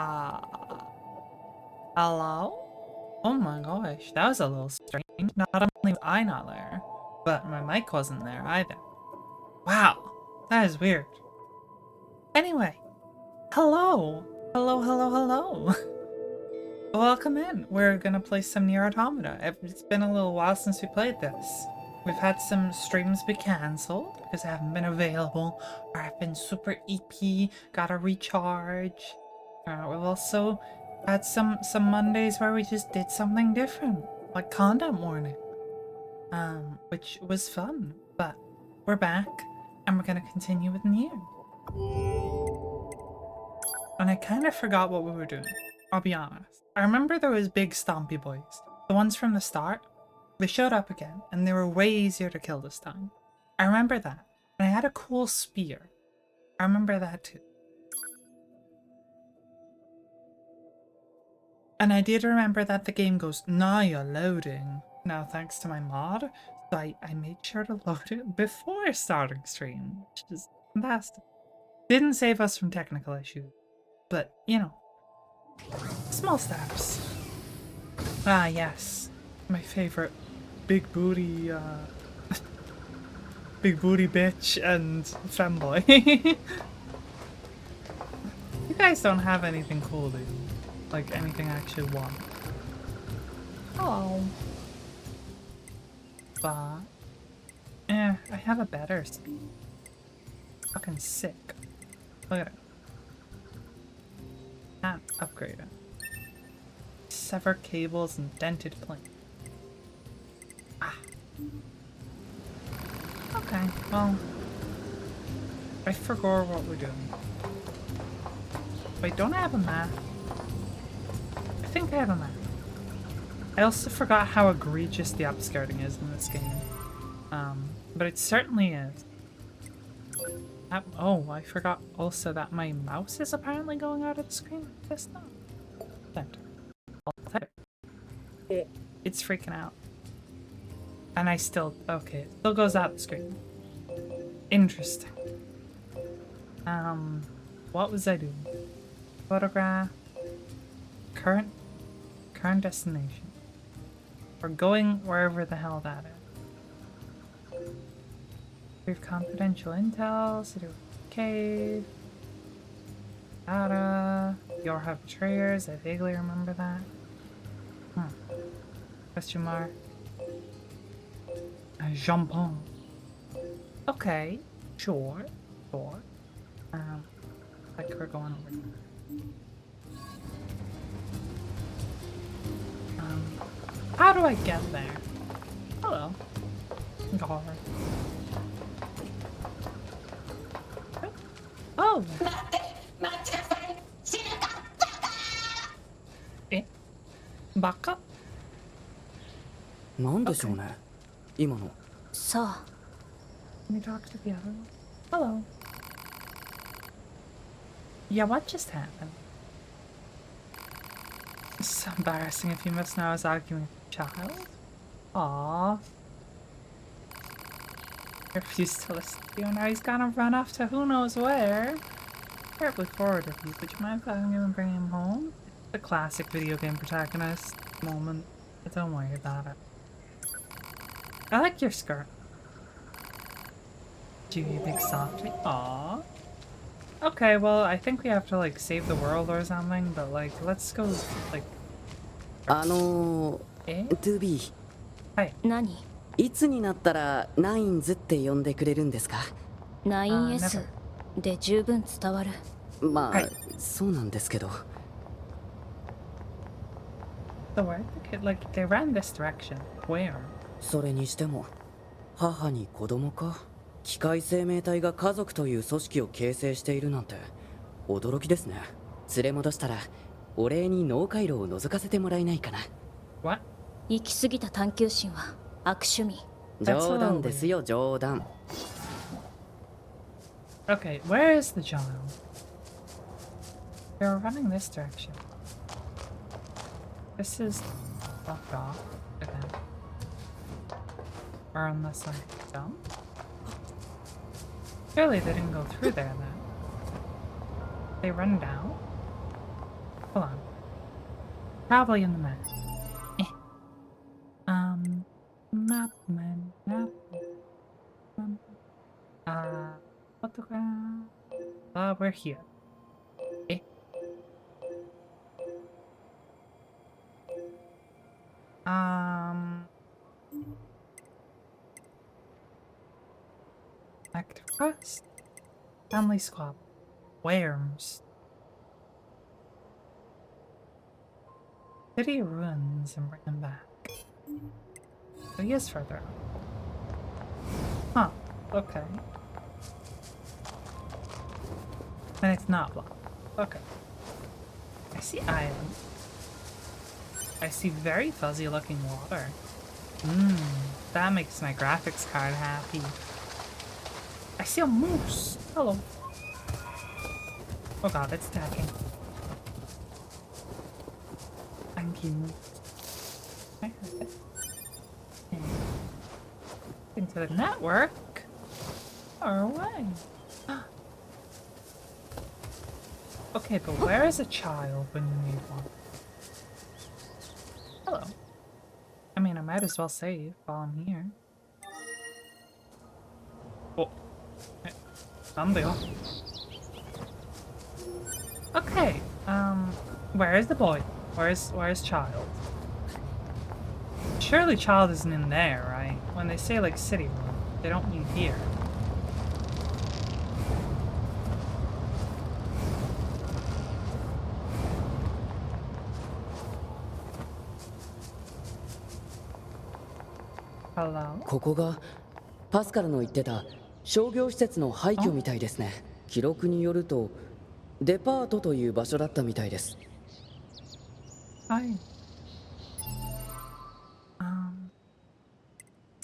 Uh, hello? Oh my gosh, that was a little strange. Not only was I not there, but my mic wasn't there either. Wow, that is weird. Anyway, hello! Hello, hello, hello! Welcome in. We're gonna play some Nier Automata. It's been a little while since we played this. We've had some streams be cancelled because I haven't been available, or I've been super EP, gotta recharge. We've also had some Mondays where we just did something different, like content warning, which was fun. But we're back, and we're gonna continue with Nier. And I kind of forgot what we were doing. I'll be honest. I remember there was big stompy boys, the ones from the start. They showed up again, and they were way easier to kill this time. I remember that. And I had a cool spear. I remember that too. And I did remember that the game goes, now you're loading. Now thanks to my mod, so I made sure to load it before starting stream, which is fantastic. Didn't save us from technical issues, but you know, small steps. Ah yes, my favorite big booty, big booty bitch and femboy. You guys don't have anything cool, do you? Like anything I actually want. Hello. But, I have a better speed. Fucking sick. Look at it. Can't upgrade it. Sever cables and dented plane. Ah. Okay, well, I forgot what we're doing. Wait, don't I have a map? I think I have a map. I also forgot how egregious the upskirting is in this game. But it certainly is. Oh, I forgot also that my mouse is apparently going out of the screen. That's not. It's freaking out. And I still, okay, it still goes out the screen. Interesting. What was I doing? Photograph. Current destination. We're going wherever the hell that is. We have confidential intel, city cave. Data. You'll have betrayers, I vaguely remember that. Question mark. Jambon. Okay, sure. Like we're going over here. How do I get there? Hello. Gar. Oh! Eh? Baka? なんでしょうね、今の。さあ。 Can we talk to the other one? Hello. Yeah, what just happened? It's so embarrassing if you must know I was arguing with a child. Aww. I refuse to listen to you, now he's gonna run off to who knows where. Terribly forward of you, but you mind following him and bringing him home? It's the classic video game protagonist moment, but don't worry about it. I like your skirt. Judy big softly. Aww. Okay, well, I think we have to, like, save the world or something, but, like, let's go, like... Eh? トゥビー。はい。何？いつになったらナインズって呼んでくれるんですか？ 9S で十分伝わる。まあ、そうなんですけど。So where? Like, they ran this direction. Where? それにしても、母に子供か。機械生命体が家族という組織を形成しているなんて驚きですね。連れ戻したらお礼に脳回路を覗かせてもらえないかな。What? 行き過ぎた探求心は悪趣味。冗談ですよ、冗談。Okay, where is the John? They're running this direction. This is blocked off again. Or unless I don't? Clearly they didn't go through there then. They run down? Hold on. Probably in the map. Eh. Map. Photograph. We're here. Eh. Active quest. Family squab. Worms. City ruins and bring them back. So he is further up. Huh. Okay. And it's not blocked. Okay. I see island. I see very fuzzy looking water. That makes my graphics card happy. I see a moose. Hello. Oh god, it's attacking. Thank you. I heard it. Into the network. Far away. Okay, but where is a child when you need one? Hello. I mean, I might as well save while I'm here. Oh. Deal. Okay, where is the boy? Where's child? Surely child isn't in there, right? When they say like city room, they don't mean here. Hello? ここがパスカルの言ってた商業施設の廃墟みたいですね。記録によるとデパートという場所だったみたいです。Hi.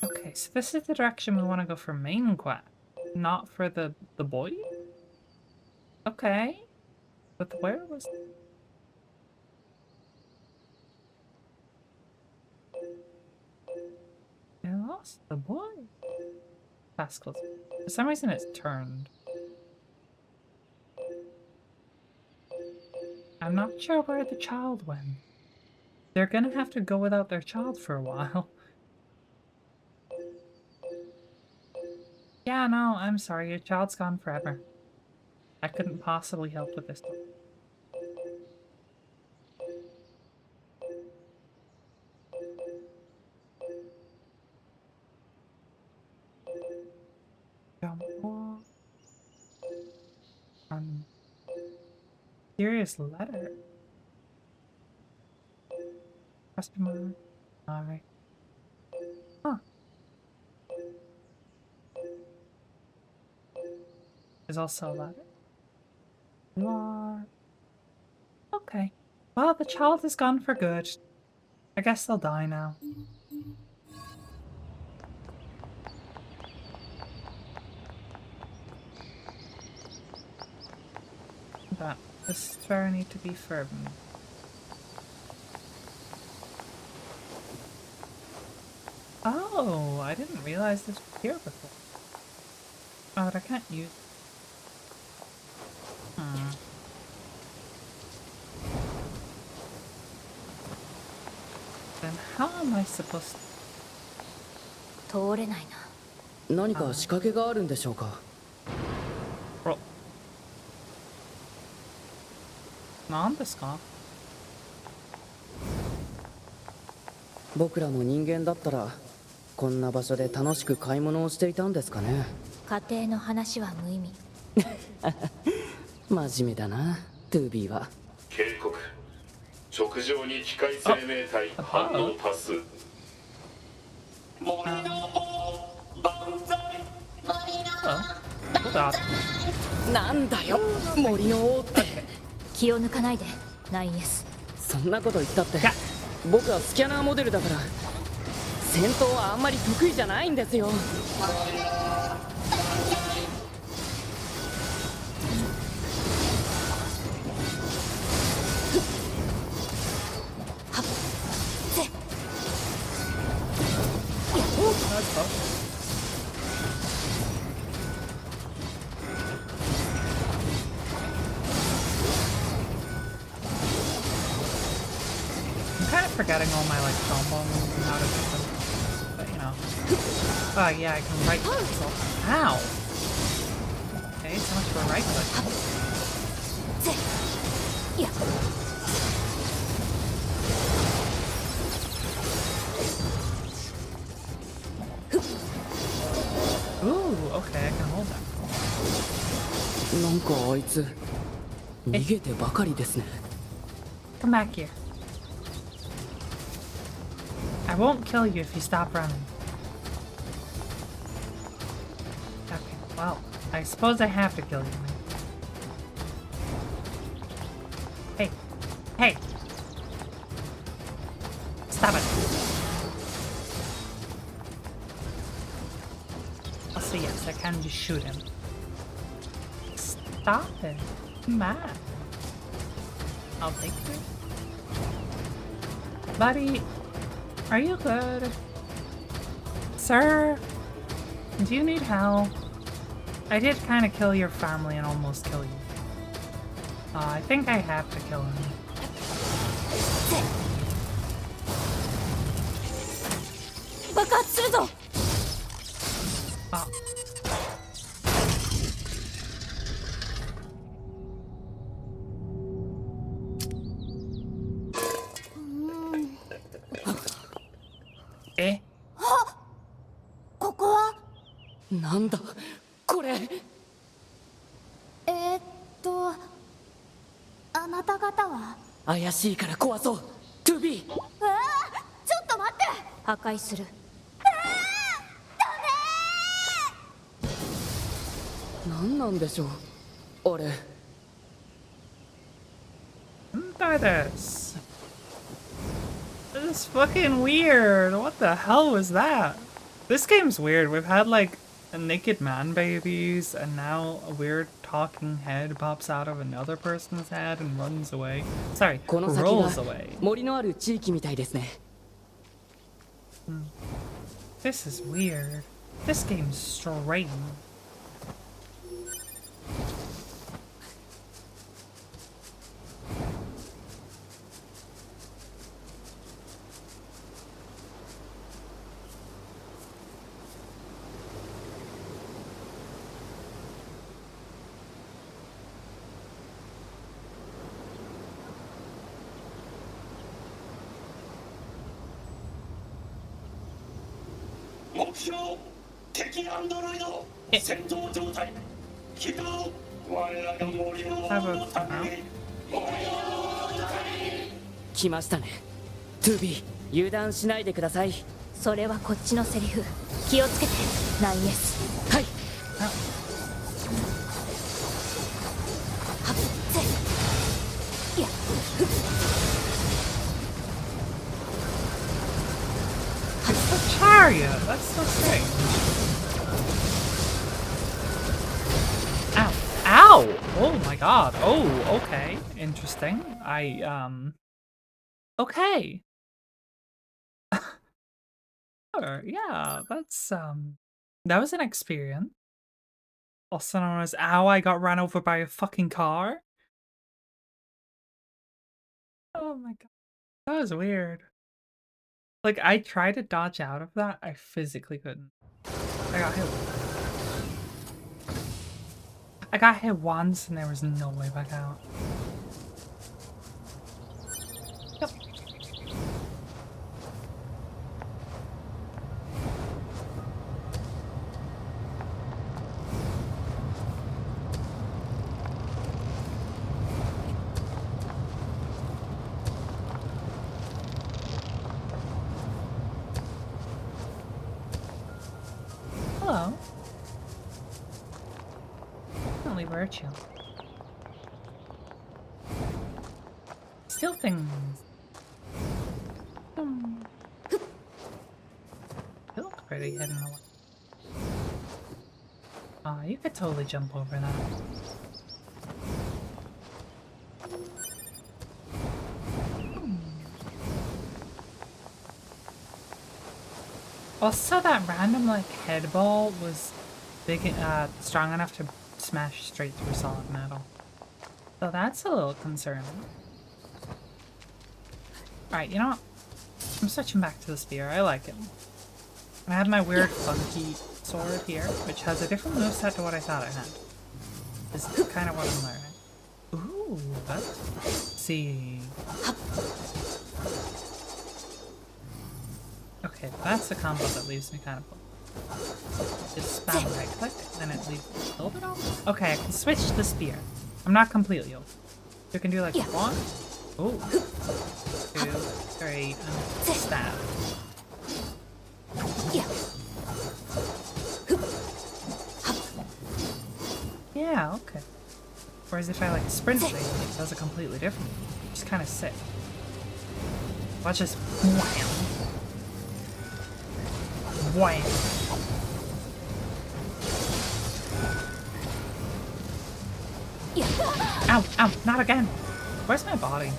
Okay, so this is the direction we want to go for main quest, not for the boy? Okay. But where was... I lost the boy. Pascal's. For some reason it's turned. I'm not sure where the child went. They're gonna have to go without their child for a while. Yeah, no, I'm sorry, your child's gone forever. I couldn't possibly help with this one. Serious letter. Question mark. Alright. Huh. There's also a letter. You are... Okay. Well, the child is gone for good. I guess they'll die now. But this fair need to be firm. Oh, I didn't realize this was here before. Oh, but I can't use... Then how am I supposed to... 通れないな。何か仕掛けがあるんでしょうか。なんですか？僕らも人間だったらこんな場所で楽しく買い物をしていたんですかね。家庭の話は無意味。真面目だな、トゥービーは。警告。直上に機械生命体反応多数。森の王万歳。なんだよ、森の王って。気を抜かないで、9S。そんなこと言ったって僕はスキャナーモデルだから戦闘はあんまり得意じゃないんですよ。forgetting all my like combo moves and how to do them. But you know. Oh yeah, I can right click. So ow! Okay, so much for right click. Ooh, okay, I can hold that. なんかあいつ逃げてばかりですね。 Come back here. I won't kill you if you stop running. Okay, well, I suppose I have to kill you. Hey, hey! Stop it! Also, yes, I can just shoot him. Stop it. I'm mad. I'll take it. Buddy, are you good? Sir, do you need help? I did kind of kill your family and almost kill you. I think I have to kill him. Oh. Eh? ここはなんだこれ。あなた方は怪しいから壊そう。トゥビー。ちょっと待って破壊するなんなんでしょうあれ。Look at this. This is fucking weird. What the hell was that? This game's weird. We've had like a naked man babies, and now a weird talking head pops out of another person's head and runs away. Sorry, この先 rolls が away. 森のある地域みたいですね。 This is weird. This game's strange. How about now? 来ましたね。トゥビー、油断しないでください。それはこっちのセリフ気をつけてナイエスはい。はっぜいや The chariot! That's so strange. Ow. Ow! Oh my god. Oh, okay. Interesting. Okay. Sure, yeah, that's, that was an experience. Also known as, ow, I got ran over by a fucking car. Oh my god. That was weird. Like, I tried to dodge out of that, I physically couldn't. I got hit. I got hit once and there was no way back out. Yep. Hello. Only virtue. Still things. It looks pretty hidden away. Aw, you could totally jump over that. Also, that random like head ball was big, strong enough to smash straight through solid metal. So that's a little concerning. Alright, you know what? I'm switching back to the spear. I like it. I have my weird funky sword here, which has a different moveset to what I thought it had. This is kind of what I'm learning. Ooh, let's see. Okay, that's the combo that leaves me kind of full. Just spam right click, and it leaves me a little bit off. Okay, I can switch to the spear. I'm not completely off. You can do like 1, 2, 3, and stab. Yeah, okay. Whereas if I like sprint thing, it does a completely different. It's kind of sick. Watch this. Wham. Wham. Ow, ow, not again. Where's my body?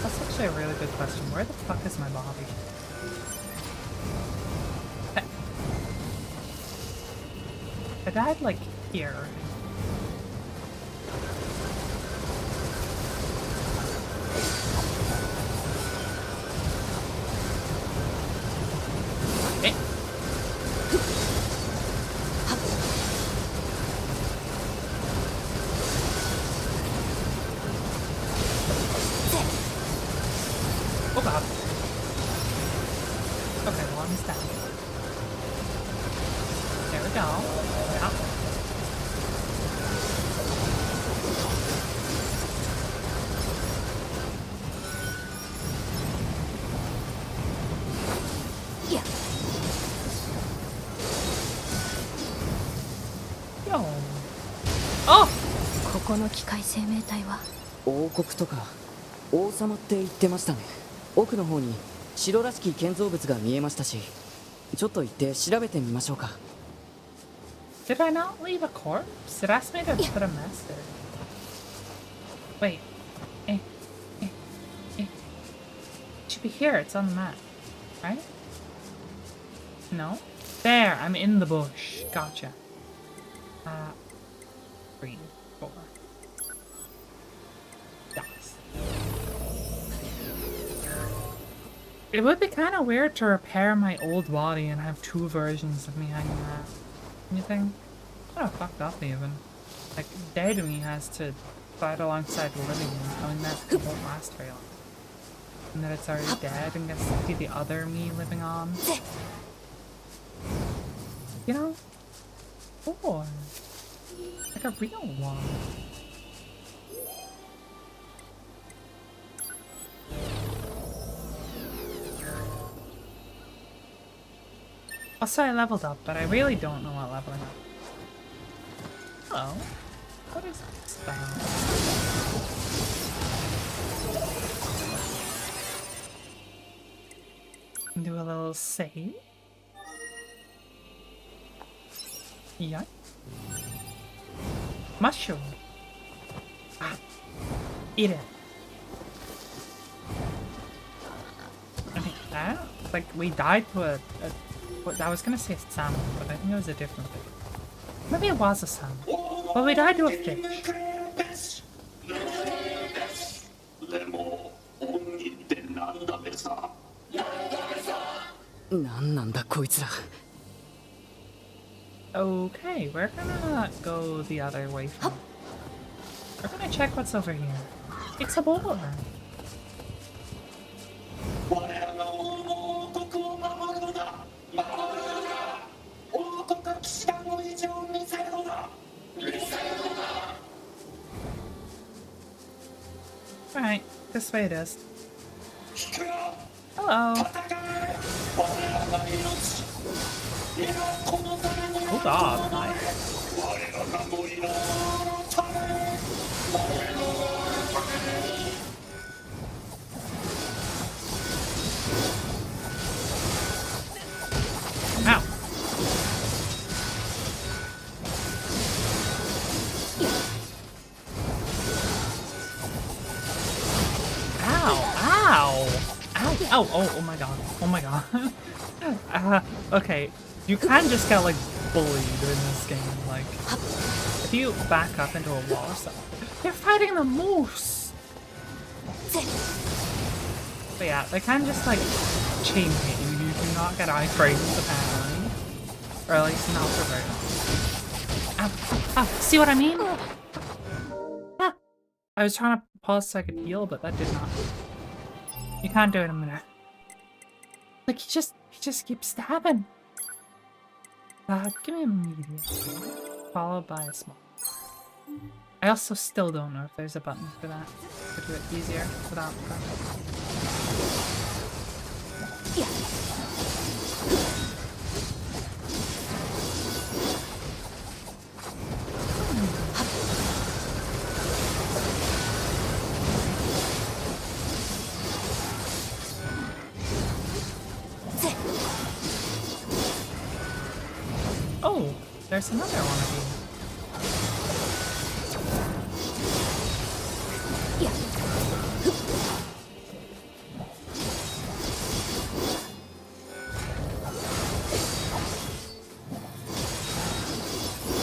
That's actually a really good question. Where the fuck is my body? I died like here. Okay. Oh god. Okay, one is down. There we go. Yeah. Yo. Oh! ここの機械生命体は王国とか王様って言ってましたね。奥の方に城らしき建造物が見えましたし、ちょっと行って調べてみましょうか。Did I not leave a corpse? It asked me to put a master. Wait. It should be here. It's on the map. Right? No? There! I'm in the bush. Gotcha. 3, 4. Yes. It would be kind of weird to repair my old body and have 2 versions of me hanging around. You think? Kind of fucked up even. Like, dead me has to fight alongside the living me, knowing that it won't last very long. And that it's already dead and gets to see the other me living on. You know? Or like a real one. Also, I leveled up, but I really don't know what leveling up. Hello. What is this about? Do a little save. Yeah. Mushroom. Ah. Eat it. Okay, that, like, we died to a I was gonna say a salmon, but I think it was a different thing. Maybe it was a salmon. Well, we died to a fish. Okay, we're gonna go the other way from. We're gonna check what's over here. It's a boar. Alright, this way it is. Hello. Oh god, Ow. Ow, oh my god. Oh my god. Okay. You can just get, like, bullied in this game. Like, if you back up into a wall or something. They're fighting the moose! But yeah, they kind of just like chain hit you. You do not get iframes apparently. Or at least not for very long. Ow, ow, see what I mean? Ah, I was trying to pause so I could heal, but that did not. You can't do it in there. Like he just keeps stabbing. Give me a medium. Followed by a small. I also still don't know if there's a button for that to do it easier without pressure. Oh, there's another one of you.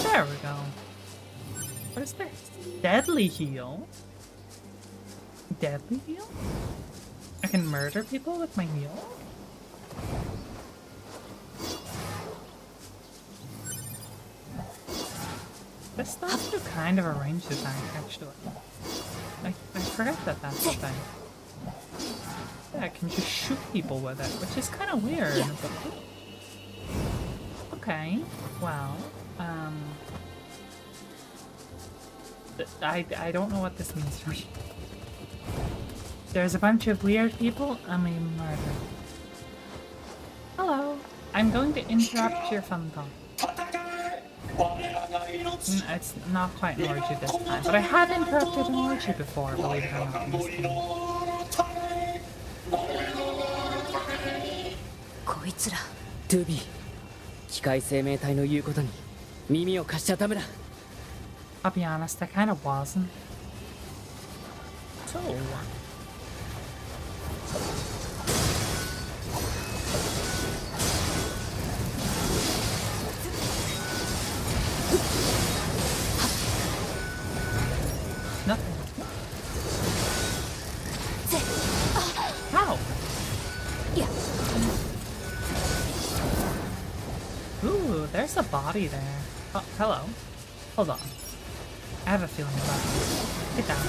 There we go. What is this? Deadly heal? Deadly heal? I can murder people with my heal? This does do kind of a ranged attack, actually. I forgot that that's the thing. Yeah, I can just shoot people with it, which is kind of weird. But... okay, well, I don't know what this means for me. There's a bunch of weird people, I mean murder. Hello, I'm going to interrupt your fun talk. It's not quite an orgy this time, but I have interrupted an orgy before, believe it or not, in this game. こいつら。トゥビー、機械生命体の言うことに耳を貸しちゃダメだ。 I'll be honest, I kind of wasn't. So... nothing. Ow! Ooh, there's a body there. Oh, hello. Hold on. I have a feeling about it. Get down.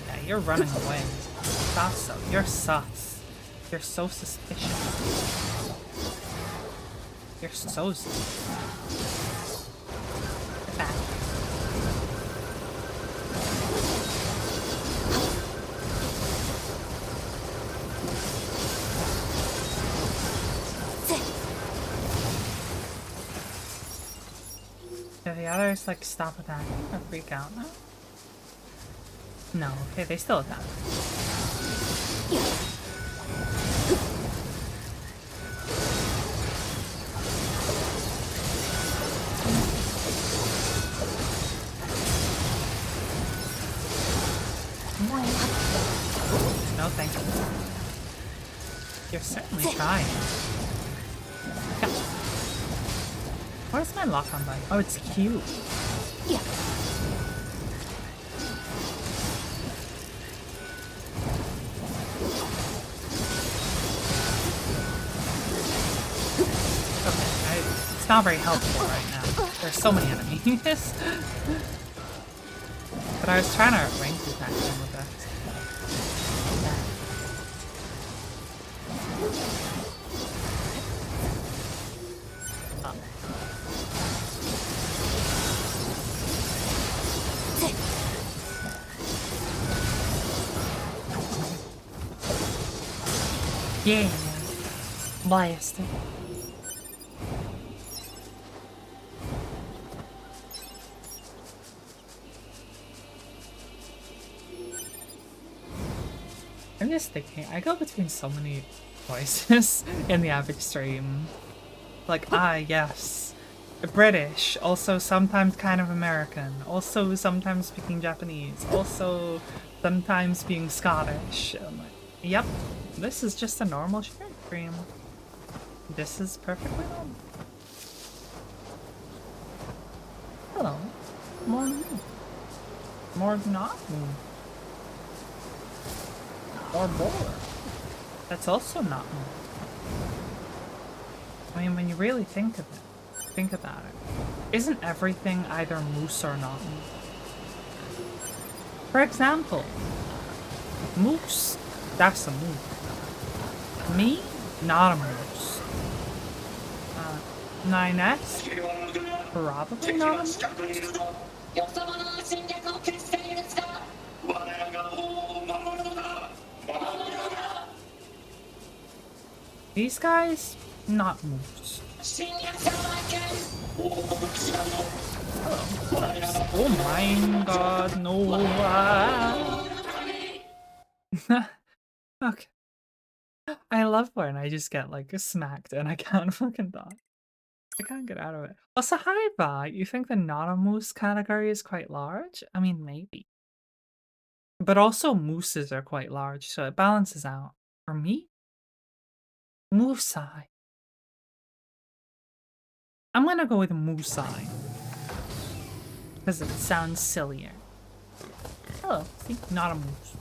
Yeah, you're running away. Sasso, you're sus. You're so suspicious. You're so suspicious. Get back. Do the others like stop attacking or freak out now? No, okay, they still attack. No, thank you. You're certainly trying. Yeah. What is my lock-on button? Oh, it's Q. Yeah. Okay, it's not very helpful right now. There's so many enemies. But I was trying to range attack them with that. Yeah, blast it. I'm just thinking, I go between so many voices in the average stream. Like, yes, British, also sometimes kind of American, also sometimes speaking Japanese, also sometimes being Scottish. I'm like, yep, this is just a normal shared stream. This is perfectly normal. Hello. More than me. More than not me. Or boar. That's also not moose. I mean, when you really think about it, isn't everything either moose or not moose? For example, moose, that's a moose. Me, not a moose. 9S, probably not a moose. These guys, not moose. Oh my god, no. Okay. I love when I just get like smacked and I can't fucking dodge. I can't get out of it. Also, hi, Ba. You think the not a moose category is quite large? I mean, maybe. But also mooses are quite large, so it balances out. For me, moosei. I'm gonna go with moosei. Because it sounds sillier. Hello, see? Not a moose.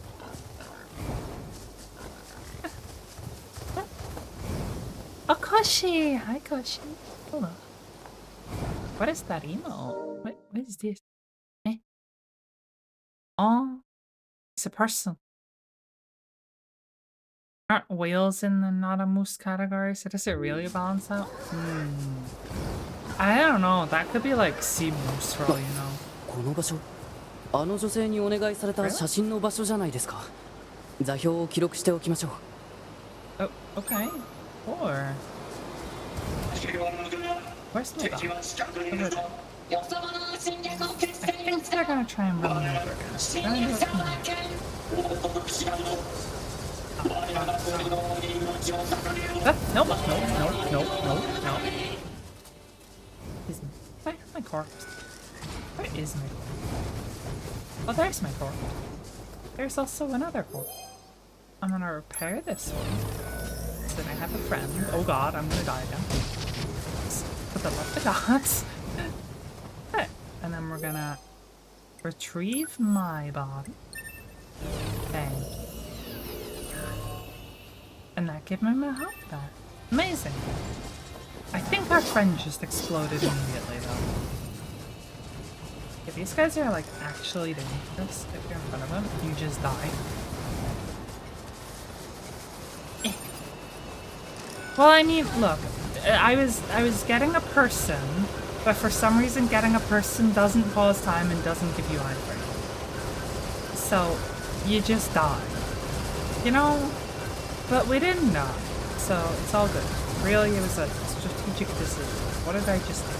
Oh, Koshi! Hi, Koshi. Hello. What is that emo? What is this? Eh? Oh, it's a person. Aren't whales in the not a moose category? So does it really balance out? I don't know. That could be like sea moose for all you know. この場所、あの女性にお願いされた写真の場所じゃないですか。座標を記録しておきましょう。 Oh, okay. Or where's the dog? Over there. I think they're gonna try and run me over again. Nope. Where's my corpse? Where is my corpse? Oh, there's my corpse. There's also another corpse. I'm gonna repair this one. So that I have a friend. Oh god, I'm gonna die again. For the love of the gods. Okay. And then we're gonna retrieve my body. Thank you. And that gave me my health back. Amazing. I think our friend just exploded immediately though. Yeah, these guys are like actually dangerous. If you're in front of them, you just die. Well, I mean, look, I was getting a person, but for some reason getting a person doesn't pause time and doesn't give you iframe. So, you just die. You know? But we didn't die, so it's all good. Really, it was a strategic decision. What did I just do?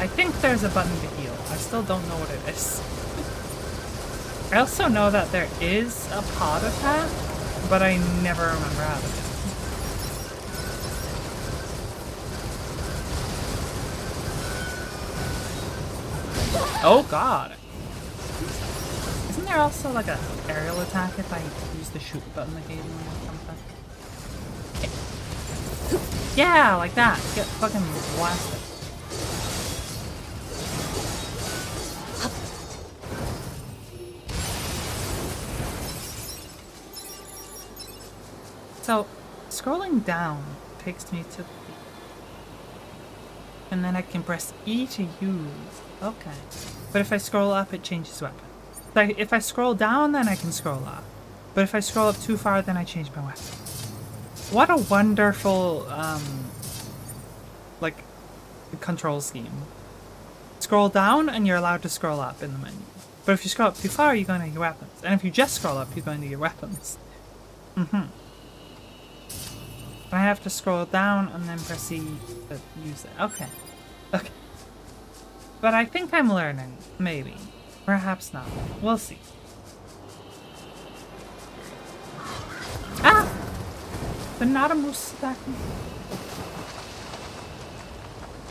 I think there's a button to heal. I still don't know what it is. I also know that there is a pod attack, but I never remember how to do it. Oh god! Isn't there also like an aerial attack if I use the shoot button occasionally or something? Yeah, like that. Get fucking blasted. So, scrolling down takes me to the feet. And then I can press E to use. Okay. But if I scroll up, it changes weapon. Like, if I scroll down, then I can scroll up. But if I scroll up too far, then I change my weapon. What a wonderful, like, control scheme. Scroll down, and you're allowed to scroll up in the menu. But if you scroll up too far, you go into your weapons. And if you just scroll up, you go into your weapons. I have to scroll down and then proceed to use it. Okay. Okay. But I think I'm learning. Maybe. Perhaps not. We'll see. Ah! But not a moose attacking.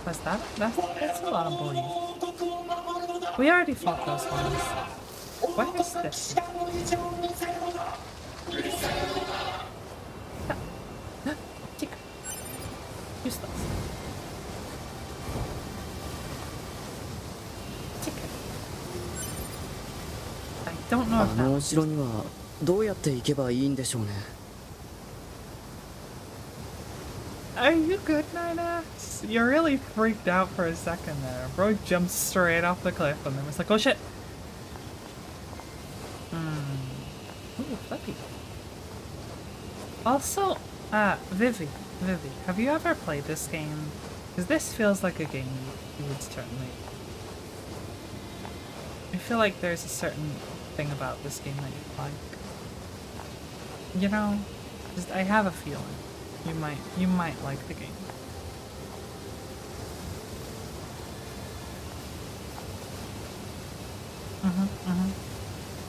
What's that? That's a lot of bullies. We already fought those ones. What is this? Useless. I don't know if that あのお城にはどうやって行けばいいんでしょうね。 Are you good, Ninax? You're really freaked out for a second there. Bro jumped straight off the cliff and then was like, oh shit. Ooh, flippy. Also, Vivi, have you ever played this game? Because this feels like a game you would certainly... I feel like there's a certain thing about this game that you like. You know, just I have a feeling you might like the game.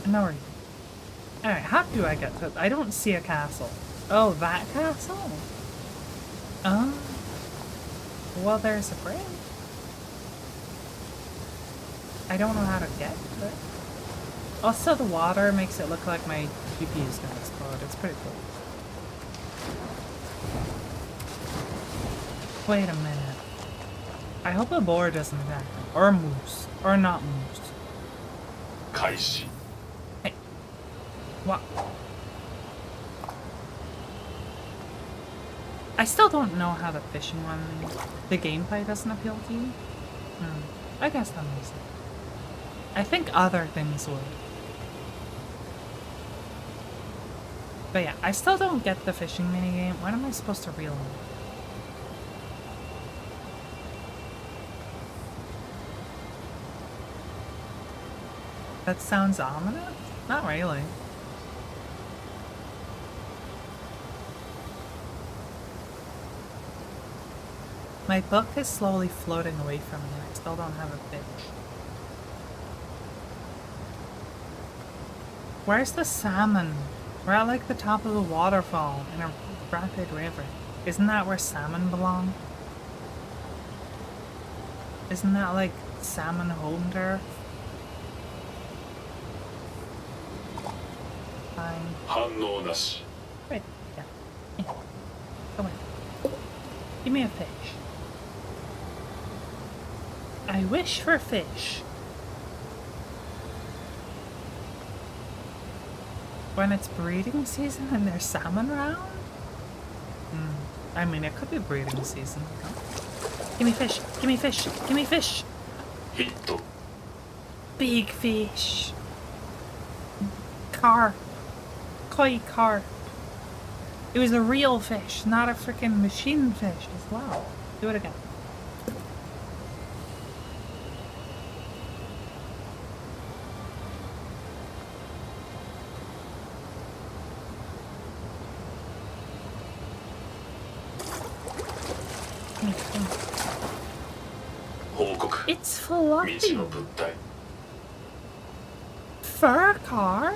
No worries. Alright, how do I get to it? I don't see a castle. Oh, that castle? Oh. Well, there's a bridge. I don't know how to get to it. Also, the water makes it look like my GP is gonna explode. It's pretty cool. Wait a minute. I hope a boar doesn't attack me. Or a moose. Or not moose. 開始 Hey. What? I still don't know how the fishing one... The gameplay doesn't appeal to you? I guess that makes sense. I think other things would. But yeah, I still don't get the fishing minigame. When am I supposed to reel in? That sounds ominous? Not really. My book is slowly floating away from me and I still don't have a fish. Where's the salmon? We're at like the top of a waterfall in a rapid river. Isn't that where salmon belong? Isn't that like salmon home turf? Fine. 反応なし Right. Yeah. Yeah. Come on. Give me a fish. I wish for fish. When it's breeding season and there's salmon around? I mean, it could be breeding season. Give me fish! Give me fish! Give me fish! ヒット Big fish! Car! Koi car! It was a real fish, not a freaking machine fish as well. Do it again. It's 未知 fluffy. の物体 Fur car?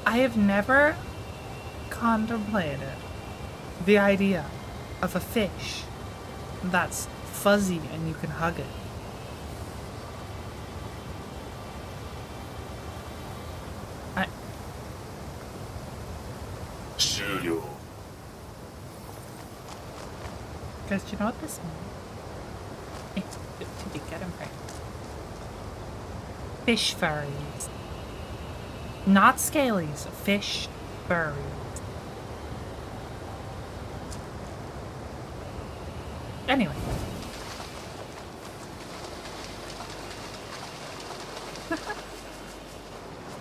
I have never contemplated the idea of a fish that's fuzzy and you can hug it.終了 Because you know what this means? It's to be getting pregnant. Fish furries. Not scalies, fish furries. Anyway.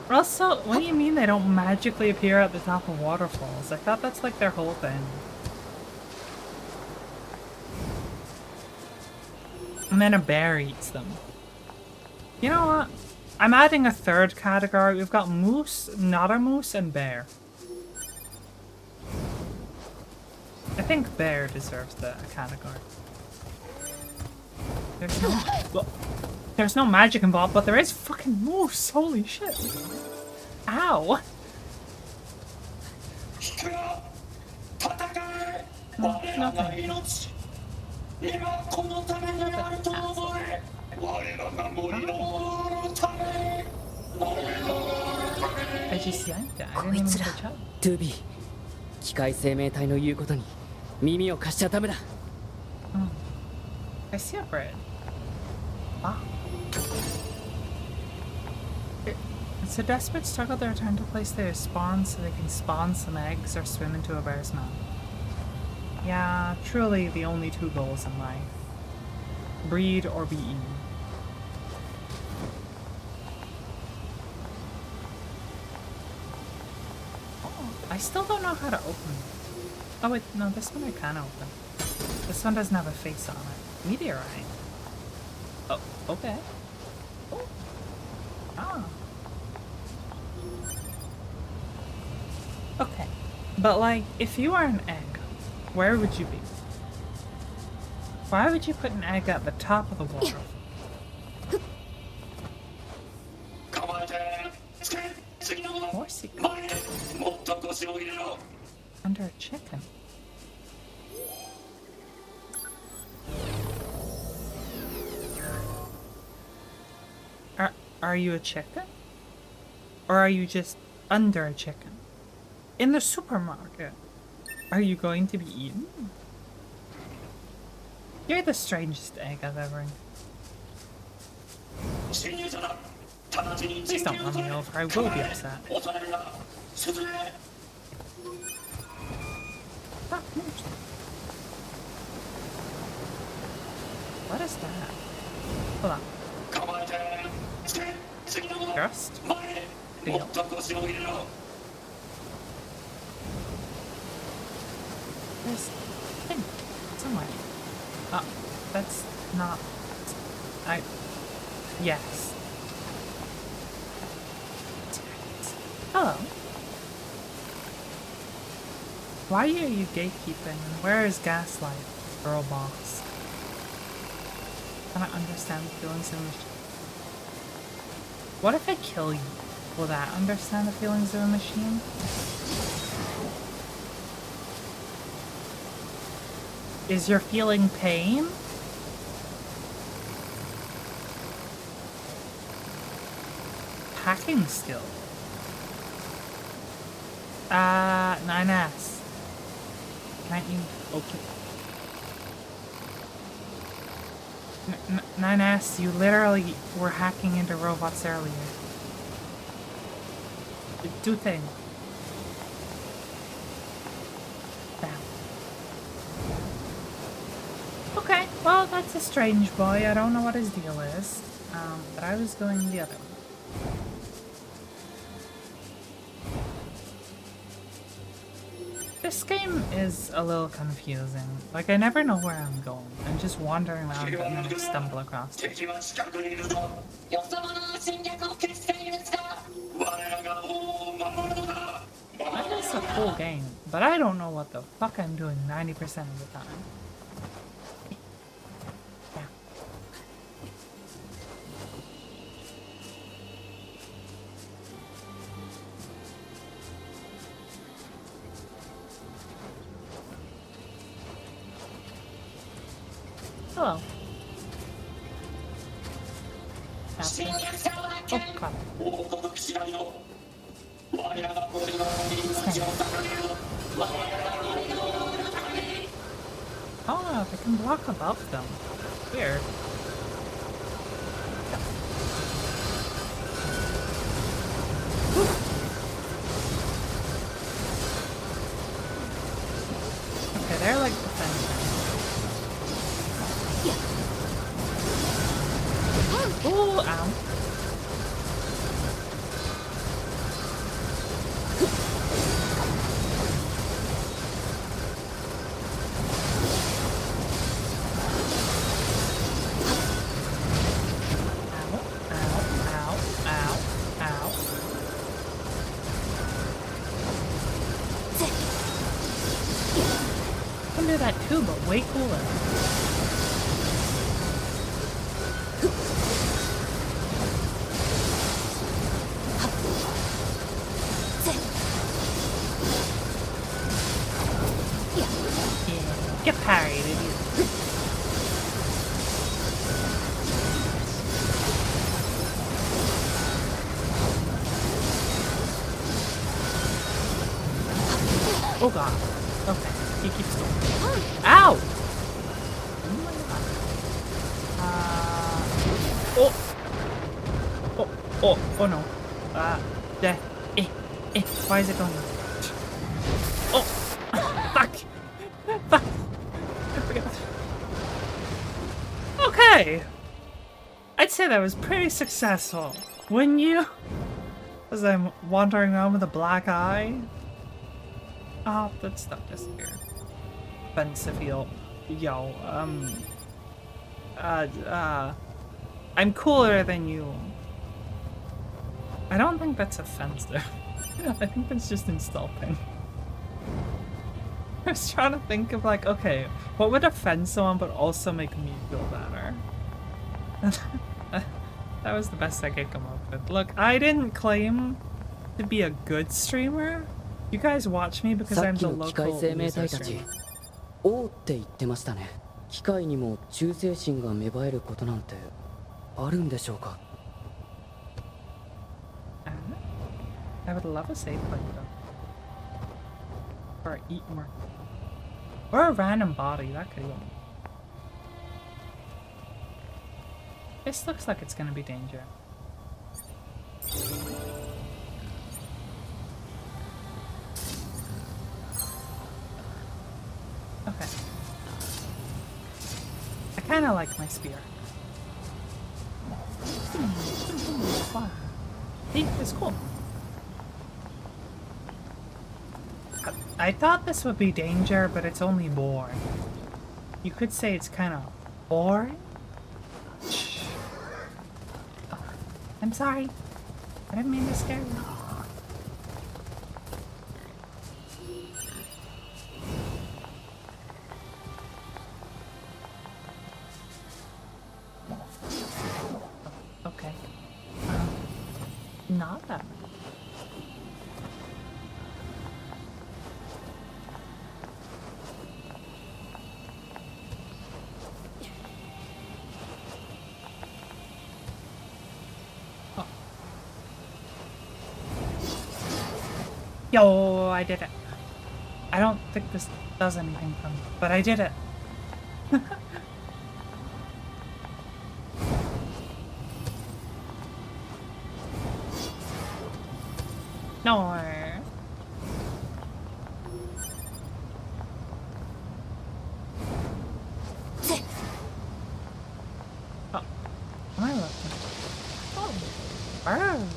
Also, what do you mean they don't magically appear at the top of waterfalls? I thought that's like their whole thing. And then a bear eats them. You know what? I'm adding a third category. We've got moose, not a moose, and bear. I think bear deserves the category. There's no magic involved, but there is fucking moose. Holy shit. Ow. Nothing. I just yanked it. I didn't even catch up. トゥビー、機械生命体の言うことに耳を貸しちゃダメだ。I see a bridge. Wow. It's a desperate struggle to return to a place they spawn so they can spawn some eggs or swim into a bear's mouth. Yeah, truly the only two goals in life. Breed or be eaten. Oh, I still don't know how to open it. Oh wait, no, this one I can open. This one doesn't have a face on it. Meteorite. Oh, okay. Oh. Ah. Okay. But like, if you are an egg, where would you be? Why would you put an egg at the top of the water? More secret. Under a chicken. Are you a chicken? Or are you just under a chicken? In the supermarket. Are you going to be eaten? You're the strangest egg I've ever. Please don't run me over, I will be upset. Ah, what is that? Hold on. Trust? Deal. There's a thing somewhere. That's not... Yes. Hello. Why are you gatekeeping? And where is Gaslight, girl boss? I don't understand the feelings of a machine. What if I kill you? Will that understand the feelings of a machine? Is your feeling pain? Hacking skill. 9S. Can't you open? 9S, you literally were hacking into robots earlier. Do thing. Bam. Okay, well, that's a strange boy. I don't know what his deal is. But I was going the other way. This game is a little confusing. Like, I never know where I'm going. I'm just wandering around and then I stumble across it. That is a cool game, but I don't know what the fuck I'm doing 90% of the time. Yeah. Hello. Oh, God. Oh, they can block above them. Weird. Okay, they're like defending. Ooh, ow. That too, but way cooler. Yeah, get parried, idiot. Oh god. Okay, he keeps going. Ow! Oh my god. Oh! Oh, oh, oh no. There. Why is it going? Oh! Fuck! Fuck! I forgot. Okay! I'd say that was pretty successful. Wouldn't you? As I'm wandering around with a black eye. Oh, that stuff disappeared. Pensifio. Yo, I'm cooler than you. I don't think that's offensive. I think that's just insulting. I was trying to think of like, okay, what would offend someone but also make me feel better? That was the best I could come up with. Look, I didn't claim to be a good streamer. You guys watch me because さっ I'm き the の機械 local 生命 loser 体たち streamer. 王って言ってましたね。機械にも忠誠心が芽生えることなんてあるんでしょうか。 I would love a save point though. Or eat more. Or a random body, that could go. This looks like it's gonna be danger. Okay. I kinda like my spear. Wow. See, it's cool. I thought this would be danger, but it's only boring. You could say it's kind of boring? Oh, I'm sorry. I didn't mean to scare you. Okay. Not that. Yo, I did it. I don't think this does anything for me, but I did it. No. Oh, am I looking? Oh, burn.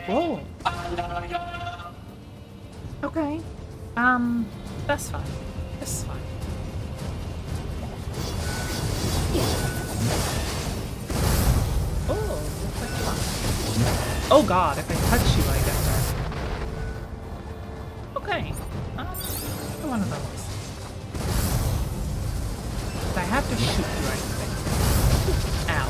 Whoa. Okay. That's fine. That's fine. Oh, looks like fun. Oh god, if I touch you, I get hurt. Okay. One of those. But I have to shoot you, I think. Ow.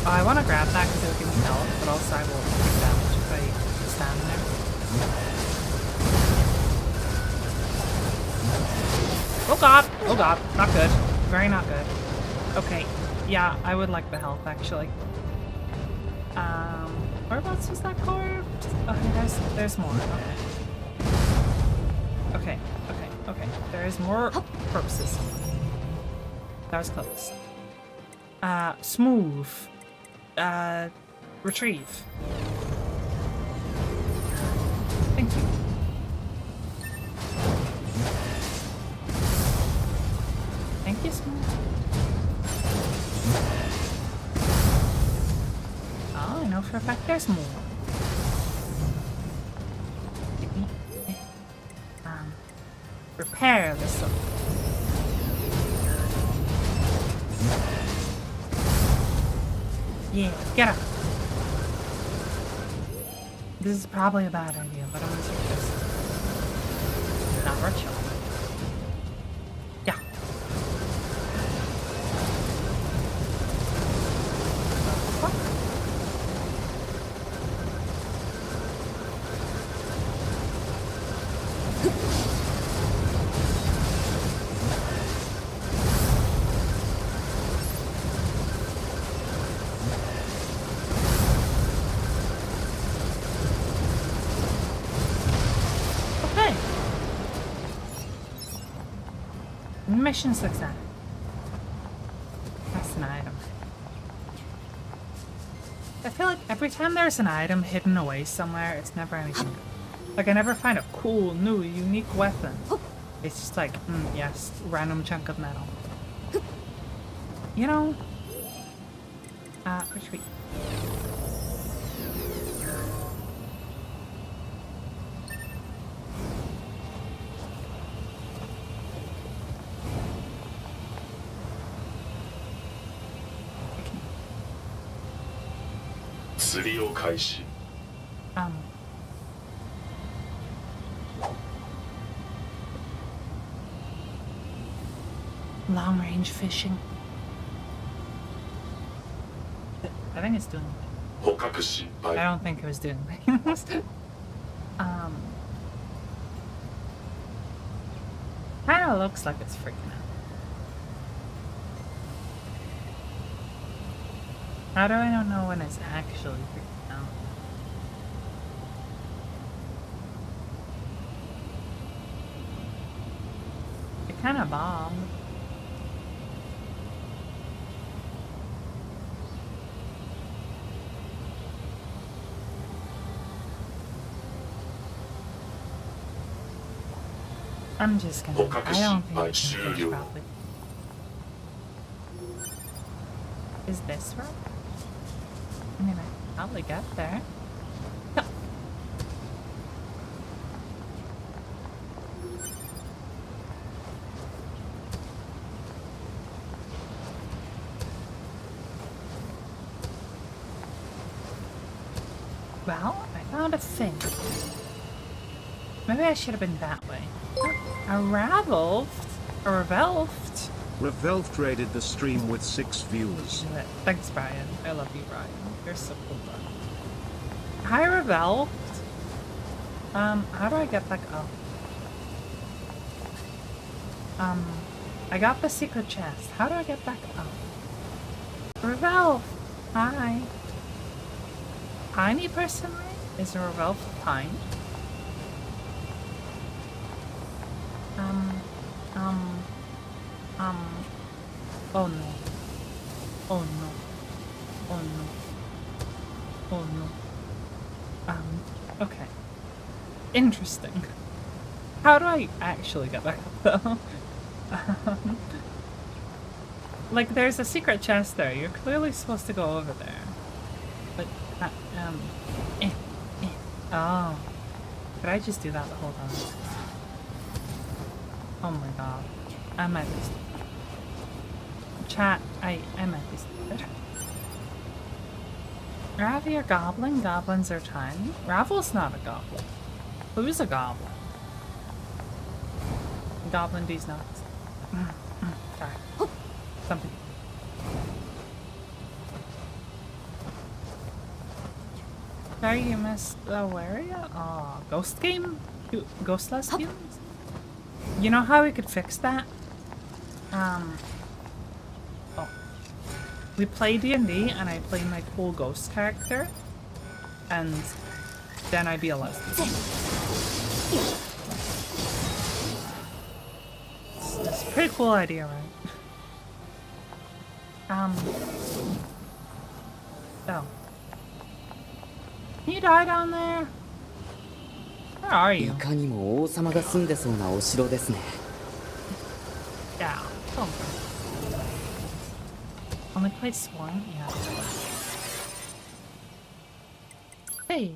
Oh, I want to grab that because it'll give me health, but also I will take damage if I stand there. Oh god! Oh god, not good. Very not good. Okay, yeah, I would like the health actually. Whereabouts was that corpse? Okay, there's more. Okay. Okay. There is more corpses. That was close. Smooth. Retrieve. Thank you. Thank you, Smooth. Oh, I know for a fact there's more. Repair this up. Yeah, get up. This is probably a bad idea, but I'm gonna take this. Now we're chill. Yeah. Mission success. That's an item. I feel like every time there's an item hidden away somewhere, it's never anything good. Like, I never find a cool, new, unique weapon. It's just like, yes, random chunk of metal. You know? Retreat. Long range fishing. I think it's doing it. I don't think it was doing things. Kinda looks like it's freaking out. How do I not know when it's actually freaking out? It kinda bombed. I'm just gonna. I don't think I can fish properly. Is this right? I mean, I probably got there. No. Well, I found a thing. Maybe I should have been that way. A Ravelft? A Revelft? Revelft raided the stream with 6 viewers. Thanks, Brian. I love you, Brian. You're so cool, bro. Hi, Revelft. How do I get back up? I got the secret chest. How do I get back up? Revelft! Hi. Tiny person, right? Is a Revelft tiny? Oh no. Oh no. Oh no. Oh no. Okay. Interesting. How do I actually get back up though? Like there's a secret chest there. You're clearly supposed to go over there. But, Oh. Could I just do that the whole time? Oh my god. I might be stupid. Chat, I might be stupid. Ravi or goblin? Goblins are tiny. Ravel's not a goblin. Who's a goblin? Goblin D's nuts. Sorry. Something. Sorry you missed where are you? Oh, ghost game? Ghostless games? You know how we could fix that? Oh. We play D&D and I play my cool ghost character. And then I'd be a lesbian. It's a pretty cool idea, right? Oh. Can you die down there? Where are い you? かにも王様が住んでそうなお城ですね。 Yeah. Oh. Only played Sworn? Yeah. Hey.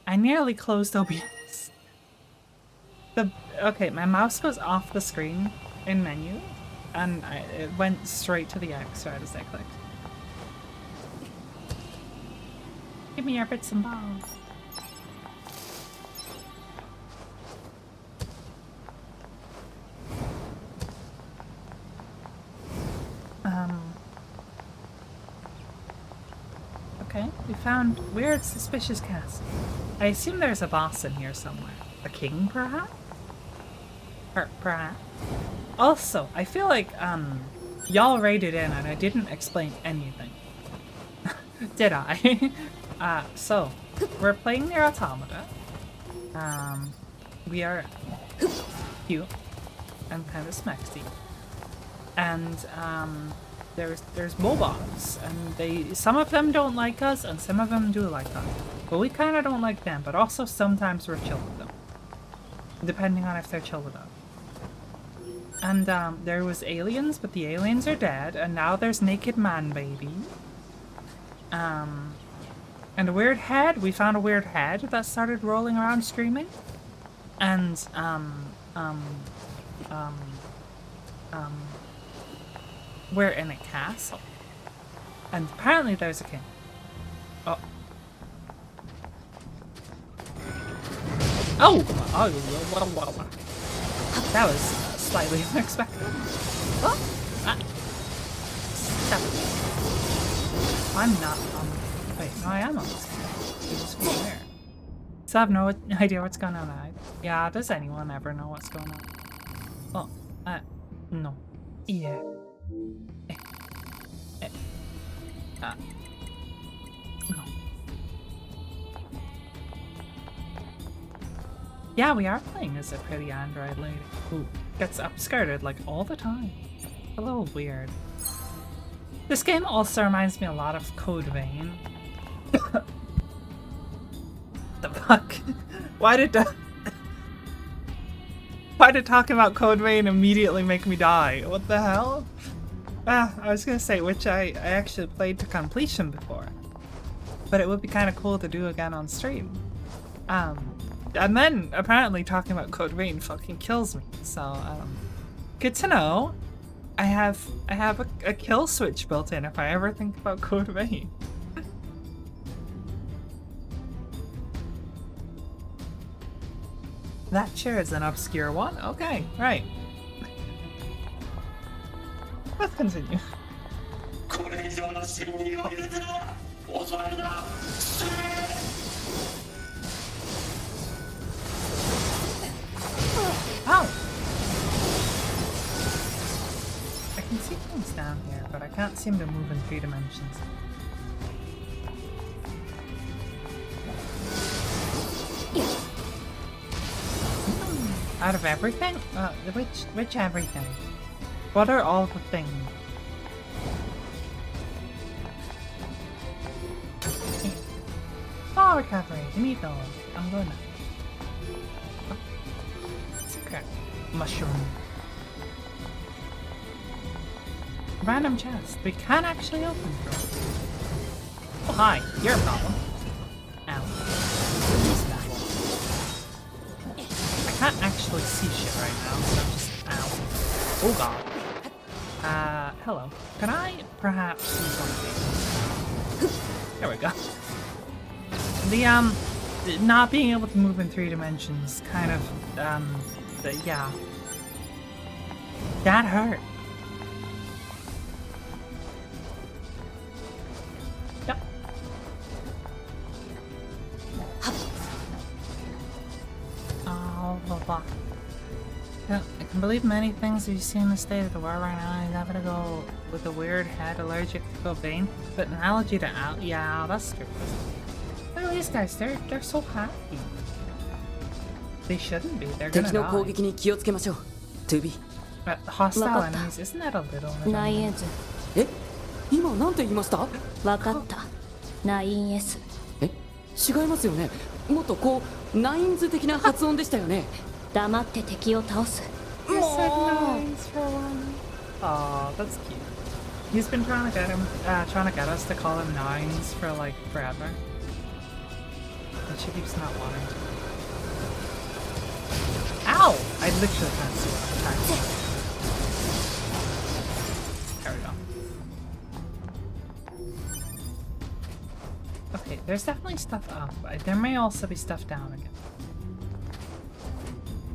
I nearly closed OBS. Okay, my mouse goes off the screen in menu, and it went straight to the X right as I clicked. Give me your bits and balls. Okay, we found weird, suspicious castle. I assume there's a boss in here somewhere. A king, perhaps? Or perhaps. Also, I feel like, y'all raided in and I didn't explain anything. Did I? So, we're playing Nier Automata. We are cute and kind of smexy. and there's mobots, and some of them don't like us, and some of them do like us. But we kind of don't like them, but also sometimes we're chill with them, depending on if they're chill with us. And there was aliens, but the aliens are dead, and now there's Naked Man Baby. And a weird head. We found a weird head that started rolling around streaming. And we're in a castle. And apparently there's a king. Oh. Oh! That was slightly unexpected. Oh! Ah. Stop it. I'm not wait, no, I am on this. It's just weird. So I have no idea what's going on. Yeah, does anyone ever know what's going on? Oh, no. Yeah. No. Yeah, we are playing as a pretty android lady who gets upskirted like all the time. A little weird. This game also reminds me a lot of Code Vein. The fuck? Why did talking about Code Vein immediately make me die? What the hell? I was gonna say, which I actually played to completion before. But it would be kind of cool to do again on stream. And then apparently talking about Code Vein fucking kills me. So, good to know. I have a kill switch built in if I ever think about Code Vein. That sure is an obscure one. Okay, right. Let's continue. Oh! I can see things down here, but I can't seem to move in 3 dimensions. Out of everything? Which everything? What are all the things? Oh, recovery. Give me those. I'm good now. Secret. Mushroom. Random chest. We can actually open through. Oh, hi. You're a problem. Ow. Release that. I can't actually see shit right now, so I'm just... Ow. Oh god. Hello. Can I perhaps use one of these? There we go. The, not being able to move in 3 dimensions kind of, yeah. That hurt. Yep. Oh, blah, blah. Yeah, I can believe many things you see in the state of the world right now. I'm having to go with a weird head allergic to cocaine, but an allergy to yeah, that's true. Look at these guys, they're so happy. They shouldn't be, they're gonna die. Hostile enemies, isn't that a little? ナインエズえ、今なんて言いました？わかったナインエスえ、違いますよね。もっとこうナインズ的な発音でしたよね。黙って敵を倒す You said nice for one. Aw, that's cute. He's been trying to get us to call him Nines for like forever. But she keeps not wanting to. Ow! I literally can't see what I'm trying to do. There we go. Okay, there's definitely stuff up. There may also be stuff down again.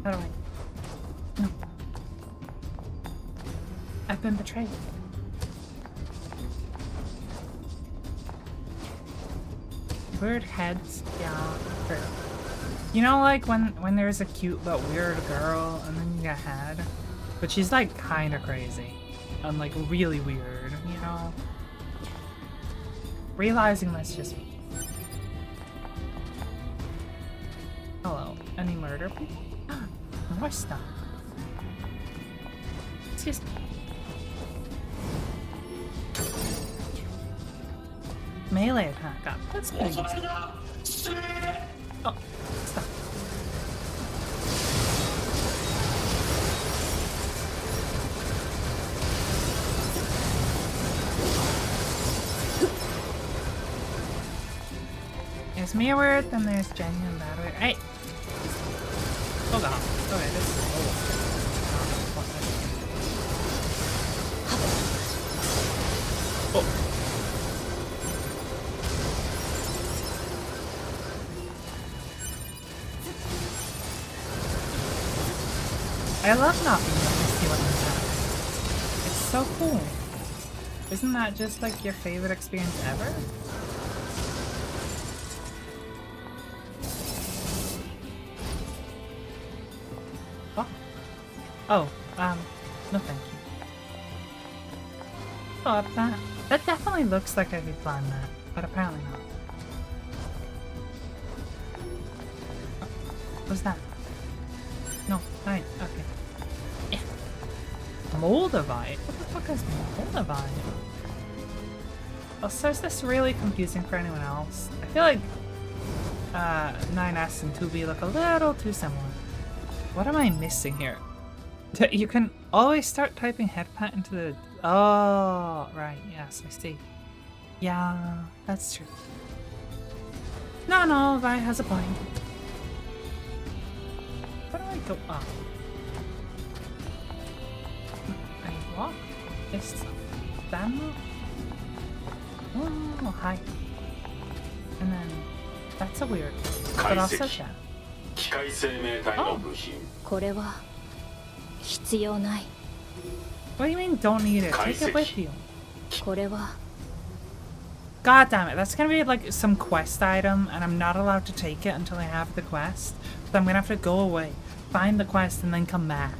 How do I... No. I've been betrayed. Weird heads, yeah. Sure. You know, like when there's a cute but weird girl and then you get a head? But she's like kinda crazy. And like really weird, you know? Realizing that's just me. Hello. Any murder people? More stuff. Excuse me. melee attack up. That's pretty easy. Oh, stop. There's mirrored, then there's genuine battery. Hey! Hold on. Okay, this is oh. I love not being able to see what I'm doing. It's so cool. Isn't that just like your favorite experience ever? Oh, no thank you. Oh, that definitely looks like I could climb that, but apparently not. Oh, what's that? No, fine, okay. Yeah. Moldavite? What the fuck is Moldavite? Also, is this really confusing for anyone else? I feel like 9S and 2B look a little too similar. What am I missing here? You can always start typing headpat into the... Oh, right, yes, I see. Yeah, that's true. No, Vi has a point. Where do I go up? I walk? This stand up? Oh, hi. And then, that's a weird... But also that. 機械生命体の部品。これは必要ない。 What do you mean don't need it? Take it with you. これは God damn it, that's gonna be like some quest item and I'm not allowed to take it until I have the quest. So I'm gonna have to go away, find the quest and then come back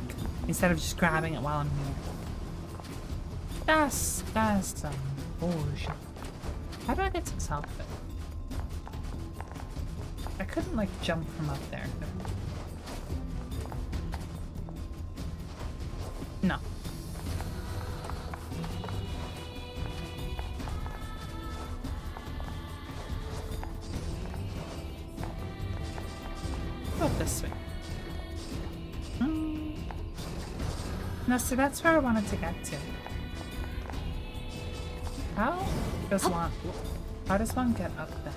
instead of just grabbing it while I'm here. That's some bullshit. How do I get to this outfit? I couldn't like jump from up there. No. Go this way. No, see, that's where I wanted to get to. How does one get up there?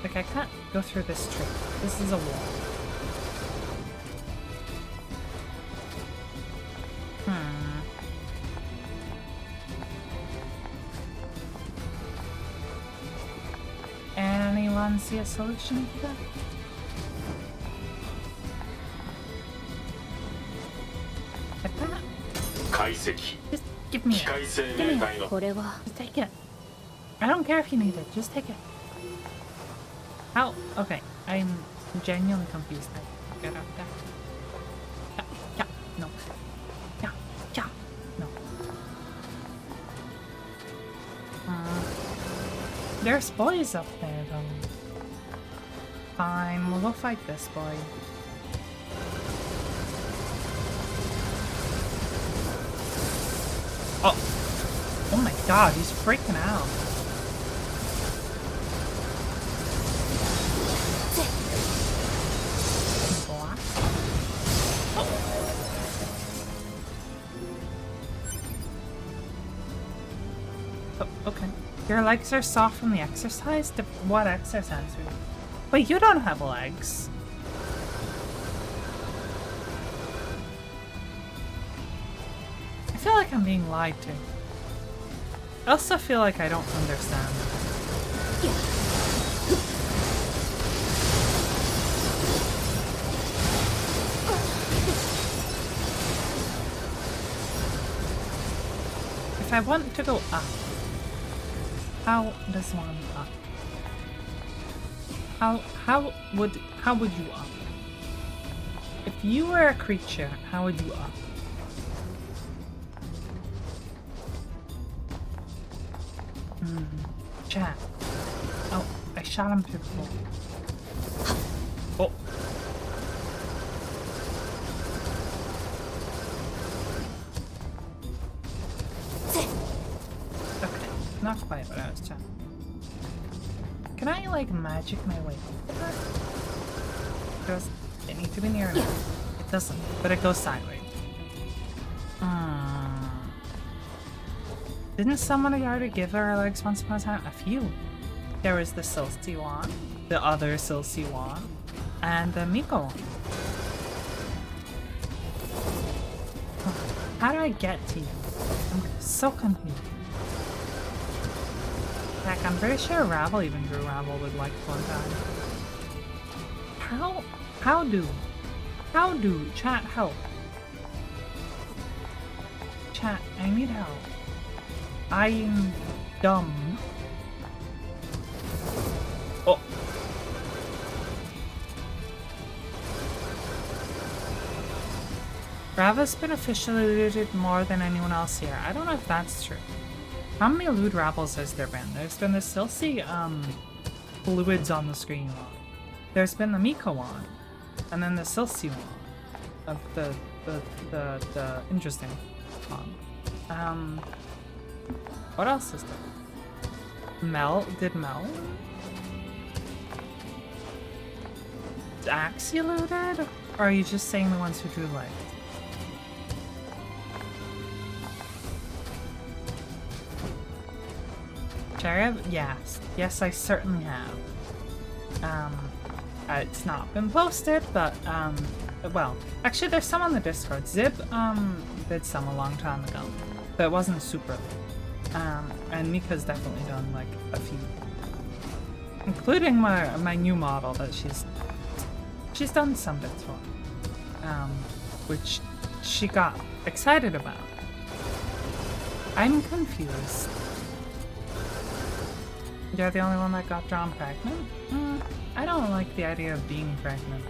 Like, I can't go through this tree. This is a wall. Anyone see a solution to that? Like that? 解析 Just give me 機械 it. 生命体のこれは Just take it. I don't care if you need it. Just take it. How? Okay, I'm genuinely confused. I get out there. Yeah, no. Yeah, no. There's boys up there, though. Fine, we'll go fight this boy. Oh my god, he's freaking out. Oh, okay. Your legs are soft from the exercise? What exercise? Wait, you don't have legs. I feel like I'm being lied to. I also feel like I don't understand. If I want to go up, how does one up? How would you up? If you were a creature, how would you up? Chat. Oh, I shot him through the hole. Oh. not quite what I was trying. Can I, like, magic my way over? It needs to be near enough. It doesn't, but it goes sideways. Didn't someone already give her legs once upon a time? A few. There was the Silsey one, the other Silsey one, and the Miko one. How do I get to you? I'm so confused. Heck, I'm pretty sure Rabble even drew Rabble with like one time. How do, chat, help. Chat, I need help. I'm dumb. Oh. Rava's been officially looted more than anyone else here. I don't know if that's true. How many loot Rabbles has there been? There's been the Silsey, fluids on the screen one. There's been the Miko one. And then the Silsey one. Of the interesting one. What else is there? Mel? Did Mel? Is Axie looted? Or are you just saying the ones who drew legs? Cherub? Yes. Yes, I certainly have. It's not been posted, but, well, actually there's some on the Discord. Zib, did some a long time ago, but it wasn't super. And Mika's definitely done, like, a few. Including my new model that she's done some bits for. Which she got excited about. I'm confused. You're the only one that got drawn pregnant? I don't like the idea of being pregnant.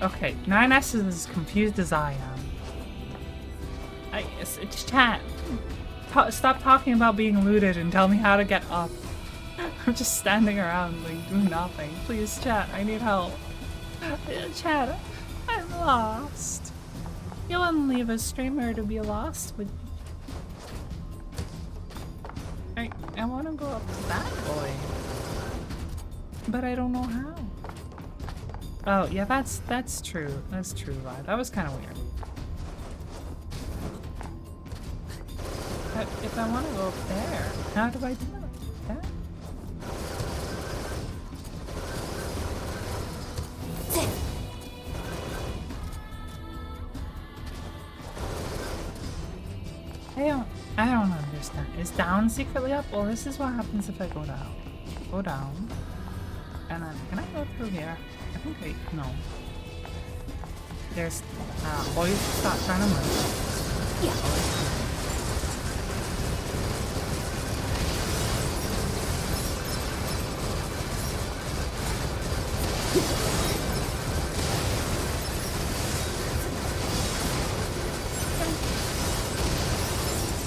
Okay, 9S is as confused as I am. It's chat. Stop talking about being looted and tell me how to get up. I'm just standing around, like, doing nothing. Please, chat, I need help. Chat, I'm lost. You wouldn't leave a streamer to be lost, would you? I want to go up to that boy. But I don't know how. Oh, yeah, that's true. That's true, right? That was kind of weird. But if I want to go up there, how do I do it? There? I don't understand. Is down secretly up? Well, this is what happens if I go down. Go down. And then, can I go through here? I think no. There's, boys, stop trying to move. Yeah.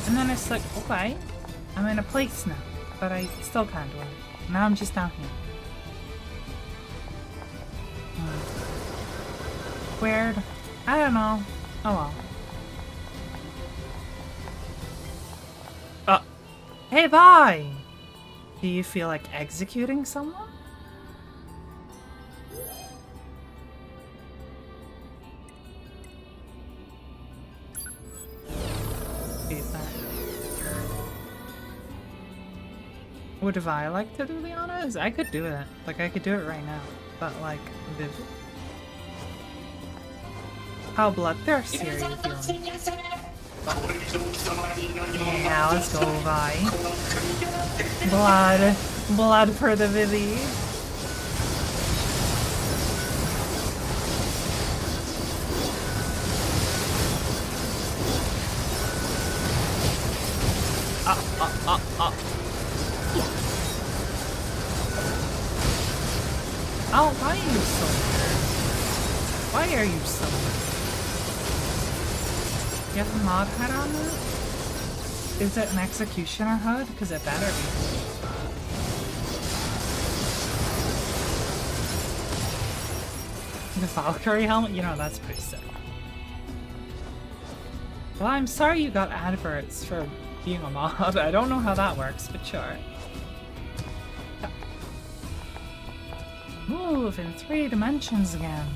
And then it's like, okay, I'm in a place now, but I still can't do it. Now I'm just down here. Weird. I don't know. Oh well. Hey, bye! Do you feel like executing someone? Would I like to do the honors? I could do it. Like, I could do it right now. But, like, Viv. How bloodthirsty are you feeling? Yeah, let's go, Vi. Blood for the Vivi. Oh, why are you so weird? Why are you so weird? You have a mod head on there? Is it an executioner HUD? Because it better be. The Valkyrie helmet? You know, that's pretty sick. Well, I'm sorry you got adverts for being a mod. I don't know how that works, but sure. Move in 3 dimensions again.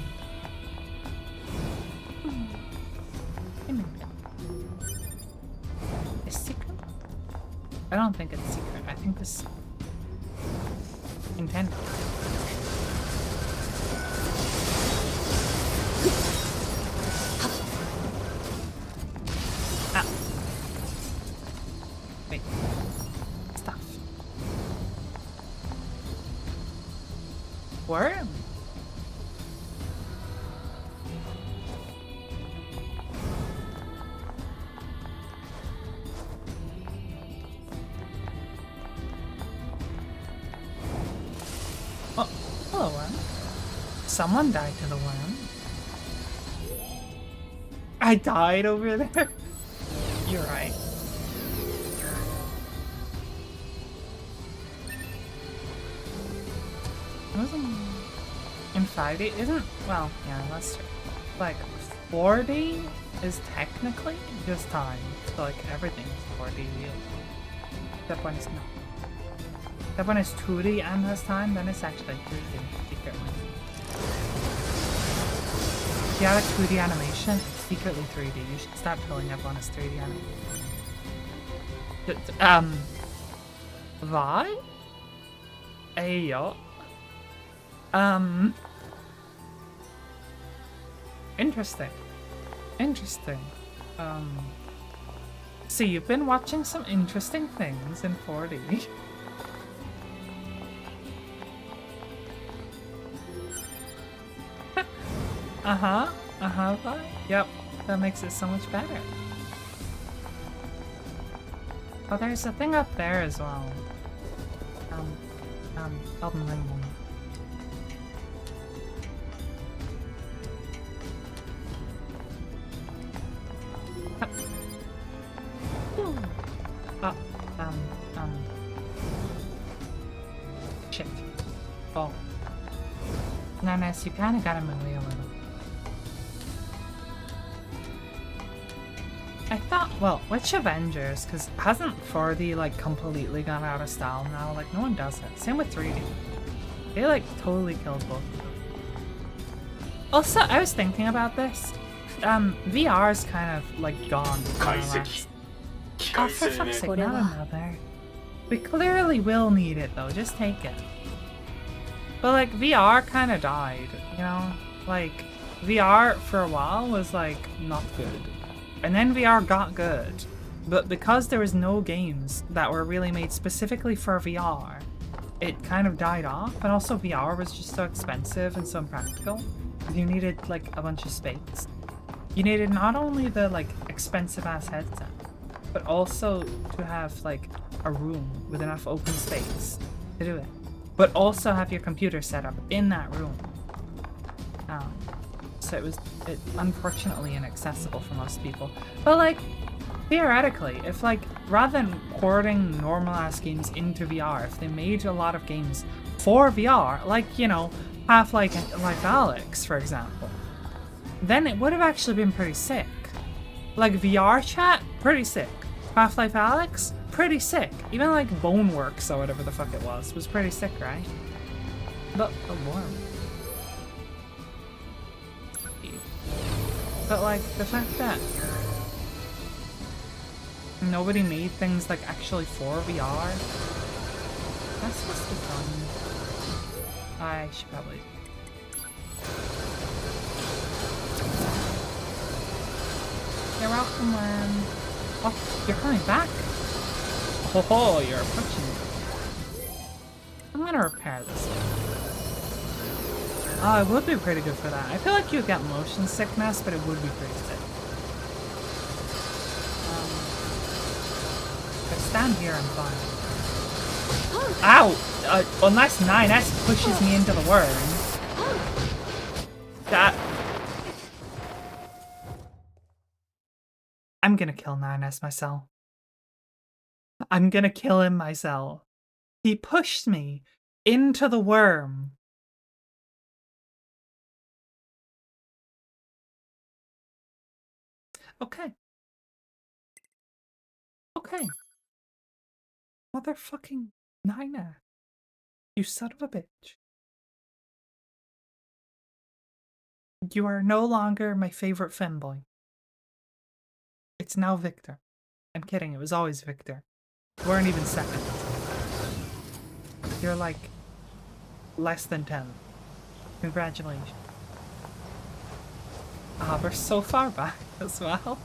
Is secret? I don't think it's secret. I think this Nintendo. Ah. Wait. Stuff. Worm. Oh, hello, worm. Someone died to the worm. I died over there. You're right. In 5D isn't, well, yeah, that's true. Like 4D is technically just time. So like everything is 4D real. Except when it's not. Except when it's 2D and has time, then it's actually 3D secretly. If you have a 2D animation, it's secretly 3D. You should start telling everyone it's 3D animation. Why? Ayo. Interesting. Interesting. So you've been watching some interesting things in 4D. Right? Yep, that makes it so much better. Oh, there's a thing up there as well. Elden Ring one. Shit. Oh. Nice, you kinda gotta move me a little. I thought, well, which Avengers? Because hasn't 4D like completely gone out of style now? Like, no one does it. Same with 3D. They like totally killed both of them. Also, I was thinking about this. VR is kind of like gone. Oh, for fuck's sake, not another. We clearly will need it though, just take it. But like, VR kind of died, you know? Like, VR for a while was like, not good. And then VR got good. But because there was no games that were really made specifically for VR, it kind of died off. And also VR was just so expensive and so impractical. You needed like a bunch of space. You needed not only the like expensive ass headset, but also to have like a room with enough open space to do it. But also have your computer set up in that room. So it was unfortunately inaccessible for most people. But like, theoretically, if like, rather than porting normal ass games into VR, if they made a lot of games for VR, like, you know, Half-Life Alyx, for example, then it would have actually been pretty sick. Like VR chat, pretty sick. Half-Life Alyx, pretty sick. Even like Boneworks or whatever the fuck it was pretty sick, right? But a worm. But like, the fact that nobody made things like actually for VR, that's just fun. I should probably... You're welcome, worm. Oh, you're coming back? Oh, you're approaching me. I'm gonna repair this. Oh, it would be pretty good for that. I feel like you'd get motion sickness, but it would be pretty sick. If I stand here, I'm fine. Ow! Unless 9S pushes me into the worm. That... I'm gonna kill 9S myself. I'm gonna kill him myself. He pushed me into the worm. Okay. Okay. Motherfucking Nina. You son of a bitch. You are no longer my favorite femboy. It's now Victor. I'm kidding, it was always Victor. You weren't even second. You're like less than 10. Congratulations. Ah, we're so far back as well.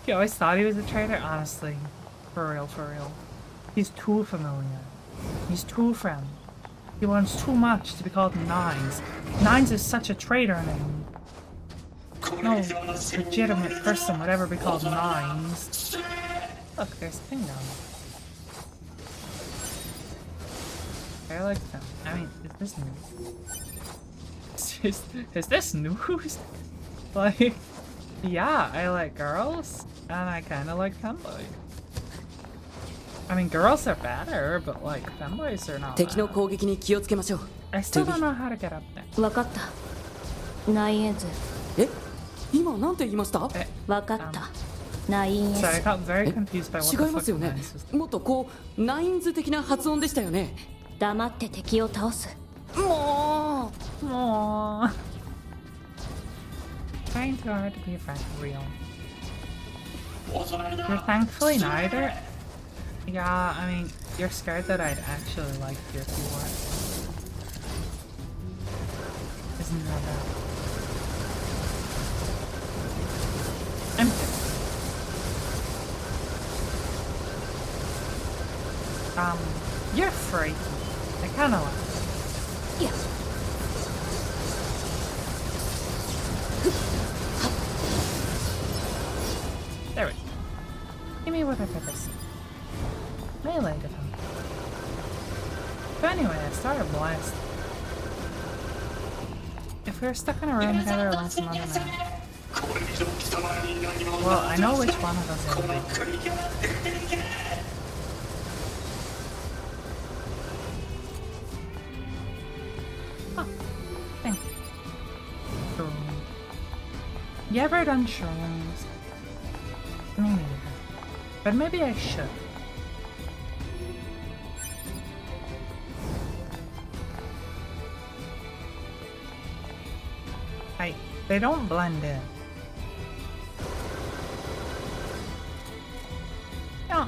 You always thought he was a traitor? Honestly. For real, for real. He's too familiar. He's too friendly. He wants too much to be called Nines. Nines is such a traitor name. No legitimate person would ever be called Nines. Look, there's a thing down there. I like them. I mean, is this news? Is this news? Like, yeah, I like girls, and I kind of like femboys. I mean, girls are better, but like, femboys are not 敵の bad. 攻撃に気をつけましょう。 I still don't know how to get up there. わかった。ナインエンズ。え、今なんて言いました？わかった。ナインエン So I ズ。 got very confused by what the 違いますよ fuck ね Nines was. もっとこうナインズ的な発音でしたよね。黙って敵を倒す。もう Aww. Trying too hard to be a friend for real. You're thankfully neither. Yeah, I mean, you're scared that I'd actually like you if you were. Isn't that bad? I'm kidding. You're freaky. I kinda like it. いや。 There we go. Give me whatever they say. Melee defense. But anyway, I started blasting. If we were stuck in a room together along some other map. Well, I know which one of us it would be. Oh, thank you. Shrooms. You ever done shrooms? Me neither. But maybe I should. They don't blend in. No.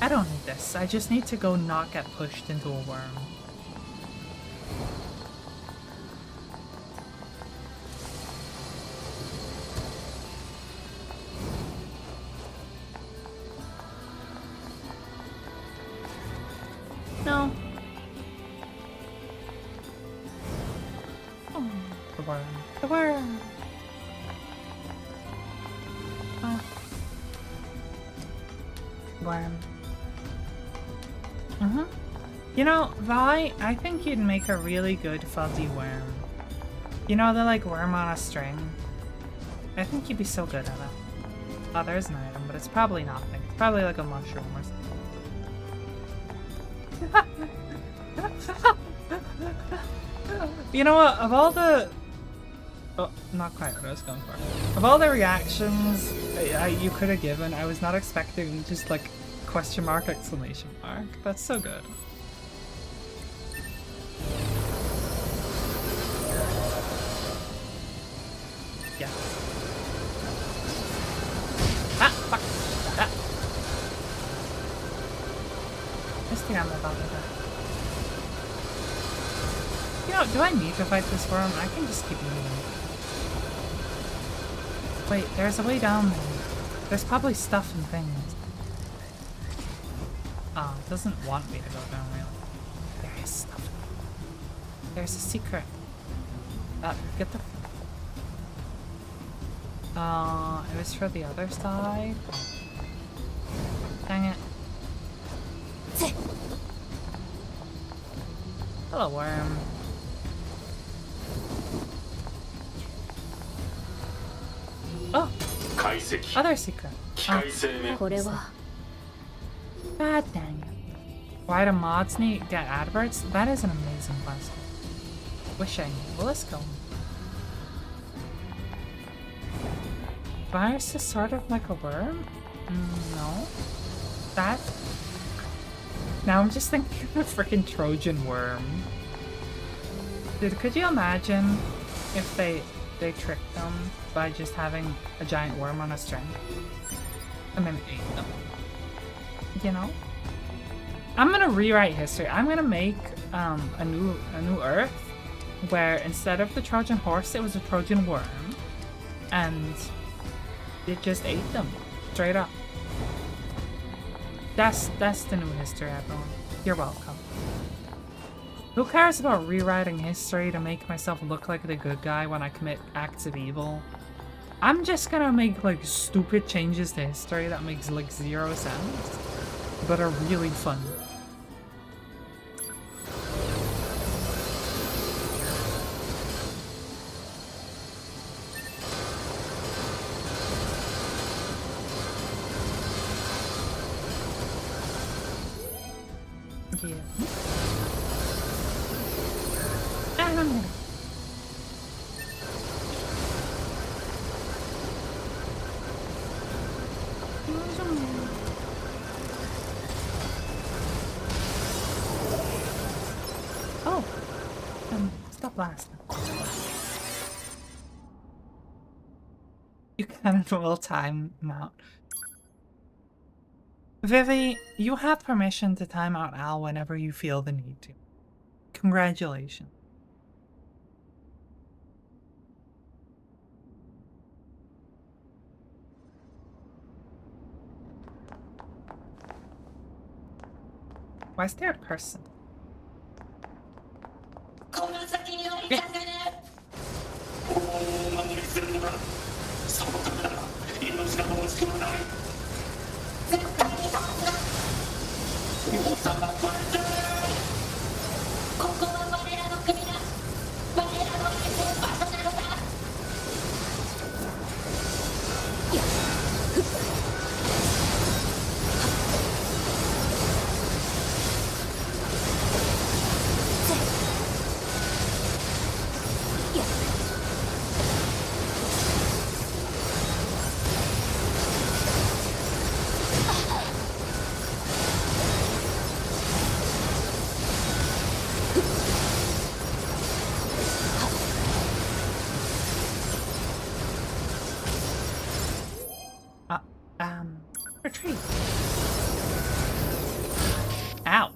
I don't need this. I just need to go not get pushed into a worm. No. Oh, the worm. The worm. Oh. Worm. You know, Vi, I think you'd make a really good fuzzy worm. You know, the like worm on a string? I think you'd be so good at it. Oh, there's an item, but it's probably nothing. It's probably like a mushroom or something. You know what? Of all the... Oh, not quite what I was going for. Of all the reactions you could have given, I was not expecting just like question mark, exclamation mark. That's so good. Yeah. Ah, fuck. Ah. Just the ammo about that. You know, do I need to fight this worm? I can just keep moving. Wait, there's a way down there. There's probably stuff and things. Oh, it doesn't want me to go down, really. There is stuff. There's a secret. Get the... it was for the other side. Dang it. Hello, worm. Oh! Other secret. Oh. これは God dang it. Why do mods get adverts? That is an amazing question. Wish I knew. Well, let's go. virus is sort of like a worm? No. That? Now I'm just thinking of a freaking Trojan worm. Dude, could you imagine if they tricked them by just having a giant worm on a string? And then ate them. You know? I'm gonna rewrite history. I'm gonna make a new Earth where instead of the Trojan horse, it was a Trojan worm, and it just ate them straight up. That's the new history, everyone. You're welcome. Who cares about rewriting history to make myself look like the good guy when I commit acts of evil? I'm just gonna make like stupid changes to history that makes like 0 sense, but are really fun. Yeah. Oh, stop blasting. You can will time out. Vivi, you have permission to time out Al whenever you feel the need to. Congratulations. Why is there a person? Retreat. Ow.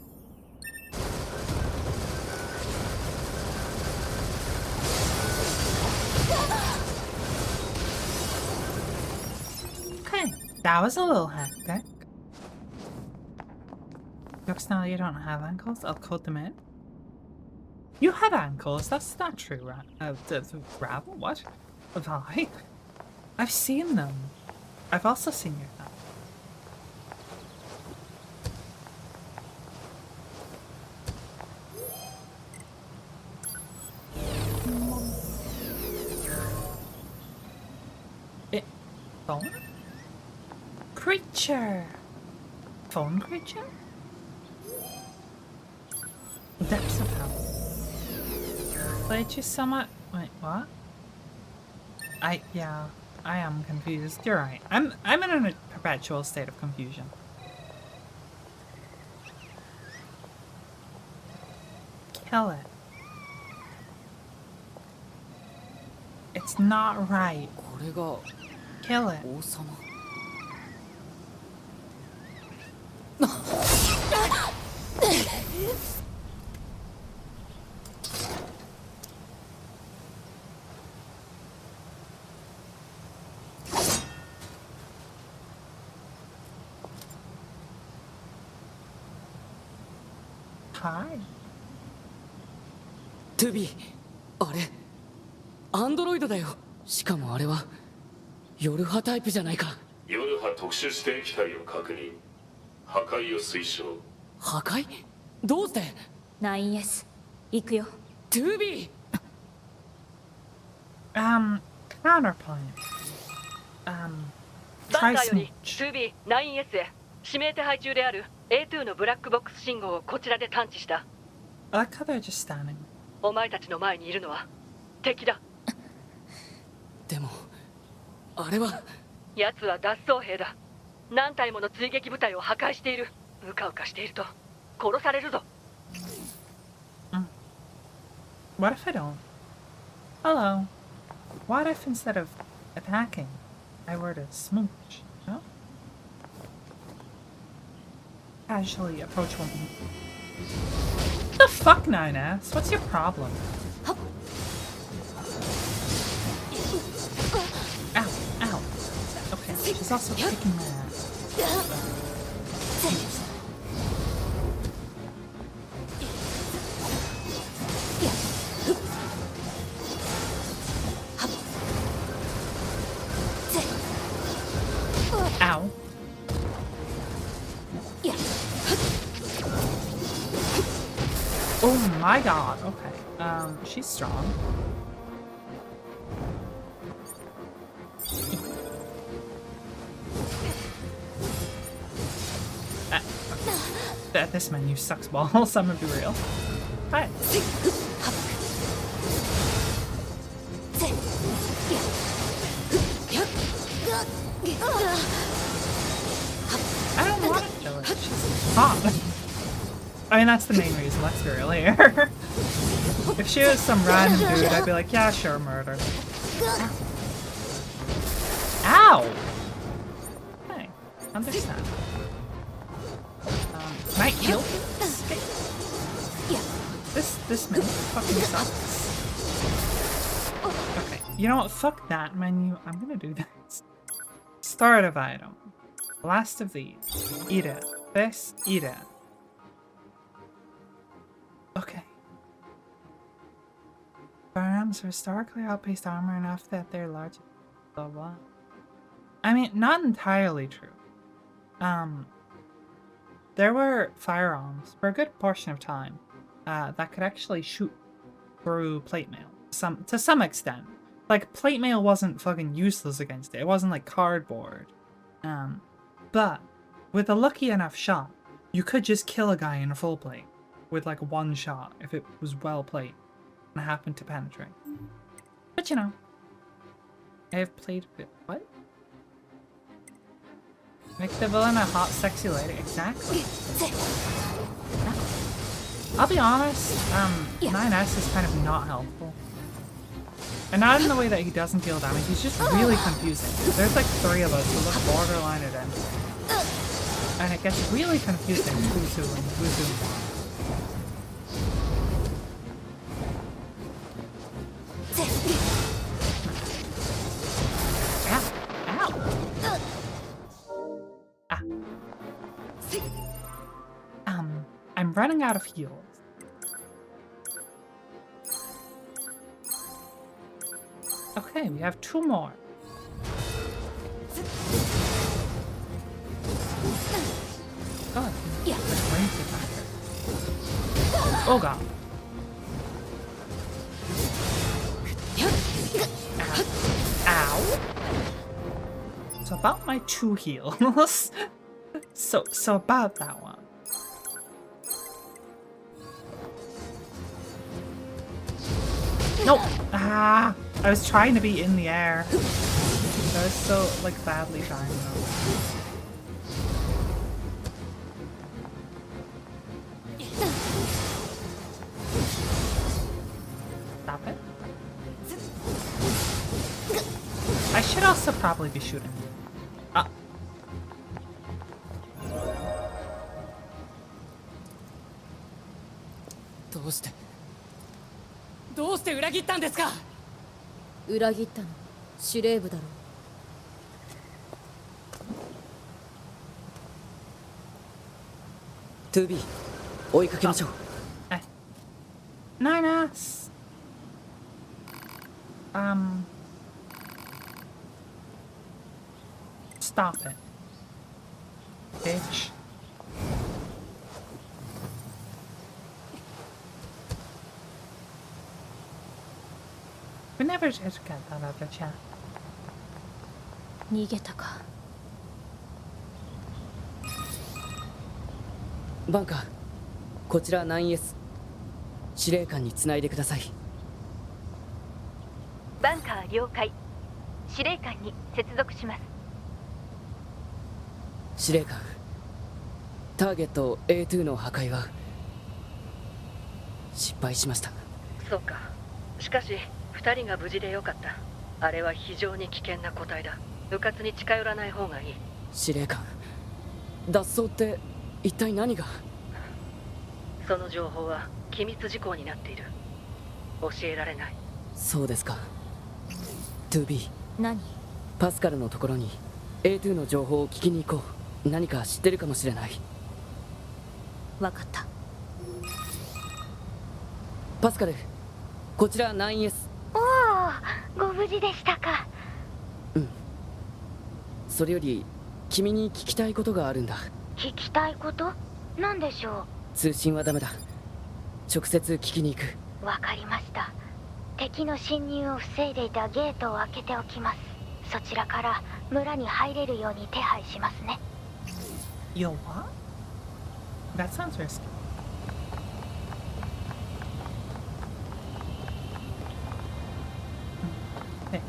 Okay, that was a little hectic. Looks now you don't have ankles, I'll code them in. You have ankles, that's not true, Ravel, what? Vi? I've seen them. I've also seen your thumb. Phone? Creature! Phone creature? Depths of hell. Played you somewhat. Wait, what? Yeah, I am confused. You're right. I'm in a perpetual state of confusion. Kill it. It's not right. Kill it. Hi. トゥビー、あれアンドロイドだよ。しかもあれはヨルハタイプじゃないか。ヨルハ特殊指定機体を確認。破壊を推奨。破壊？どうして？ 9S 行くよ。トゥビー。Counterpoint. バンカーより 2B9S へ指名手配中である A2 のブラックボックス信号をこちらで探知した。 I like how they're just standing. お前たちの前にいるのは敵だ。でもあれは奴は脱走兵だ。何体もの追撃部隊を破壊している。うかうかしていると殺されるぞ。What if I don't? Hello. What if instead of attacking, I were to smooch? No? Casually approach one. What the fuck, 9S? What's your problem? Ow, ow. Okay, she's also kicking my ass. Ow. Oh my god, okay. She's strong. This menu sucks balls, I'm gonna be real. Hi. I don't want to kill her. She's hot. I mean, that's the main reason, let's be real here. If she was some random dude, I'd be like, yeah, sure, murder. Ow! Hey, understand. Might kill this menu fucking sucks. Okay, you know what? Fuck that menu. I'm gonna do this. Start of item. Last of these. Eat it. This, eat it. Okay. Firearms historically outpaced armor enough that they're large. Blah blah. I mean, not entirely true. There were firearms for a good portion of time that could actually shoot through plate mail. To some extent. Like, plate mail wasn't fucking useless against it. It wasn't like cardboard. But with a lucky enough shot, you could just kill a guy in a full plate with like one shot if it was well played and happened to penetrate. But you know, I have played a bit. What? Make the villain a hot, sexy lady. Exactly. I'll be honest, 9S is kind of not helpful. And not in the way that he doesn't deal damage, he's just really confusing. There's like 3 of us who look borderline identical. And it gets really confusing who's who and who's who. I'm running out of heals. Okay, we have 2 more. Oh, yeah. Oh god. Ow. So about my 2 heals. so about that one. Nope. Ah, I was trying to be in the air. I was so like badly trying though. Stop it. I should also probably be shooting. Ah.どうして裏切ったんですか。裏切ったの司令部だろ。2B 追いかけましょう。9S. Stop it, bitch. We never just got that other chat. 逃げたか。バンカー、こちら 9S 司令官につないでください。バンカー了解。司令官に接続します。司令官、ターゲット A2 の破壊は失敗しました。そうか。しかし2人が無事でよかった。あれは非常に危険な個体だ。部活に近寄らない方がいい。司令官、脱走って一体何が？その情報は機密事項になっている。教えられない。そうですか。 2B、 何？パスカルのところに A2 の情報を聞きに行こう。何か知ってるかもしれない。わかった。パスカル、こちら 9S。 おお、ご無事でしたか。それより君に聞きたいことがあるんだ。聞きたいこと？何でしょ通信はダメだ。直接聞きに行く。う？わかりました。敵の侵入を防いでいたゲートを開けておきます。そちらから村に入れるように手配しますね。Yo, what? That sounds risky. Fish.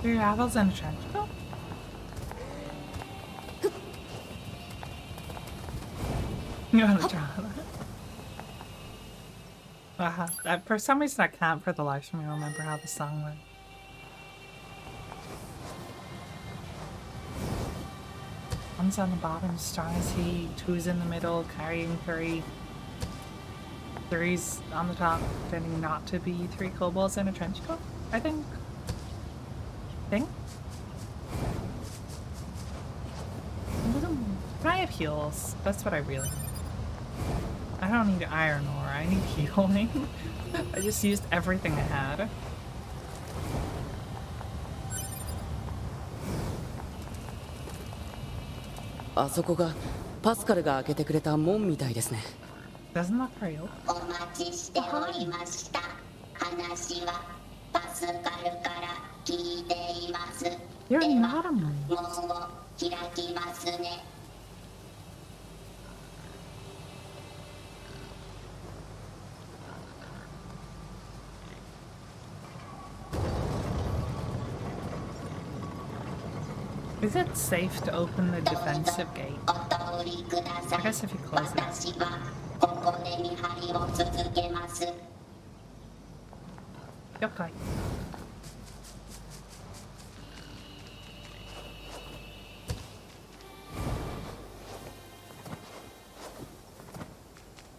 Your apples in a trench coat? You wanna try that? For some reason I can't for the life of me remember how the song went. One's on the bottom, strong as he, two's in the middle, carrying three. Three's on the top, pretending not to be three kobolds in a trench coat, I think. Can I have heals? That's what I really need. I don't need iron ore, I need healing. I just used everything I had.あそこがパスカルが開けてくれた門みたいですね。Doesn't look real. お待ちしておりました。話はパスカルから聞いています。で You're は not a moon. 門を開きますね。Is it safe to open the defensive gate? お通りくださ I い。 guess if you close it. 私はここで見張りを続けます。 Okay.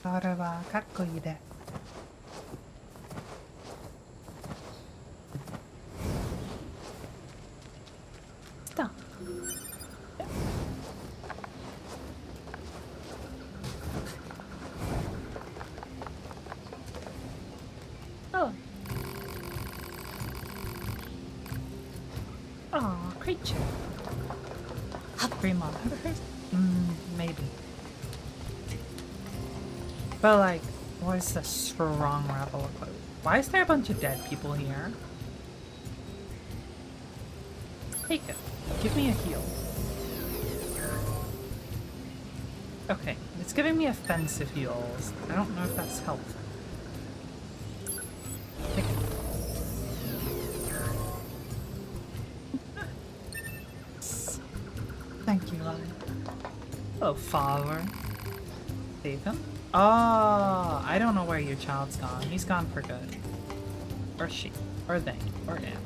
Arawa kakkoi de. Stop. Oh. Aw, creature. Free monitors? Maybe. But like, what is the strong rebel equipment? Why is there a bunch of dead people here? Take it. Give me a heal. Okay, it's giving me offensive heals. I don't know if that's helpful. Take it. Thank you, Lion. Oh, father. Save him? Oh, I don't know where your child's gone. He's gone for good. Or she. Or they. Or it.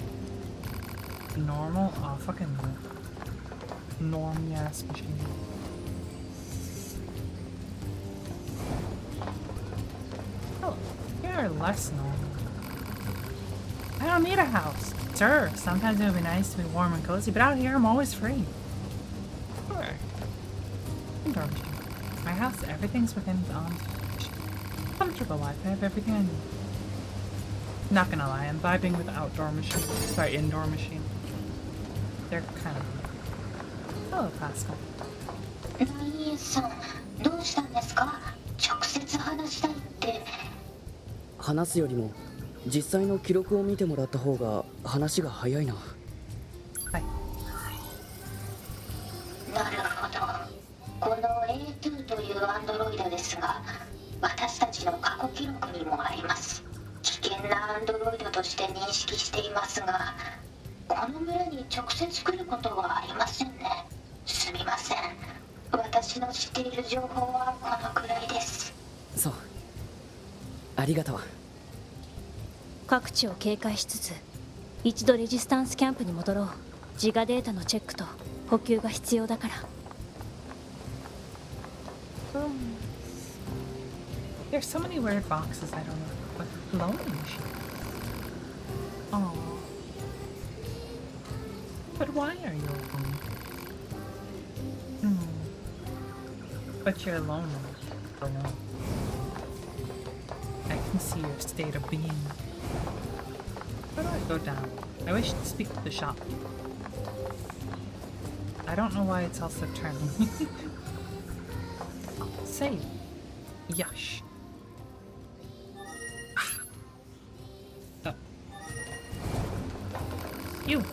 Normal? Oh, fucking normie ass machine. Oh, you're less normal. I don't need a house. Sure, sometimes it would be nice to be warm and cozy, but out here I'm always free. Sure. Indoor machine. My house, everything's within arm's reach. Comfortable life, I have everything I need. Not gonna lie, I'm vibing with outdoor machine. Sorry, indoor machine. They're kind of... Hello, Pascal. ナイエさん、どうしたんですか？直接話したいって。話すよりも実際の記録を見てもらった方が話が早いな。はい。なるほど。この A2 というアンドロイドですが、私たちの過去記録にもあります。危険なアンドロイドとして認識していますが、この村に直接来ることはありませんね。すみません。私の知っている情報はこのくらいです。そう、ありがとう。各地を警戒しつつ一度レジスタンスキャンプに戻ろう。自我データのチェックと補給が必要だから。There's so many weird boxes I don't know. But clone machine. Oh. But why are you alone? But you're alone. Alone. I can see your state of being. How do I go down? I wish to speak to the shop. I don't know why it's also turning. Save. Yush. Oh. You.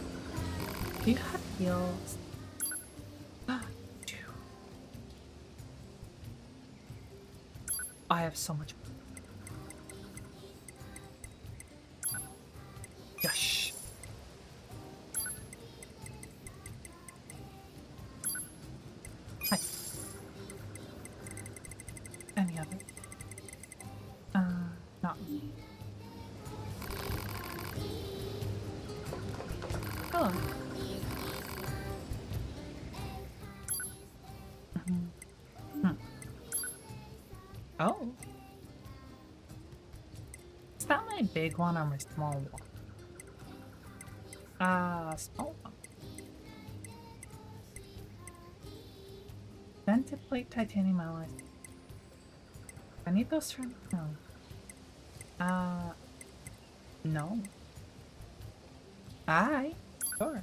Do you have heels? Do. I have so much. Yush. Hi. Any other? Not me. Hello. Oh. Is that my big one or my small one? Small one. Vented plate titanium alloys. I need those for no. No. Aye. Sure.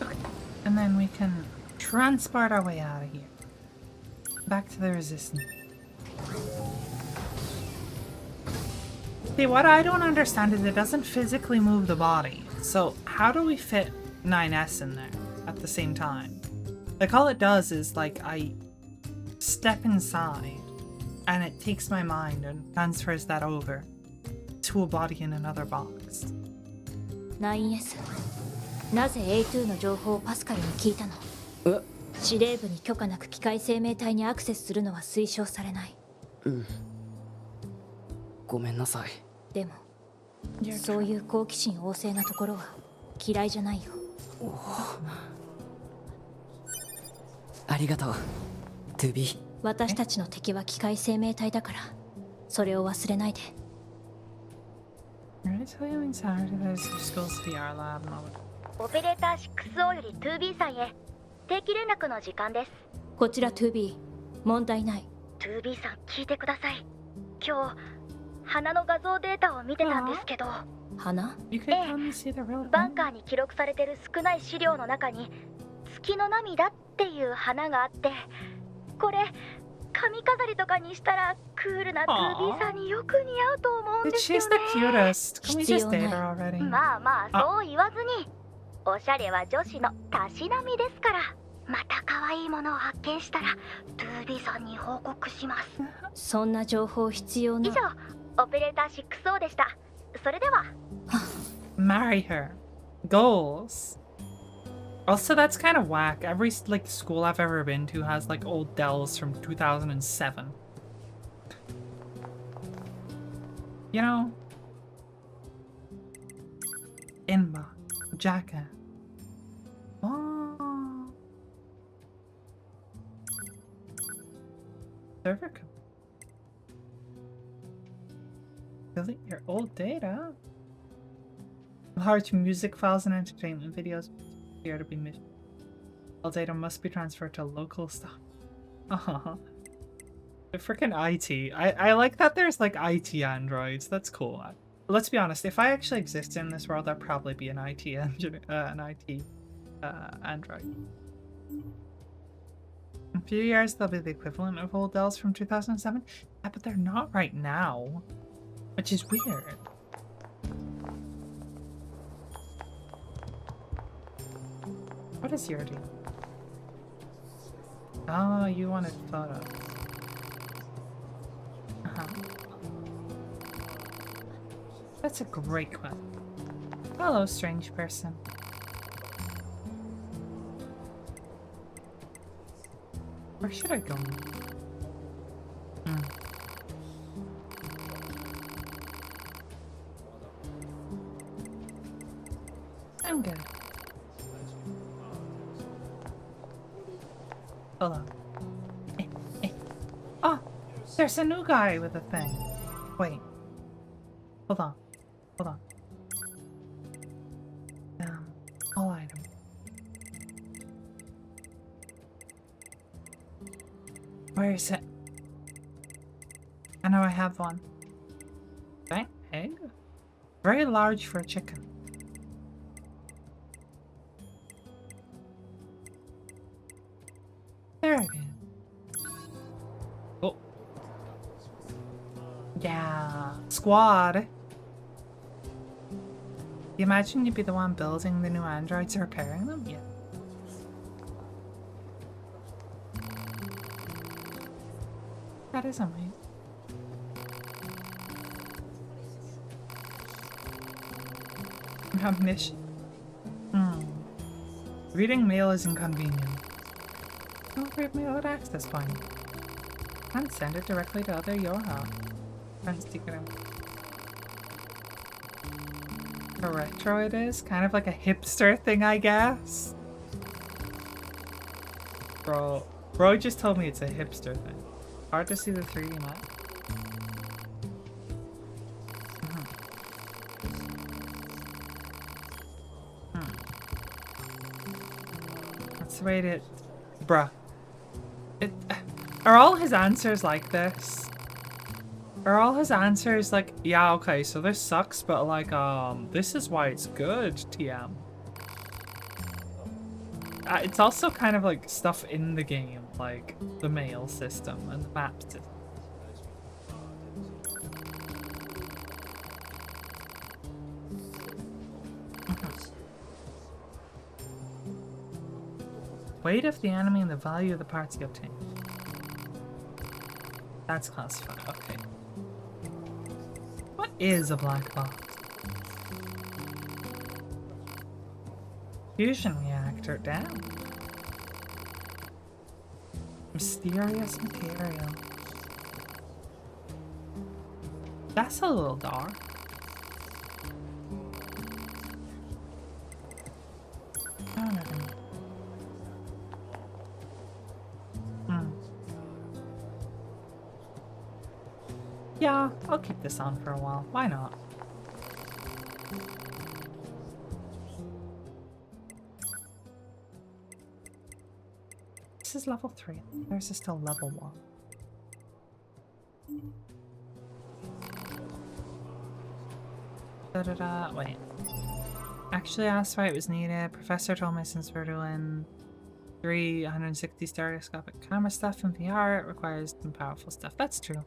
Okay. And then we can transport our way out of here. Back to the Resistance. See, what I don't understand is it doesn't physically move the body. So how do we fit 9S in there at the same time? Like, all it does is, like, I step inside and it takes my mind and transfers that over to a body in another box. 9S なぜ A2 の情報をパスカルに聞いたの？司令部に許可なく機械生命体にアクセスするのは推奨されない。ごめんなさい。でもそういう好奇心旺盛なところは嫌いじゃないよ。ありがとう、トゥビー。私たちの敵は機械生命体だから、それを忘れないで。オペレーター 6O より 2B さんへ定期連絡の時間です。こちら 2B、 問題ない。 2B さん聞いてください。今日花の画像データを見てたんですけど、花？バンカーに記録されてる少ない資料の中に月の涙っていう花があって、これ髪飾りとかにしたらクールな 2B さんによく似合うと思うんですよね。必要ない。まあまあそう言わずに、おしゃれは女子のたしなみですから。また可愛いものを発見したら 2B さんに報告します。そんな情報必要な。以上、オペレーター 6O でした。それでは。Marry her. Goals. Also, that's kind of whack. Every like school I've ever been to has like old Dells from 2007. You know? Inbox. Jacka. Oh. Server code. Delete your old data. Large music files and entertainment videos here to be missed. All data must be transferred to local stuff. The freaking IT. I like that there's like IT androids. That's cool. Let's be honest. If I actually existed in this world, I'd probably be an IT engineer, android. In a few years, they'll be the equivalent of old Dells from 2007. Yeah, but they're not right now, which is weird. What is your deal? Oh, you wanted photos. That's a great question. Hello, strange person. Where should I go? I'm good. Hold on. Oh, there's a new guy with a thing. Wait. Hold on. Hold on. All item. Where is it? I know I have one. Bang egg? Very large for a chicken. There it is. Oh. Yeah. Squad. You imagine you'd be the one building the new androids or repairing them? Yeah. That is amazing. Omniscient. Reading mail is inconvenient. Don't read mail at access point. And send it directly to other Yoha. And stick it in. A retro it is? Kind of like a hipster thing, I guess? Bro just told me it's a hipster thing. Hard to see the 3D map. That's the way it... Bruh. Are all his answers like this? Are all his answers like, yeah, okay, so this sucks, but like, this is why it's good, TM. It's also kind of like stuff in the game, like the mail system and the map system. Weight of the enemy and the value of the parts you obtain. That's classified, okay. What is a black box? Fusion reactor down. Mysterious material. That's a little dark. Yeah, I'll keep this on for a while. Why not? This is level 3. There's still level 1. Wait. Actually asked why it was needed. Professor told me since we're doing 360 stereoscopic camera stuff in VR, it requires some powerful stuff. That's true.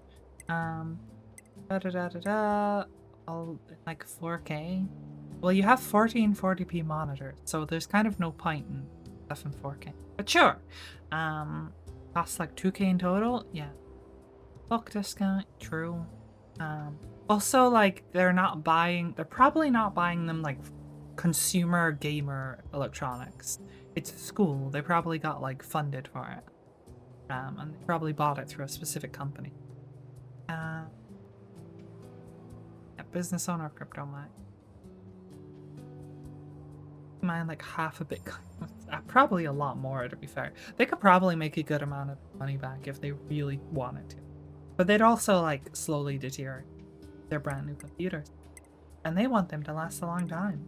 All like 4K. Well, you have 1440p monitors, so there's kind of no point in stuff in 4K. But sure. Costs like 2K in total. Yeah. Bulk discount. True. Also, like, they're probably not buying them like consumer gamer electronics. It's a school. They probably got like funded for it. And they probably bought it through a specific company. Yeah, business owner of crypto mine like half a Bitcoin. Probably a lot more, to be fair. They could probably make a good amount of money back if they really wanted to. But they'd also like slowly deteriorate their brand new computers. And they want them to last a long time.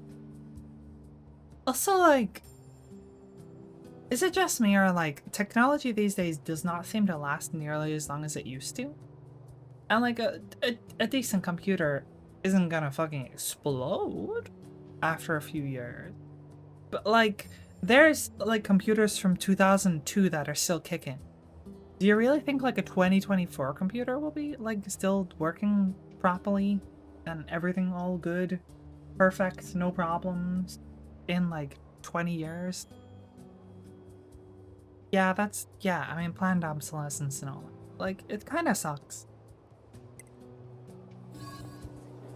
Also, like, is it just me or like technology these days does not seem to last nearly as long as it used to? And like a decent computer isn't gonna fucking explode after a few years. But like, there's like computers from 2002 that are still kicking. Do you really think like a 2024 computer will be like still working properly and everything all good, perfect, no problems in like 20 years? Yeah, that's, yeah, I mean, planned obsolescence and all that. Like, it kind of sucks.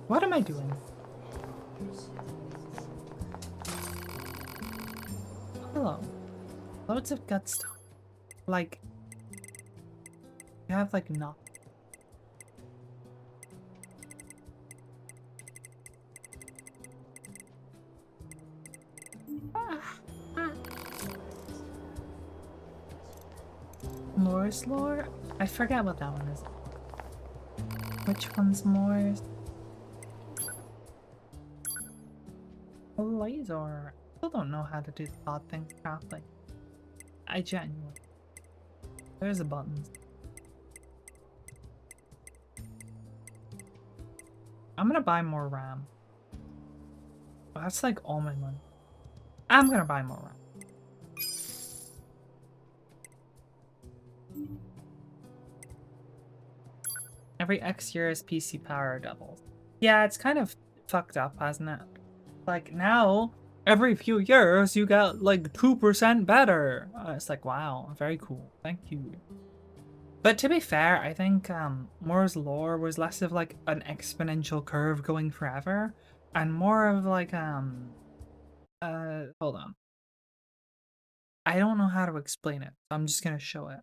What am I doing? Hello. Loads of gut stuff. Like, you have, like, nothing. Moore's lore? I forget what that one is. Which one's Moore's? Laser. I still don't know how to do the odd things properly. I genuinely. There's the buttons. I'm gonna buy more RAM. Oh, that's like all my money. I'm gonna buy more RAM. Every X years PC power doubles. Yeah, it's kind of fucked up, hasn't it? Like now, every few years you get like 2% better. It's like, wow, very cool. Thank you. But to be fair, I think Moore's lore was less of like an exponential curve going forever and more of like hold on. I don't know how to explain it. So I'm just gonna show it.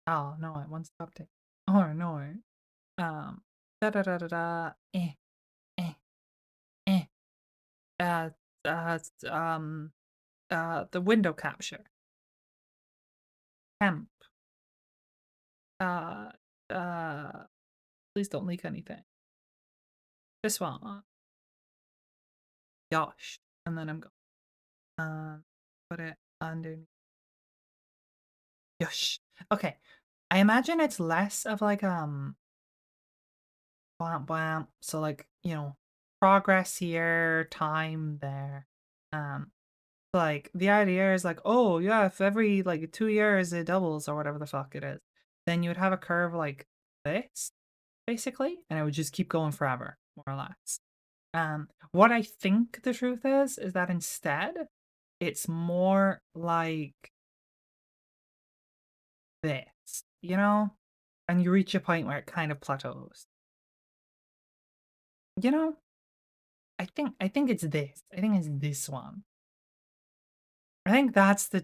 Oh no, it wants to update. Oh no. Da da da da da. Eh. Eh. Uh. Uh. Um. The window capture. Temp. Uh. Uh. Please don't leak anything. This one. Gosh. And then I'm going. Put it underneath. Yosh. Okay. I imagine it's less of like blam blam. So like, you know, progress here, time there. Like the idea is like, oh yeah, if every like 2 years it doubles or whatever the fuck it is, then you would have a curve like this, basically, and it would just keep going forever, more or less. What I think the truth is that instead, it's more like this, you know? And you reach a point where it kind of plateaus. You know? I think it's this. I think it's this one. I think that's the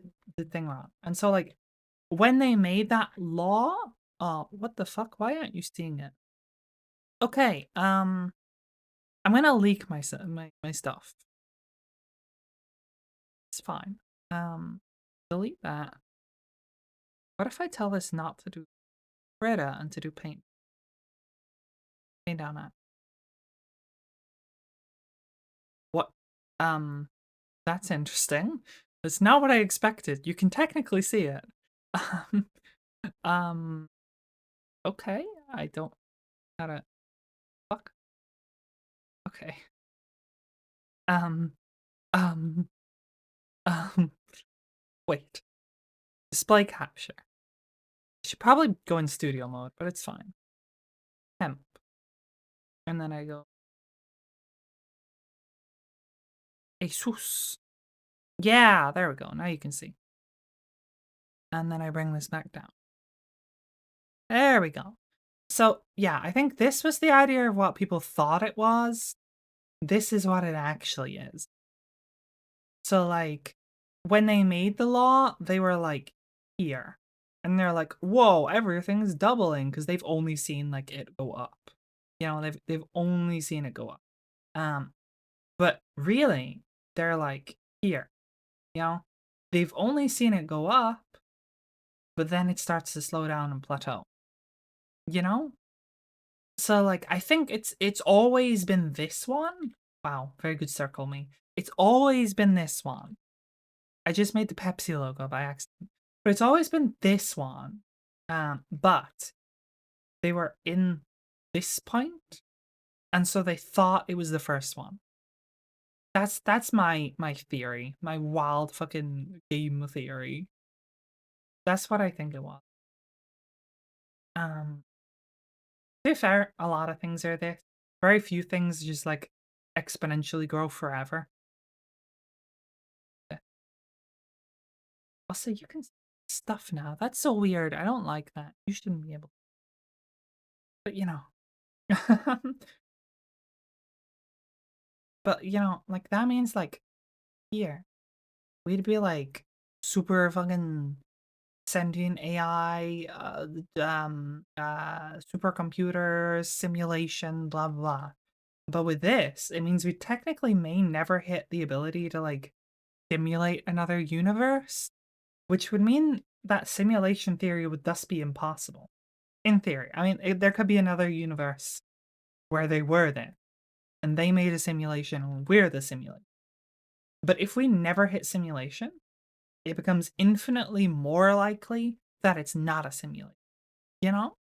thing wrong. And so like when they made that law, what the fuck? Why aren't you seeing it? Okay, I'm gonna leak my stuff. It's fine. Delete that. What if I tell this not to do Greta and to do paint? Paint on that. What? That's interesting. It's not what I expected. You can technically see it. Um, okay. I don't how to fuck. Okay. Um, um, wait. Display capture. I should probably go in studio mode, but it's fine. Temp. And then I go. Jesus. Yeah, there we go. Now you can see. And then I bring this back down. There we go. So, yeah, I think this was the idea of what people thought it was. This is what it actually is. So, like, when they made the law, they were like, here. And they're like, whoa, everything's doubling because they've only seen like it go up. You know, they've only seen it go up. But really, they're like, here. You know, they've only seen it go up, but then it starts to slow down and plateau. You know? So like I think it's always been this one. Wow, very good circle me. It's always been this one. I just made the Pepsi logo by accident. But it's always been this one. But they were in this point, and so they thought it was the first one. That's my theory, my wild fucking game theory. That's what I think it was. To be fair, a lot of things are this. Very few things just like exponentially grow forever. Also, you can stuff now. That's so weird. I don't like that. You shouldn't be able to. But, you know. But, you know, like, that means, like, here, we'd be, like, super fucking sentient AI, supercomputers, simulation, blah, blah. But with this, it means we technically may never hit the ability to, like, simulate another universe, which would mean that simulation theory would thus be impossible. In theory. I mean, there could be another universe where they were there, and they made a simulation, and we're the simulation. But if we never hit simulation, it becomes infinitely more likely that it's not a simulation. You know?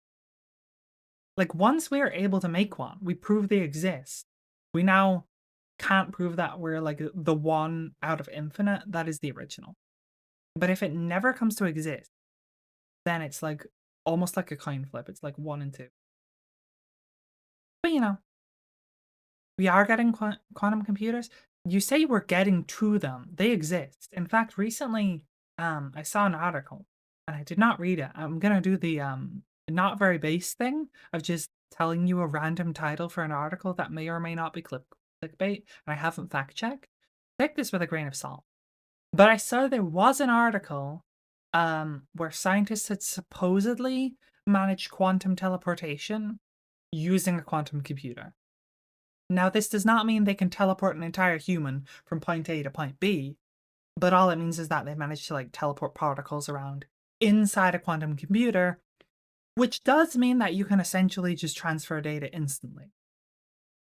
Like, once we're able to make one, we prove they exist. We now can't prove that we're, like, the one out of infinite that is the original. But if it never comes to exist, then it's, like, almost like a coin flip. It's, like, 1 and 2. But, you know, we are getting quantum computers. You say we're getting to them. They exist. In fact, recently, I saw an article, and I did not read it. I'm gonna do the not very base thing of just telling you a random title for an article that may or may not be clickbait, and I haven't fact checked. Take this with a grain of salt. But I saw there was an article where scientists had supposedly managed quantum teleportation using a quantum computer. Now, this does not mean they can teleport an entire human from point A to point B, but all it means is that they managed to, like, teleport particles around inside a quantum computer, which does mean that you can essentially just transfer data instantly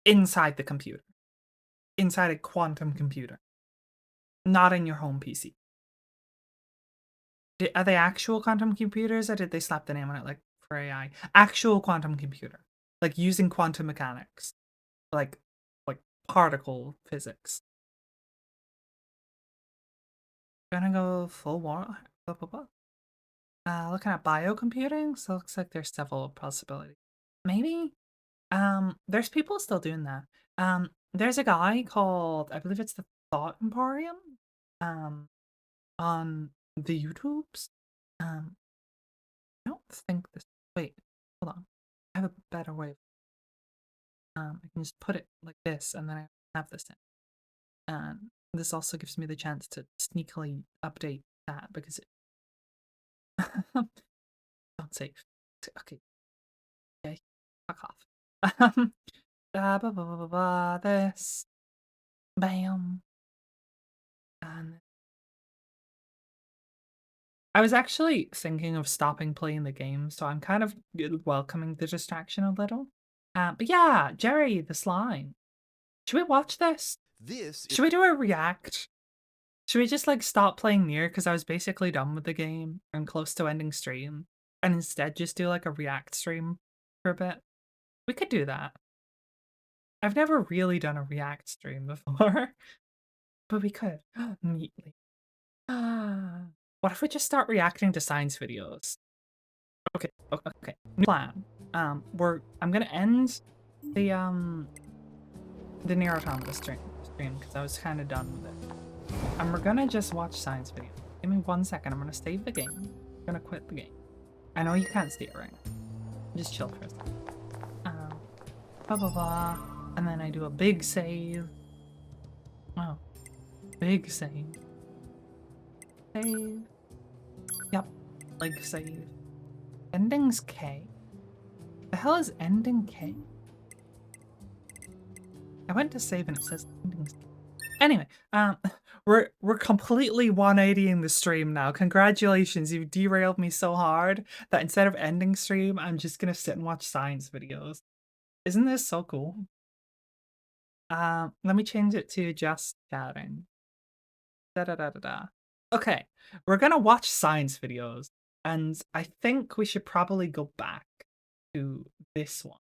inside the computer, inside a quantum computer, not in your home PC. Are they actual quantum computers, or did they slap the name on it, like, for AI? Actual quantum computer, like, using quantum mechanics. Like particle physics. Gonna go full war. Looking at biocomputing, so it looks like there's several possibilities. Maybe, there's people still doing that. There's a guy called, I believe it's the Thought Emporium, on the YouTubes. I don't think this. Wait, hold on. I have a better way of I can just put it like this, and then I have this in. And this also gives me the chance to sneakily update that, because it... Don't save. Okay. Okay. Fuck off. This. Bam. And I was actually thinking of stopping playing the game, so I'm kind of welcoming the distraction a little. But yeah, Jerry the Slime. Should we watch this? Should we do a react? Should we just, like, stop playing Nier because I was basically done with the game and close to ending stream, and instead just do, like, a react stream for a bit? We could do that. I've never really done a react stream before, but we could. Neatly. What if we just start reacting to science videos? Okay. New plan. I'm gonna end the Nier Automata stream because I was kind of done with it, and we're gonna just watch science videos. Give me 1 second. I'm gonna save the game. I'm gonna quit the game. I know you can't see it right now. Just chill for a second. Blah blah blah, and then I do a big save. Wow, big save. Save. Yep, like save. Endings K. The hell is ending K? I went to save and it says endings K. Anyway, we're completely 180ing the stream now. Congratulations, you've derailed me so hard that instead of ending stream, I'm just gonna sit and watch science videos. Isn't this so cool? Let me change it to just chatting. Okay, we're gonna watch science videos, and I think we should probably go back to this one.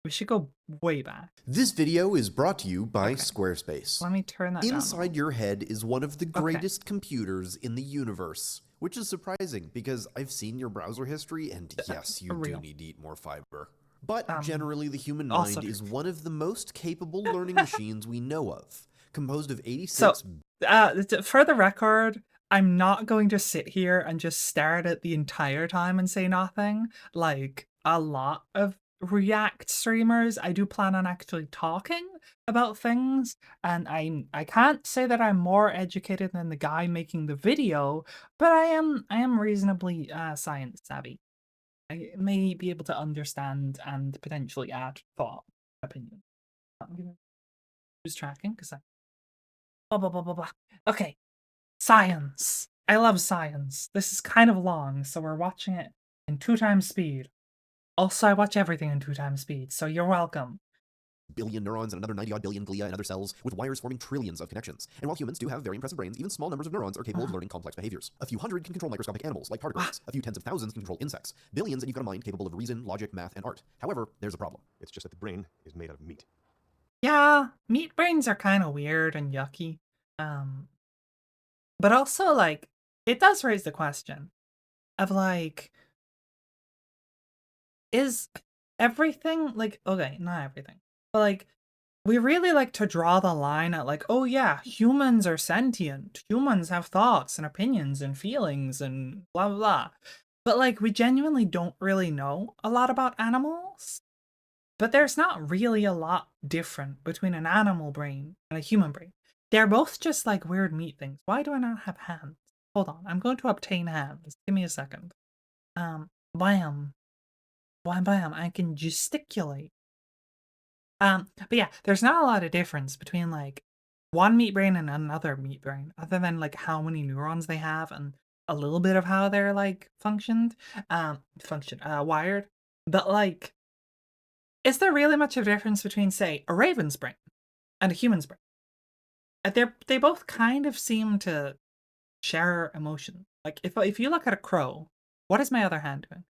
We should go way back. This video is brought to you by Squarespace. Let me turn that down. Inside your head is one of the greatest computers in the universe, which is surprising because I've seen your browser history, and yes, you do need to eat more fiber. But generally, the human mind is one of the most capable learning machines we know of, composed of 86... So, for the record, I'm not going to sit here and just stare at it the entire time and say nothing. Like a lot of React streamers, I do plan on actually talking about things, and I can't say that I'm more educated than the guy making the video, but I am reasonably science savvy. I may be able to understand and potentially add thought, opinion. Who's tracking? Because I blah blah blah blah blah. Okay, science. I love science. This is kind of long, so we're watching it in 2 times speed. Also, I watch everything in 2 times speed, so you're welcome. Billion neurons and another 90-odd billion glia in other cells, with wires forming trillions of connections. And while humans do have very impressive brains, even small numbers of neurons are capable of learning complex behaviors. A few hundred can control microscopic animals, like tardigrades. A few tens of thousands can control insects. Billions, and you've got a mind capable of reason, logic, math, and art. However, there's a problem. It's just that the brain is made out of meat. Yeah, meat brains are kind of weird and yucky. But also, like, it does raise the question of, like, is everything, like, okay, not everything, but, like, we really like to draw the line at, like, oh yeah, humans are sentient, humans have thoughts and opinions and feelings and blah blah blah. But, like, we genuinely don't really know a lot about animals. But there's not really a lot different between an animal brain and a human brain. They're both just like weird meat things. Why do I not have hands? Hold on, I'm going to obtain hands. Give me a second. Bam. Bam, bam, I can gesticulate. But yeah, there's not a lot of difference between like one meat brain and another meat brain, other than like how many neurons they have and a little bit of how they're like wired. But like, is there really much of a difference between, say, a raven's brain and a human's brain? They both kind of seem to share emotion. Like, if you look at a crow, what is my other hand doing?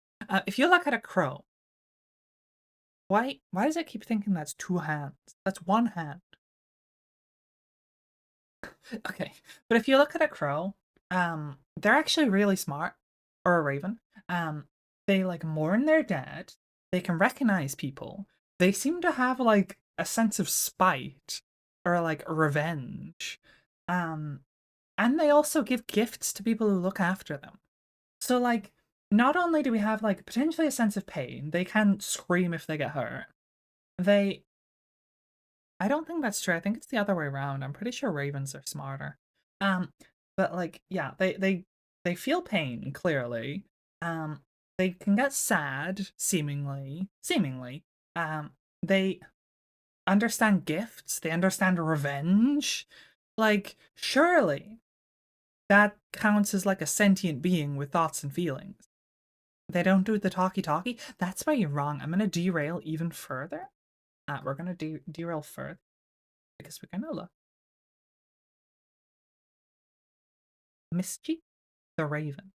If you look at a crow, why does it keep thinking that's 2 hands? That's 1 hand. Okay, but if you look at a crow, they're actually really smart, or a raven. They like mourn their dead. They can recognize people. They seem to have like a sense of spite or like revenge. And they also give gifts to people who look after them. So like, not only do we have like potentially a sense of pain, they can scream if they get hurt. I don't think that's true. I think it's the other way around. I'm pretty sure ravens are smarter. But like, yeah, they feel pain clearly. They can get sad, seemingly. They understand gifts. They understand revenge. Like, surely that counts as like a sentient being with thoughts and feelings. They don't do the talkie-talkie. That's why you're wrong. I'm gonna derail even further. We're gonna derail further because we're gonna look. Mischief the Raven.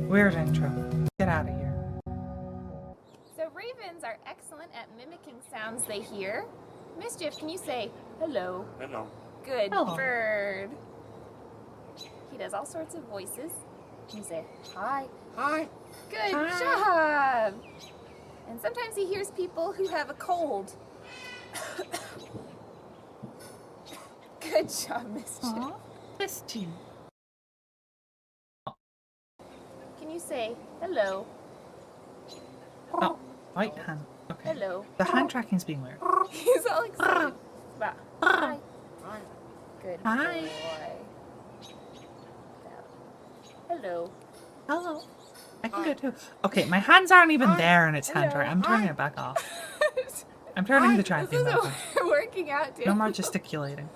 Weird intro. Get out of here. So ravens are excellent at mimicking sounds they hear. Mischief, can you say hello? Hello. Good Hello. bird. He does all sorts of voices. Can you say hi? Hi. Good Hi. job. And sometimes he hears people who have a cold. Good job, Mischief. Aw, Mischief. Can you say hello? Oh, right hand. Okay. Hello. The hand tracking's being weird. He's all excited. Wow. Hi. Hi. Good Hi. boy. Hello. Hello. I can go too. Okay, my hands aren't even there and it's hand Hello. track. I'm turning it back off. I'm turning the tracking This back isn't off. working out, dude. No more gesticulating.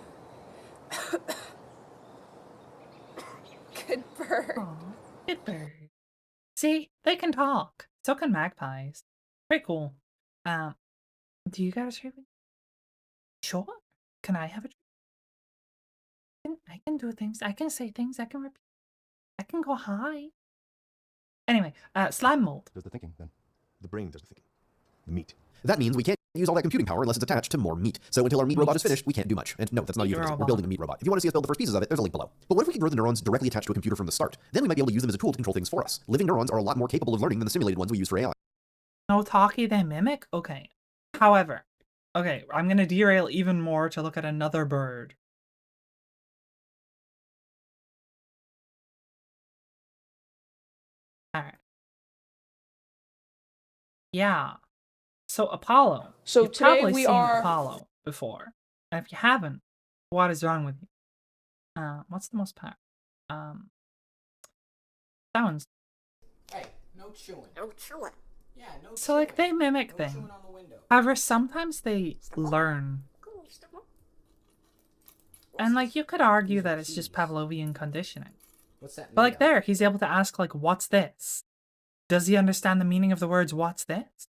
Good bird. Aw, good bird. See, they can talk. So can magpies. Pretty cool. Do you guys hear me? Sure. Can I have a drink? I can do things. I can say things. I can repeat. I can go high. Anyway, slime mold. Does the thinking then? The brain does the thinking. The meat. That means we can't use all that computing power unless it's attached to more meat. So until our meat robot is finished, we can't do much. And no, that's not Meat euphemism. We're robot. building a meat robot. If you want to see us build the first pieces of it, there's a link below. But what if we could grow the neurons directly attached to a computer from the start? Then we might be able to use them as a tool to control things for us. Living neurons are a lot more capable of learning than the simulated ones we use for AI. No talkie they mimic? Okay. However, Okay, I'm gonna derail even more to look at another bird. Alright. Yeah. So Apollo. So You've today probably we seen are... Apollo before. And if you haven't, what is wrong with you? What's the most powerful? That one's... Hey, no chewing. No chewing. Yeah, no So, like, they mimic things. However, sometimes they learn. And, like, you could argue that it's just Pavlovian conditioning. What's that? But, like, there, he's able to ask, like, what's this? Does he understand the meaning of the words, what's this?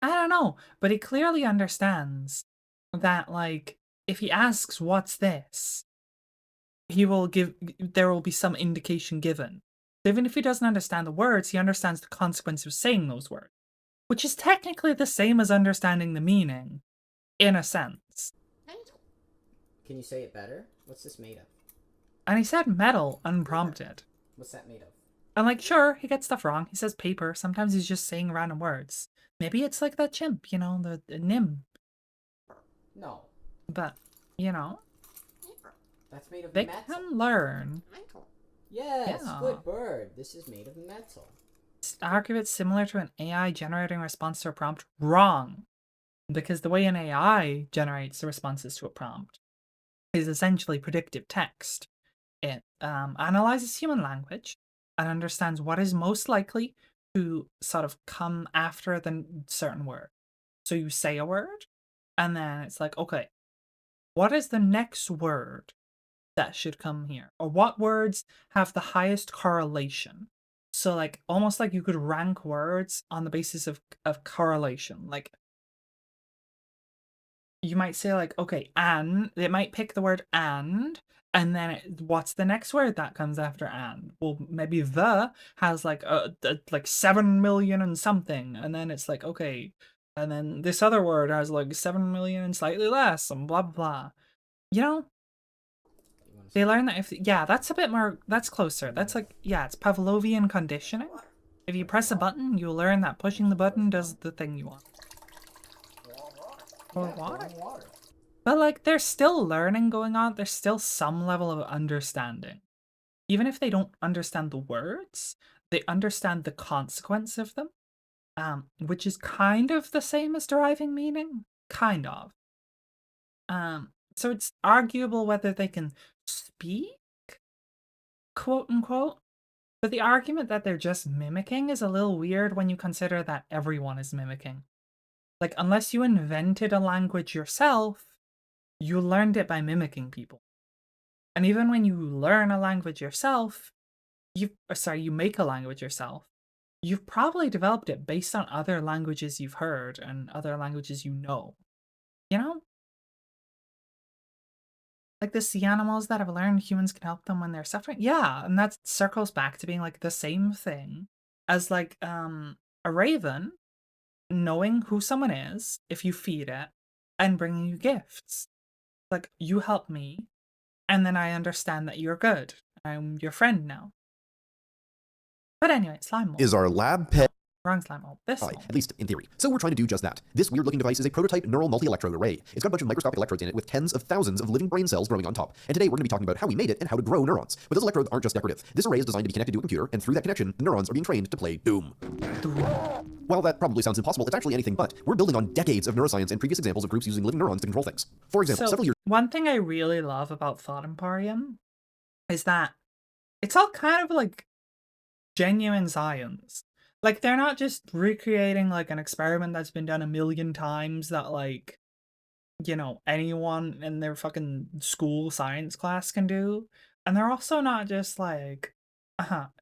I don't know, but he clearly understands that, like, if he asks, what's this? There will be some indication given. So even if he doesn't understand the words, he understands the consequence of saying those words. Which is technically the same as understanding the meaning, in a sense. Can you say it better? What's this made of? And he said metal unprompted. What's that made of? And like, sure, he gets stuff wrong. He says paper. Sometimes he's just saying random words. Maybe it's like that chimp, you know, the Nim. No. But, you know. That's made of they metal. Can learn. Yes, yeah. Good bird. This is made of metal. Argue it's similar to an AI generating response to a prompt. Wrong. Because the way an AI generates the responses to a prompt is essentially predictive text. It analyzes human language and understands what is most likely to sort of come after the certain word. So you say a word, and then it's like, okay, what is the next word that should come here? Or what words have the highest correlation? So like, almost like you could rank words on the basis of correlation. Like, you might say like, okay, and, it might pick the word and then what's the next word that comes after and? Well, maybe the has like like 7 million and something, and then it's like, okay, and then this other word has like 7 million and slightly less, and blah blah blah. You know, they learn that that's a bit more, that's closer. That's like, yeah, it's Pavlovian conditioning. If you press a button, you'll learn that pushing the button does the thing you want. Or water. But like, there's still learning going on. There's still some level of understanding. Even if they don't understand the words, they understand the consequence of them. Which is kind of the same as deriving meaning. Kind of. So it's arguable whether they can speak, quote unquote. But the argument that they're just mimicking is a little weird when you consider that everyone is mimicking. Like, unless you invented a language yourself, you learned it by mimicking people. And even when you learn a language yourself, you make a language yourself, you've probably developed it based on other languages you've heard and other languages you know. You know? Like the sea animals that have learned humans can help them when they're suffering. Yeah, and that circles back to being like the same thing as like a raven knowing who someone is if you feed it and bringing you gifts. Like, you help me, and then I understand that you're good. I'm your friend now. But anyway, slime mold. Is our lab pet... Wrong slime mold. This one. At least in theory. So we're trying to do just that. This weird-looking device is a prototype neural multi-electrode array. It's got a bunch of microscopic electrodes in it with tens of thousands of living brain cells growing on top. And today we're going to be talking about how we made it and how to grow neurons. But those electrodes aren't just decorative. This array is designed to be connected to a computer, and through that connection, the neurons are being trained to play Doom. While that probably sounds impossible, it's actually anything but. We're building on decades of neuroscience and previous examples of groups using living neurons to control things. For example, several years... One thing I really love about Thought Emporium is that it's all kind of like genuine science. Like, they're not just recreating like an experiment that's been done a million times that like, you know, anyone in their fucking school science class can do. And they're also not just like,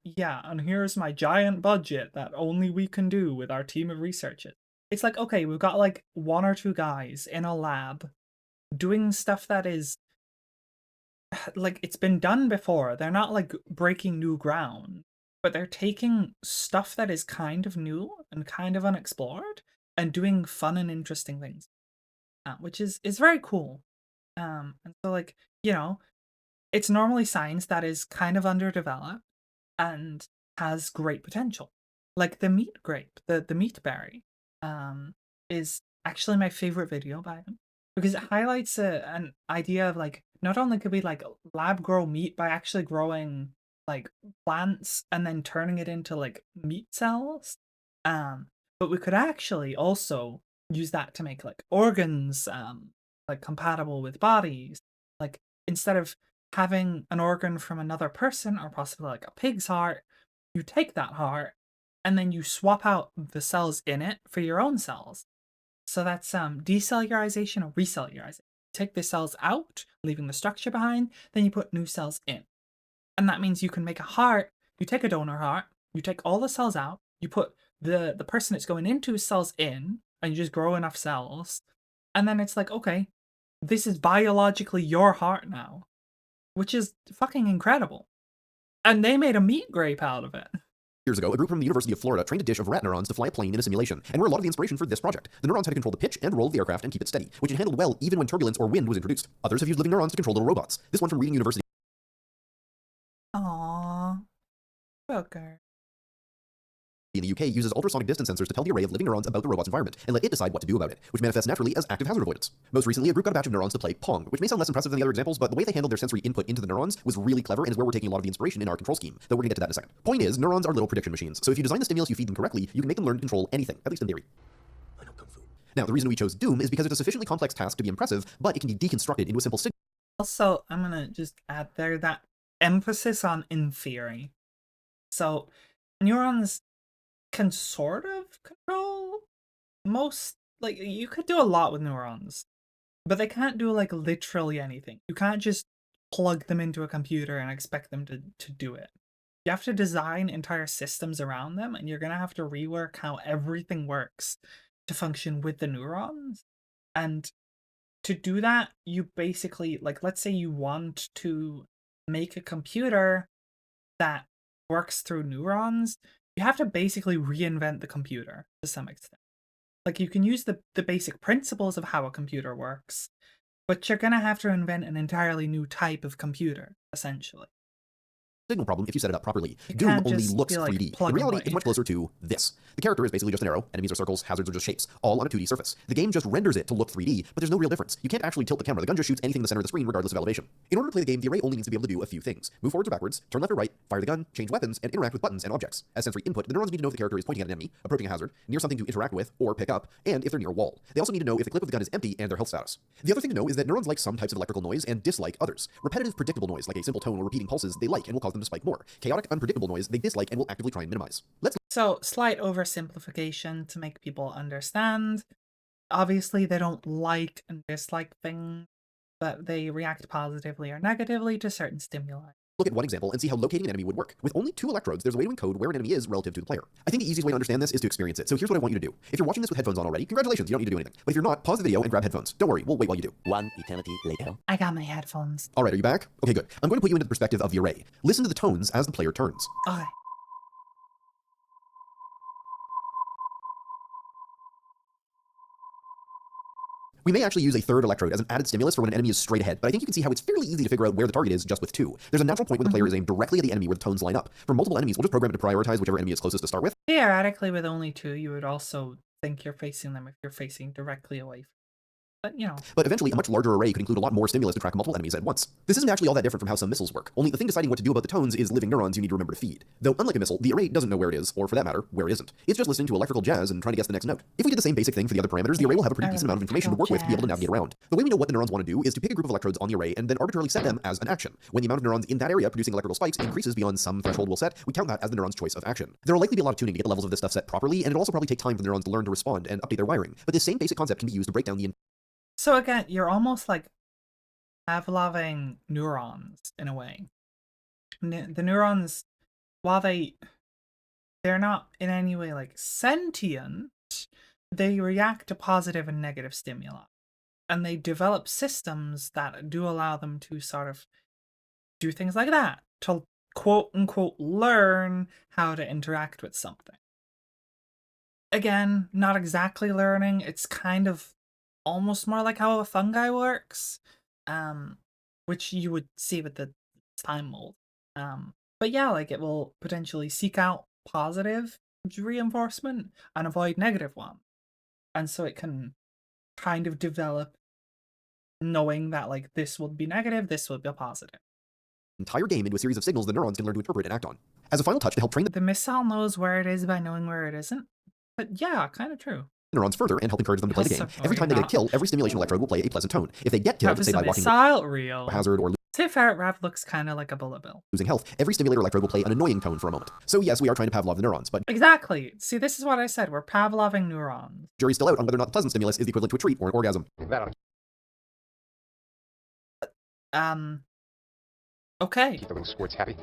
yeah, and here's my giant budget that only we can do with our team of researchers. It's like, okay, we've got like 1 or 2 guys in a lab doing stuff that is like, it's been done before. They're not like breaking new ground, but they're taking stuff that is kind of new and kind of unexplored and doing fun and interesting things, which is very cool. And so, like, you know, it's normally science that is kind of underdeveloped and has great potential. Like the meat grape, the meat berry, is actually my favorite video by him because it highlights an idea of like not only could we like lab grow meat by actually growing like plants and then turning it into like meat cells, but we could actually also use that to make like organs like compatible with bodies. Like instead of having an organ from another person or possibly like a pig's heart, you take that heart and then you swap out the cells in it for your own cells. So that's decellularization or recellularization. Take the cells out, leaving the structure behind, then you put new cells in. And that means you can make a heart, you take a donor heart, you take all the cells out, you put the person it's going into cells in, and you just grow enough cells, and then it's like, okay, this is biologically your heart now, which is fucking incredible. And they made a meat grape out of it. Years ago, a group from the University of Florida trained a dish of rat neurons to fly a plane in a simulation, and were a lot of the inspiration for this project. The neurons had to control the pitch and roll of the aircraft and keep it steady, which it handled well even when turbulence or wind was introduced. Others have used living neurons to control little robots. This one from Reading University. Aww. Booker. In the UK uses ultrasonic distance sensors to tell the array of living neurons about the robot's environment and let it decide what to do about it, which manifests naturally as active hazard avoidance. Most recently, a group got a batch of neurons to play Pong, which may sound less impressive than the other examples, but the way they handled their sensory input into the neurons was really clever and is where we're taking a lot of the inspiration in our control scheme, though we're gonna get to that in a second. Point is, neurons are little prediction machines, so if you design the stimulus you feed them correctly, you can make them learn to control anything, at least in theory. I know Kung Fu. Now, the reason we chose Doom is because it's a sufficiently complex task to be impressive, but it can be deconstructed into a simple signal. Also, I'm gonna just add there that emphasis on in theory. So, neurons can sort of control most, like, you could do a lot with neurons, but they can't do, like, literally anything. You can't just plug them into a computer and expect them to do it. You have to design entire systems around them, and you're gonna have to rework how everything works to function with the neurons. And to do that, you basically, like, let's say you want to make a computer that works through neurons, you have to basically reinvent the computer to some extent. Like, you can use the basic principles of how a computer works, but you're gonna have to invent an entirely new type of computer, essentially. Signal problem if you set it up properly. Doom only looks 3D. In reality, it's much closer to this. The character is basically just an arrow, enemies are circles, hazards are just shapes, all on a 2D surface. The game just renders it to look 3D, but there's no real difference. You can't actually tilt the camera, the gun just shoots anything in the center of the screen regardless of elevation. In order to play the game, the array only needs to be able to do a few things. Move forwards or backwards, turn left or right, fire the gun, change weapons, and interact with buttons and objects. As sensory input, the neurons need to know if the character is pointing at an enemy, approaching a hazard, near something to interact with or pick up, and if they're near a wall. They also need to know if the clip of the gun is empty and their health status. The other thing to know is that neurons like some types of electrical noise and dislike others. Repetitive, predictable noise, like a simple tone or repeating pulses, they like and will cause them to spike more. Chaotic, unpredictable noise they dislike and will actively try and minimize. So, slight oversimplification to make people understand. Obviously, they don't like and dislike things, but they react positively or negatively to certain stimuli. Look at one example and see how locating an enemy would work. With only 2 electrodes, there's a way to encode where an enemy is relative to the player. I think the easiest way to understand this is to experience it, so here's what I want you to do. If you're watching this with headphones on already, congratulations, you don't need to do anything. But if you're not, pause the video and grab headphones. Don't worry, we'll wait while you do. One eternity later. I got my headphones. Alright, are you back? Okay, good. I'm going to put you into the perspective of the array. Listen to the tones as the player turns. Okay. We may actually use a third electrode as an added stimulus for when an enemy is straight ahead, but I think you can see how it's fairly easy to figure out where the target is just with 2. There's a natural point when the player is aimed directly at the enemy where the tones line up. For multiple enemies, we'll just program it to prioritize whichever enemy is closest to start with. Theoretically, with only 2, you would also think you're facing them if you're facing directly away from. But, you know. But eventually, a much larger array could include a lot more stimulus to track multiple enemies at once. This isn't actually all that different from how some missiles work, only the thing deciding what to do about the tones is living neurons you need to remember to feed. Though unlike a missile, the array doesn't know where it is, or for that matter, where it isn't. It's just listening to electrical jazz and trying to guess the next note. If we did the same basic thing for the other parameters, the array will have a pretty decent amount of information to work with to be able to navigate around. The way we know what the neurons want to do is to pick a group of electrodes on the array and then arbitrarily set them as an action. When the amount of neurons in that area producing electrical spikes increases beyond some threshold we'll set, we count that as the neuron's choice of action. There will likely be a lot of tuning to get the levels of this stuff set properly, and it'll also probably take time for the neurons to learn to respond and update their wiring. But this same basic concept can be used to break down the So again, you're almost like Pavloving neurons in a way. The neurons, while they're not in any way like sentient, they react to positive and negative stimuli. And they develop systems that do allow them to sort of do things like that, to quote unquote learn how to interact with something. Again, not exactly learning, it's kind of almost more like how a fungi works, which you would see with the time mold. But yeah, like it will potentially seek out positive reinforcement and avoid negative one. And so it can kind of develop knowing that, like, this will be negative, this will be positive. Entire game into a series of signals the neurons can learn to interpret and act on. As a final touch to help train the missile knows where it is by knowing where it isn't. But yeah, kind of true. Neurons further and help encourage them to play the game. Every time they get a kill, every stimulation electrode will play a pleasant tone. If they get killed, say by walking real. hazard or Say Ferret Wrap looks kind of like a bullet bill. losing health, every stimulator electrode will play an annoying tone for a moment. So yes, we are trying to Pavlov the neurons, but exactly. See, this is what I said. We're Pavloving neurons. Jury's still out on whether or not the pleasant stimulus is the equivalent to a treat or an orgasm. Okay. Keep the little squirts happy.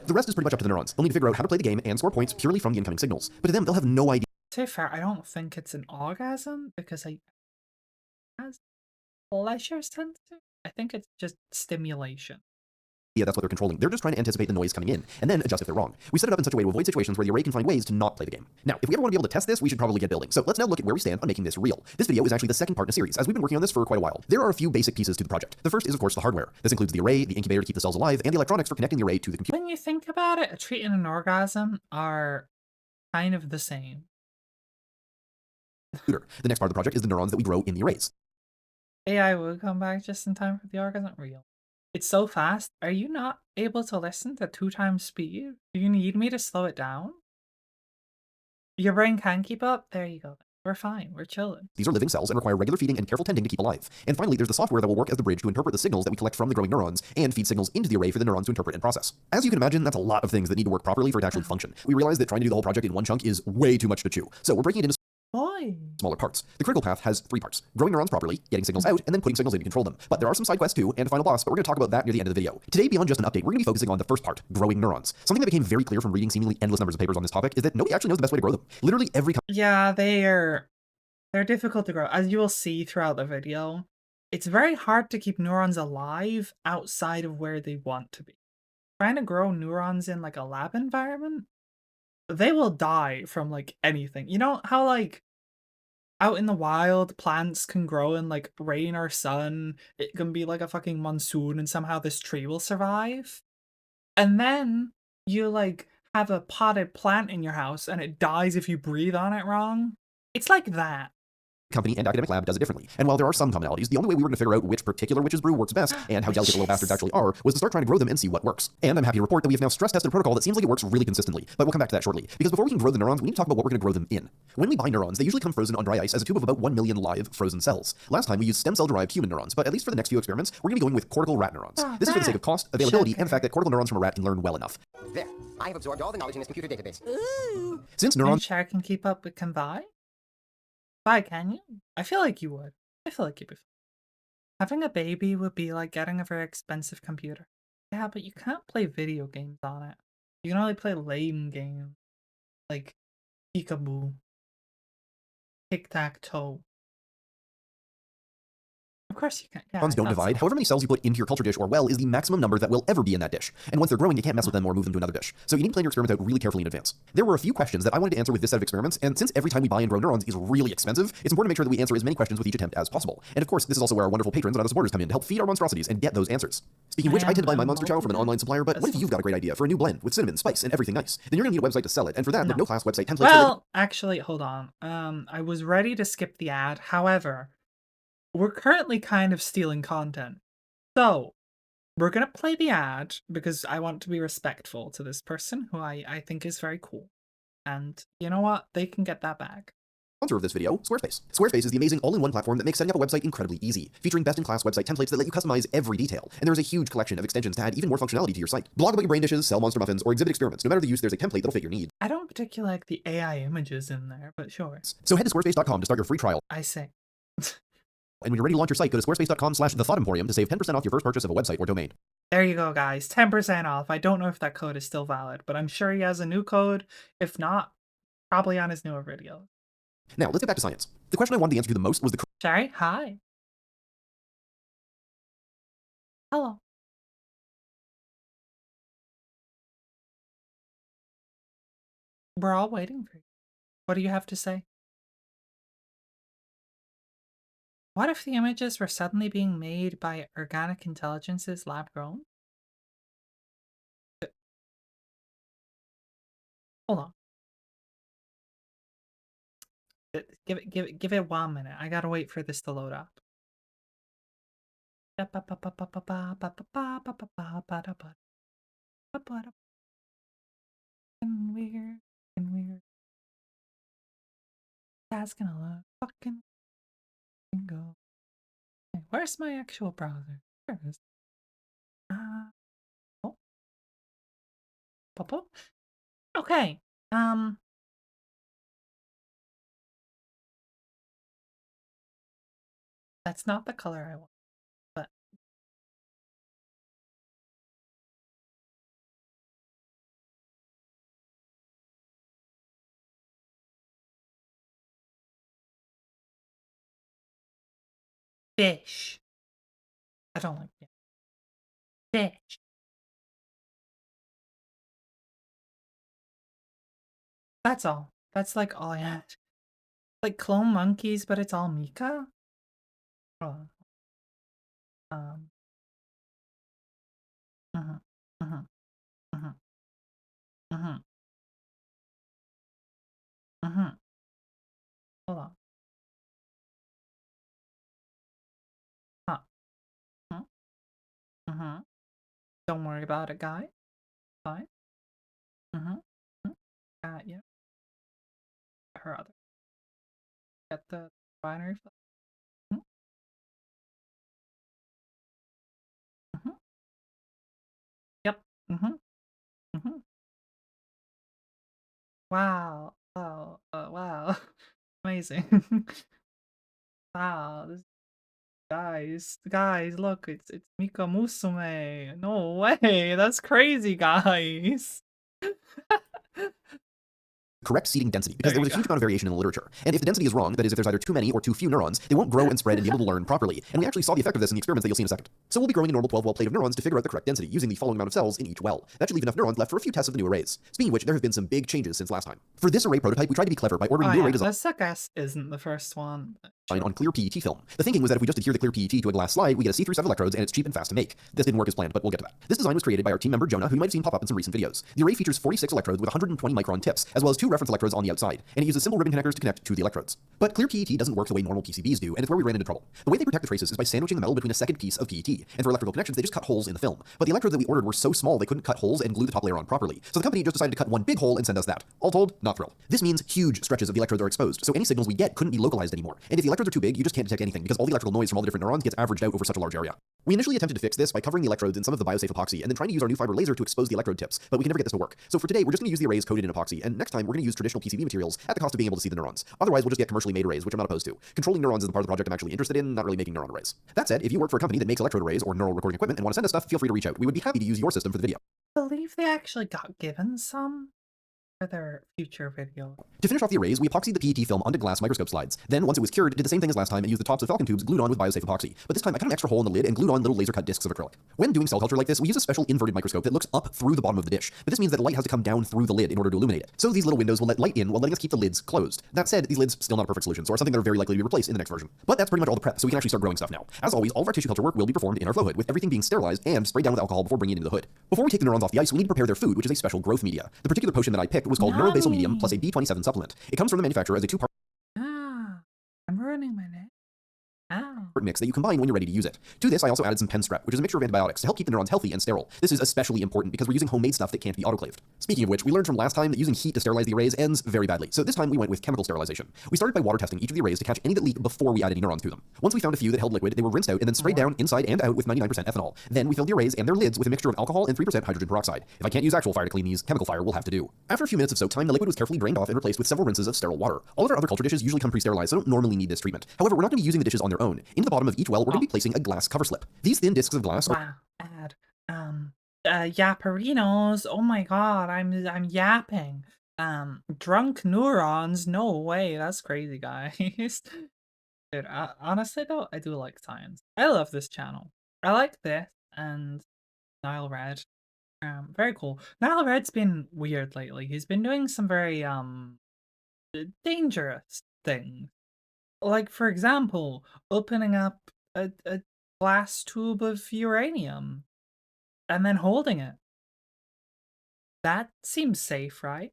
The rest is pretty much up to the neurons. They'll need to figure out how to play the game and score points purely from the incoming signals. But to them, they'll have no idea. To be fair, I don't think it's an orgasm because has pleasure sensor. I think it's just stimulation. Yeah, that's what they're controlling. They're just trying to anticipate the noise coming in, and then adjust if they're wrong. We set it up in such a way to avoid situations where the array can find ways to not play the game. Now, if we ever want to be able to test this, we should probably get building. So let's now look at where we stand on making this real. This video is actually the second part in a series, as we've been working on this for quite a while. There are a few basic pieces to the project. The first is, of course, the hardware. This includes the array, the incubator to keep the cells alive, and the electronics for connecting the array to the computer. When you think about it, a treat and an orgasm are kind of the same. The next part of the project is the neurons that we grow in the arrays. AI will come back just in time for the orgasm. Real. It's so fast. Are you not able to listen to 2 times speed? Do you need me to slow it down? Your brain can keep up? There you go. We're fine. We're chilling. These are living cells and require regular feeding and careful tending to keep alive. And finally, there's the software that will work as the bridge to interpret the signals that we collect from the growing neurons and feed signals into the array for the neurons to interpret and process. As you can imagine, that's a lot of things that need to work properly for it to actually function. We realize that trying to do the whole project in one chunk is way too much to chew. So we're breaking it into smaller parts. The critical path has 3 parts: growing neurons properly, getting signals out, and then putting signals in to control them. But there are some side quests too, and a final boss, but we're going to talk about that near the end of the video. Today, beyond just an update, we're going to be focusing on the first part, growing neurons. Something that became very clear from reading seemingly endless numbers of papers on this topic is that nobody actually knows the best way to grow them. Literally every yeah, they're difficult to grow. As you will see throughout the video, it's very hard to keep neurons alive outside of where they want to be. Trying to grow neurons in like a lab environment, they will die from like anything. You know how like out in the wild, plants can grow in like rain or sun. It can be like a fucking monsoon and somehow this tree will survive. And then you like have a potted plant in your house and it dies if you breathe on it wrong. It's like that. Company and academic lab does it differently. And while there are some commonalities, the only way we were going to figure out which particular witch's brew works best and how delicate the little bastards actually are was to start trying to grow them and see what works. And I'm happy to report that we have now stress tested a protocol that seems like it works really consistently, but we'll come back to that shortly. Because before we can grow the neurons, we need to talk about what we're going to grow them in. When we buy neurons, they usually come frozen on dry ice as a tube of about 1 million live frozen cells. Last time we used stem cell derived human neurons, but at least for the next few experiments, we're going to be going with cortical rat neurons. This is for the sake of cost, availability, and the fact that cortical neurons from a rat can learn well enough. There, I have absorbed all the knowledge in this computer database. Ooh. Since neurons Char can keep up with Convi? Why can you? I feel like you would. I feel like you'd be fine. Having a baby would be like getting a very expensive computer. Yeah, but you can't play video games on it. You can only play lame games. Like Peekaboo. Tic-tac-toe. Of course you can. Yeah, neurons don't divide. However many cells you put into your culture dish or well is the maximum number that will ever be in that dish. And once they're growing, you can't mess with them or move them to another dish. So you need to plan your experiment out really carefully in advance. There were a few questions that I wanted to answer with this set of experiments, and since every time we buy and grow neurons is really expensive, it's important to make sure that we answer as many questions with each attempt as possible. And of course, this is also where our wonderful patrons and other supporters come in to help feed our monstrosities and get those answers. Speaking of which, I tend to buy my monster chow from an online supplier, but what if you've got a great idea for a new blend with cinnamon, spice, and everything nice? Then you're gonna need a website to sell it, and for that, the no-class website templates. Well, actually, hold on. I was ready to skip the ad. However, we're currently kind of stealing content. So, we're going to play the ad because I want to be respectful to this person who I think is very cool. And you know what? They can get that back. Sponsor of this video, Squarespace. Squarespace is the amazing all-in-one platform that makes setting up a website incredibly easy, featuring best-in-class website templates that let you customize every detail. And there's a huge collection of extensions to add even more functionality to your site. Blog about your brain dishes, sell monster muffins, or exhibit experiments. No matter the use, there's a template that'll fit your needs. I don't particularly like the AI images in there, but sure. So head to squarespace.com to start your free trial. I see. And when you're ready to launch your site, go to squarespace.com/thethought-emporium to save 10% off your first purchase of a website or domain. There you go, guys. 10% off. I don't know if that code is still valid, but I'm sure he has a new code. If not, probably on his newer video. Now, let's get back to science. The question I wanted the answer to the most was the... Sherry, hi. Hello. We're all waiting for you. What do you have to say? What if the images were suddenly being made by organic intelligences lab grown? Hold on. Give it 1 minute. I gotta wait for this to load up. And weird. That's gonna look fucking go. Hey, where's my actual browser? There it is. Oh. Popo? Okay. That's not the color I want, but fish. I don't like it. Fish. That's all. That's like all I had. Like clone monkeys, but it's all Mika? Oh. Mhm. Mhm. Mhm. Mhm. Mhm. Hold on. Huh. Mhm. Mhm. Don't worry about it, guy. Fine. Mhm. Mhm. Yeah. Her other. Get the binary file. Mhm. Mhm. Yep. Mhm. Mhm. Wow. Wow. Wow. Amazing. Wow. Guys, look, it's Mika Musume. No way. That's crazy, guys. Correct seeding density, because There there you was a huge go. amount of variation in the literature. And if the density is wrong, that is, if there's either too many or too few neurons, they won't grow and spread and be able to learn properly. And we actually saw the effect of this in the experiments that you'll see in a second. So we'll be growing a normal 12-well plate of neurons to figure out the correct density, using the following amount of cells in each well. That should leave enough neurons left for a few tests of the new arrays. Speaking of which, there have been some big changes since last time. For this array prototype, we tried to be clever by ordering new array design. The Suck-S isn't the first one. On clear PET film. The thinking was that if we just adhere the clear PET to a glass slide, we get a see-through set of electrodes, and it's cheap and fast to make. This didn't work as planned, but we'll get to that. This design was created by our team member Jonah, who you might have seen pop up in some recent videos. The array features 46 electrodes with 120 micron tips, as well as 2 reference electrodes on the outside, and it uses simple ribbon connectors to connect to the electrodes. But clear PET doesn't work the way normal PCBs do, and it's where we ran into trouble. The way they protect the traces is by sandwiching the metal between a second piece of PET, and for electrical connections, they just cut holes in the film. But the electrodes that we ordered were so small they couldn't cut holes and glue the top layer on properly, so the company just decided to cut one big hole and send us that. All told, not thrilled. This means huge stretches of the electrodes are exposed, so any signals we get couldn't be localized anymore. And if the electrodes are too big, you just can't detect anything, because all the electrical noise from all the different neurons gets averaged out over such a large area. We initially attempted to fix this by covering the electrodes in some of the biosafe epoxy, and then trying to use our new fiber laser to expose the electrode tips, but we can never get this to work. So for today, we're just going to use the arrays coated in epoxy, and next time we're going to use traditional PCB materials at the cost of being able to see the neurons. Otherwise, we'll just get commercially made arrays, which I'm not opposed to. Controlling neurons is the part of the project I'm actually interested in, not really making neuron arrays. That said, if you work for a company that makes electrode arrays or neural recording equipment and want to send us stuff, feel free to reach out. We would be happy to use your system for the video. I believe they actually got given some for their future video. To finish off the arrays, we epoxied the PET film onto glass microscope slides. Then, once it was cured, did the same thing as last time and used the tops of Falcon tubes glued on with biosafe epoxy. But this time, I cut an extra hole in the lid and glued on little laser-cut discs of acrylic. When doing cell culture like this, we use a special inverted microscope that looks up through the bottom of the dish. But this means that light has to come down through the lid in order to illuminate it. So these little windows will let light in while letting us keep the lids closed. That said, these lids still not a perfect solution, so are something that are very likely to be replaced in the next version. But that's pretty much all the prep, so we can actually start growing stuff now. As always, all of our tissue culture work will be performed in our flow hood, with everything being sterilized and sprayed down with alcohol before bringing it into the hood. Before we take the neurons off the ice, we need to prepare their food, which is a special growth media. The particular potion that I picked was called Neurobasal Medium plus a B27 supplement. It comes from the manufacturer as a 2-part I'm ruining my neck. mix that you combine when you're ready to use it. To this, I also added some pen strep, which is a mixture of antibiotics to help keep the neurons healthy and sterile. This is especially important because we're using homemade stuff that can't be autoclaved. Speaking of which, we learned from last time that using heat to sterilize the arrays ends very badly, so this time we went with chemical sterilization. We started by water testing each of the arrays to catch any that leak before we added any neurons to them. Once we found a few that held liquid, they were rinsed out and then sprayed down inside and out with 99% ethanol. Then we filled the arrays and their lids with a mixture of alcohol and 3% hydrogen peroxide. If I can't use actual fire to clean these, chemical fire will have to do. After a few minutes of soak time, the liquid was carefully drained off and replaced with several rinses of sterile water. All of our other culture dishes usually come pre-sterilized, so don't normally need this treatment. However, we're not going to be using the dishes on their own. Into the bottom of each well, we're going to be placing a glass cover slip. These thin discs of glass are yapperinos. Oh my god, I'm yapping. Drunk neurons. No way. That's crazy, guys. Dude, honestly though, I do like science. I love this channel. I like this and Nile Red. Very cool. Nile Red's been weird lately. He's been doing some very dangerous things. Like, for example, opening up a glass tube of uranium and then holding it. That seems safe, right?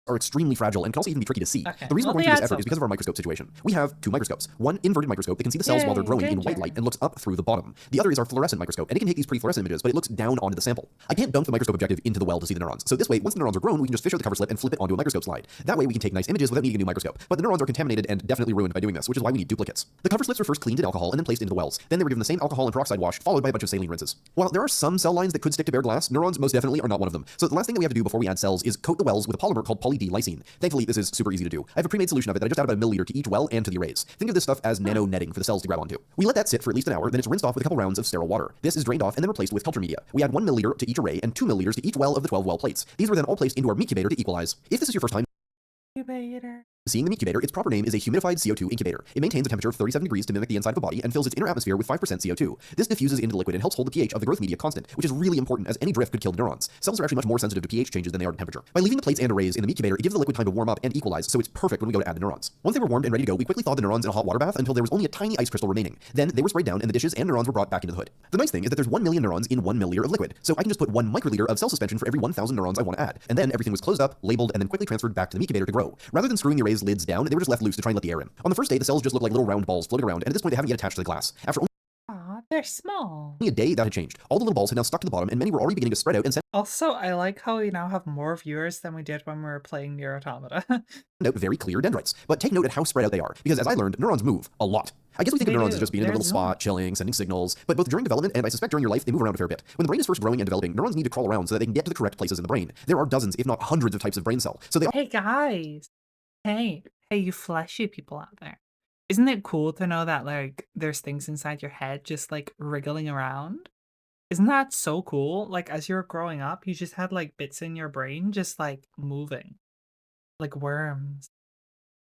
are extremely fragile and can also even be tricky to see. Okay, The reason well, we're going they through this had effort is because of our microscope situation. We have two microscopes. One inverted microscope that can see the cells while they're growing in white light and looks up through the bottom. The other is our fluorescent microscope, and it can take these pretty fluorescent images, but it looks down onto the sample. I can't dunk the microscope objective into the well to see the neurons. So this way, once the neurons are grown, we can just fish out the cover slip and flip it onto a microscope slide. That way we can take nice images without needing a new microscope. But the neurons are contaminated and definitely ruined by doing this, which is why we need duplicates. The cover slips were first cleaned in alcohol and then placed into the wells. Then they were given the same alcohol and peroxide wash, followed by a bunch of saline rinses. While there are some cell lines that could stick to bare glass, neurons most definitely are not one of them. So the last thing that we have to do before we add cells is coat the wells with a polymer called poly-D lysine. Thankfully, this is super easy to do. I have a pre-made solution of it that I just add about a milliliter to each well and to the arrays. Think of this stuff as nano netting for the cells to grab onto. We let that sit for at least an hour, then it's rinsed off with a couple rounds of sterile water. This is drained off and then replaced with culture media. We add 1 milliliter to each array and 2 milliliters to each well of the 12 well plates. These were then all placed into our meatcubator to equalize. If this is your first time seeing the meatcubator, its proper name is a humidified CO2 incubator. It maintains a temperature of 37 degrees to mimic the inside of a body and fills its inner atmosphere with 5% CO2. This diffuses into the liquid and helps hold the pH of the growth media constant, which is really important as any drift could kill the neurons. Cells are actually much more sensitive to pH changes than they are to temperature. By leaving the plates and arrays in the meatcubator, it gives the liquid time to warm up and equalize, so it's perfect when we go to add the neurons. Once they were warmed and ready to go, we quickly thawed the neurons in a hot water bath until there was only a tiny ice crystal remaining. Then they were sprayed down and the dishes and neurons were brought back into the hood. The nice thing is that there's 1 million neurons in 1 milliliter of liquid, so I can just put 1 microliter of cell suspension for every 1,000 neurons I want to add. And then everything was closed up, labeled, and then quickly transferred back to the meatcubator to grow. Rather than screwing the arrays lids down, they were just left loose to try and let the air in. On the first day, the cells just look like little round balls floating around, and at this point they haven't yet attached to the glass. After Aw, they're small. only a day, that had changed. All the little balls had now stuck to the bottom, and many were already beginning to spread out and send Also, I like how we now have more viewers than we did when we were playing Nier Automata. out very clear dendrites. But take note at how spread out they are, because as I learned, neurons move a lot. I guess we think of neurons as just being in a little spot, chilling, sending signals, but both during development and I suspect during your life, they move around a fair bit. When the brain is first growing and developing, neurons need to crawl around so that they can get to the correct places in the brain. There are dozens, if not hundreds of types of brain cell. So they Hey guys! Hey, you fleshy people out there. Isn't it cool to know that, like, there's things inside your head just, like, wriggling around? Isn't that so cool? Like, as you're growing up, you just had, like, bits in your brain just, like, moving. Like worms.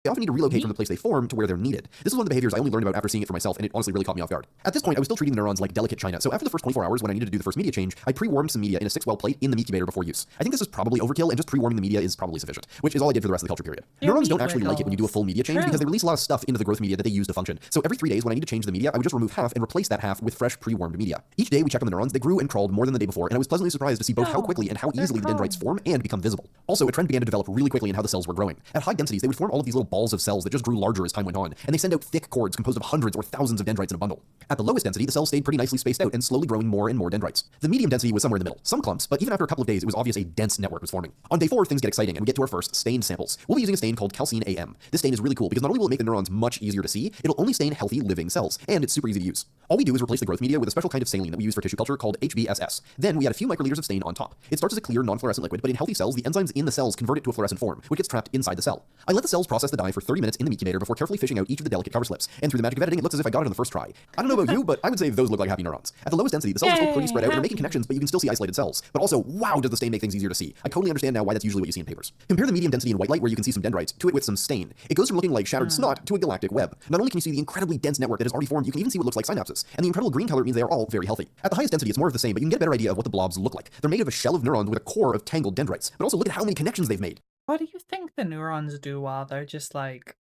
They often need to relocate from the place they form to where they're needed. This is one of the behaviors I only learned about after seeing it for myself, and it honestly really caught me off guard. At this point, I was still treating the neurons like delicate china, so after the first 24 hours when I needed to do the first media change, I pre-warmed some media in a 6-well plate in the meatcubator before use. I think this is probably overkill, and just pre-warming the media is probably sufficient, which is all I did for the rest of the culture period. Neurons don't actually like it when you do a full media change because they release a lot of stuff into the growth media that they use to function. So every 3 days when I need to change the media, I would just remove half and replace that half with fresh pre-warmed media. Each day we checked on the neurons, they grew and crawled more than the day before, and I was pleasantly surprised to see both how quickly and how easily the dendrites form and become visible. Also, a trend began to develop really quickly in how the cells were growing. At high densities, they would form all of these little balls of cells that just grew larger as time went on, and they send out thick cords composed of hundreds or thousands of dendrites in a bundle. At the lowest density, the cells stayed pretty nicely spaced out and slowly growing more and more dendrites. The medium density was somewhere in the middle, some clumps, but even after a couple of days, it was obvious a dense network was forming. On day 4, things get exciting, and we get to our first stained samples. We'll be using a stain called calcine AM. This stain is really cool because not only will it make the neurons much easier to see, it'll only stain healthy, living cells, and it's super easy to use. All we do is replace the growth media with a special kind of saline that we use for tissue culture called HBSS. Then we add a few microliters of stain on top. It starts as a clear, non-fluorescent liquid, but in healthy cells, the enzymes in the cells convert it to a fluorescent form, which gets trapped inside the cell. I let the cells process the dye for 30 minutes in the meatcubator before carefully fishing out each of the delicate cover slips, and through the magic of editing, it looks as if I got it on the first try. I don't know about you, but I would say those look like happy neurons. At the lowest density, the cells are still pretty spread out and are making connections, but you can still see isolated cells. But also, wow, does the stain make things easier to see. I totally understand now why that's usually what you see in papers. Compare the medium density in white light, where you can see some dendrites, to it with some stain. It goes from looking like shattered snot to a galactic web. Not only can you see the incredibly dense network that has already formed, you can even see what looks like synapses. And the incredible green color means they are all very healthy. At the highest density, it's more of the same, but you can get a better idea of what the blobs look like. They're made of a shell of neurons with a core of tangled dendrites. But also look at how many connections they've made. What do you think the neurons do while they're just, like,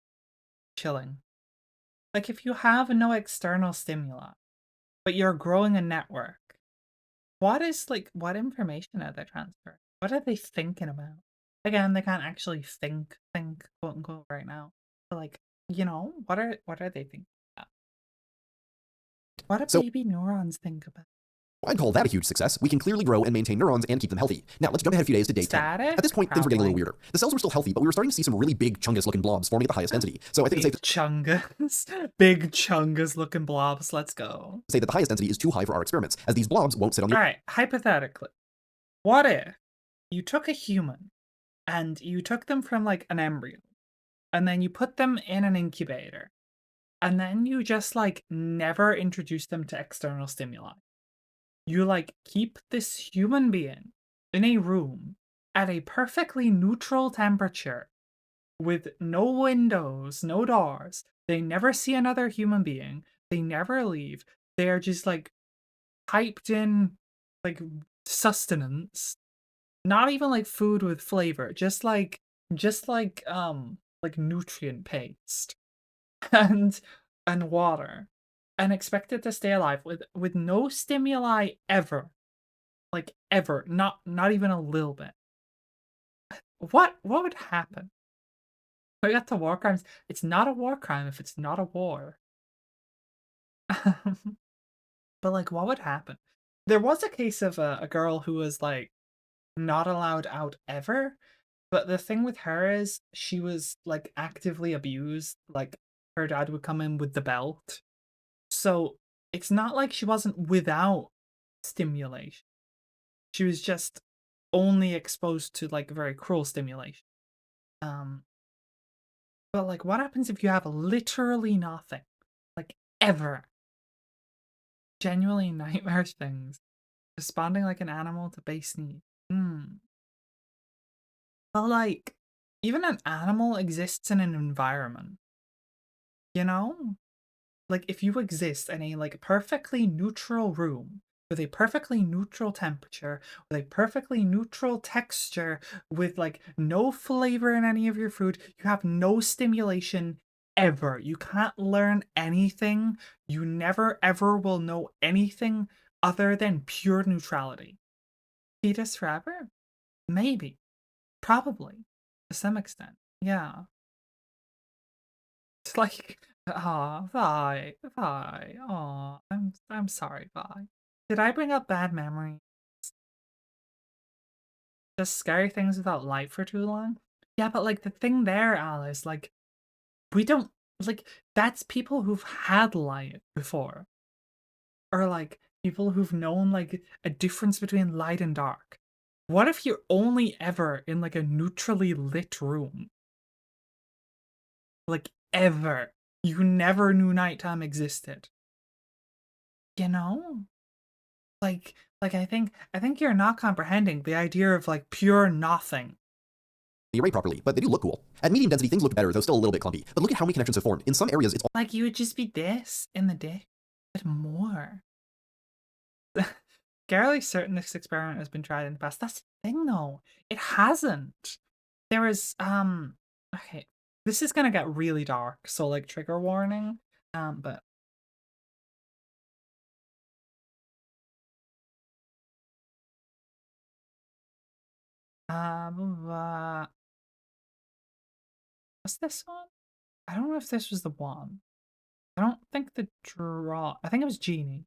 chilling? Like, if you have no external stimuli, but you're growing a network, what information are they transferring? What are they thinking about? Again, they can't actually think, quote unquote, right now. But, like, you know, what are they thinking about? What do baby neurons think about? I'd call that a huge success. We can clearly grow and maintain neurons and keep them healthy. Now, let's jump ahead a few days to day 10. At this point, things were getting a little weirder. The cells were still healthy, but we were starting to see some really big chungus-looking blobs forming at the highest density. So I think it's safe to Chungus. Big chungus-looking blobs. Let's go. say that the highest density is too high for our experiments, as these blobs won't sit on the... Alright, hypothetically, what if you took a human and you took them from, like, an embryo, and then you put them in an incubator, and then you just, like, never introduce them to external stimuli? You, like, keep this human being in a room at a perfectly neutral temperature with no windows, no doors. They never see another human being. They never leave. They are just, like, typed in, like, sustenance. Not even, like, food with flavor. Just like nutrient paste. And water. And expected to stay alive with no stimuli ever. Like, ever. Not even a little bit. what would happen? We got to war crimes. It's not a war crime if it's not a war. But like, what would happen? There was a case of a girl who was like not allowed out ever, but the thing with her is she was like actively abused. Like her dad would come in with the belt, so it's not like she wasn't without stimulation. She was just only exposed to like very cruel stimulation. But like, what happens if you have literally nothing, like ever? Genuinely nightmare things. Responding like an animal to base needs. But like, even an animal exists in an environment. You know? Like, if you exist in a like perfectly neutral room with a perfectly neutral temperature, with a perfectly neutral texture, with like no flavor in any of your food, you have no stimulation ever. You can't learn anything. You never ever will know anything other than pure neutrality. Fetus forever? Maybe. Probably. To some extent. Yeah. It's like, Vi. Aw, I'm sorry, Vi. Did I bring up bad memories? Just scary things without light for too long? Yeah, but like the thing there, Alice, like, we don't, like, that's people who've had light before. Or like, people who've known like a difference between light and dark. What if you're only ever in like a neutrally lit room? Like, ever. You never knew nighttime existed. You know? Like I think you're not comprehending the idea of like pure nothing. The array properly, but they do look cool. At medium density, things look better, though still a little bit clumpy. But look at how many connections have formed. In some areas, it's like you would just be this in the day, but more. Garrily certain this experiment has been tried in the past. That's the thing, though. It hasn't. There is okay. This is gonna get really dark, so like trigger warning. But what's this one? I don't know if this was the one. I don't think the draw. I think it was Genie.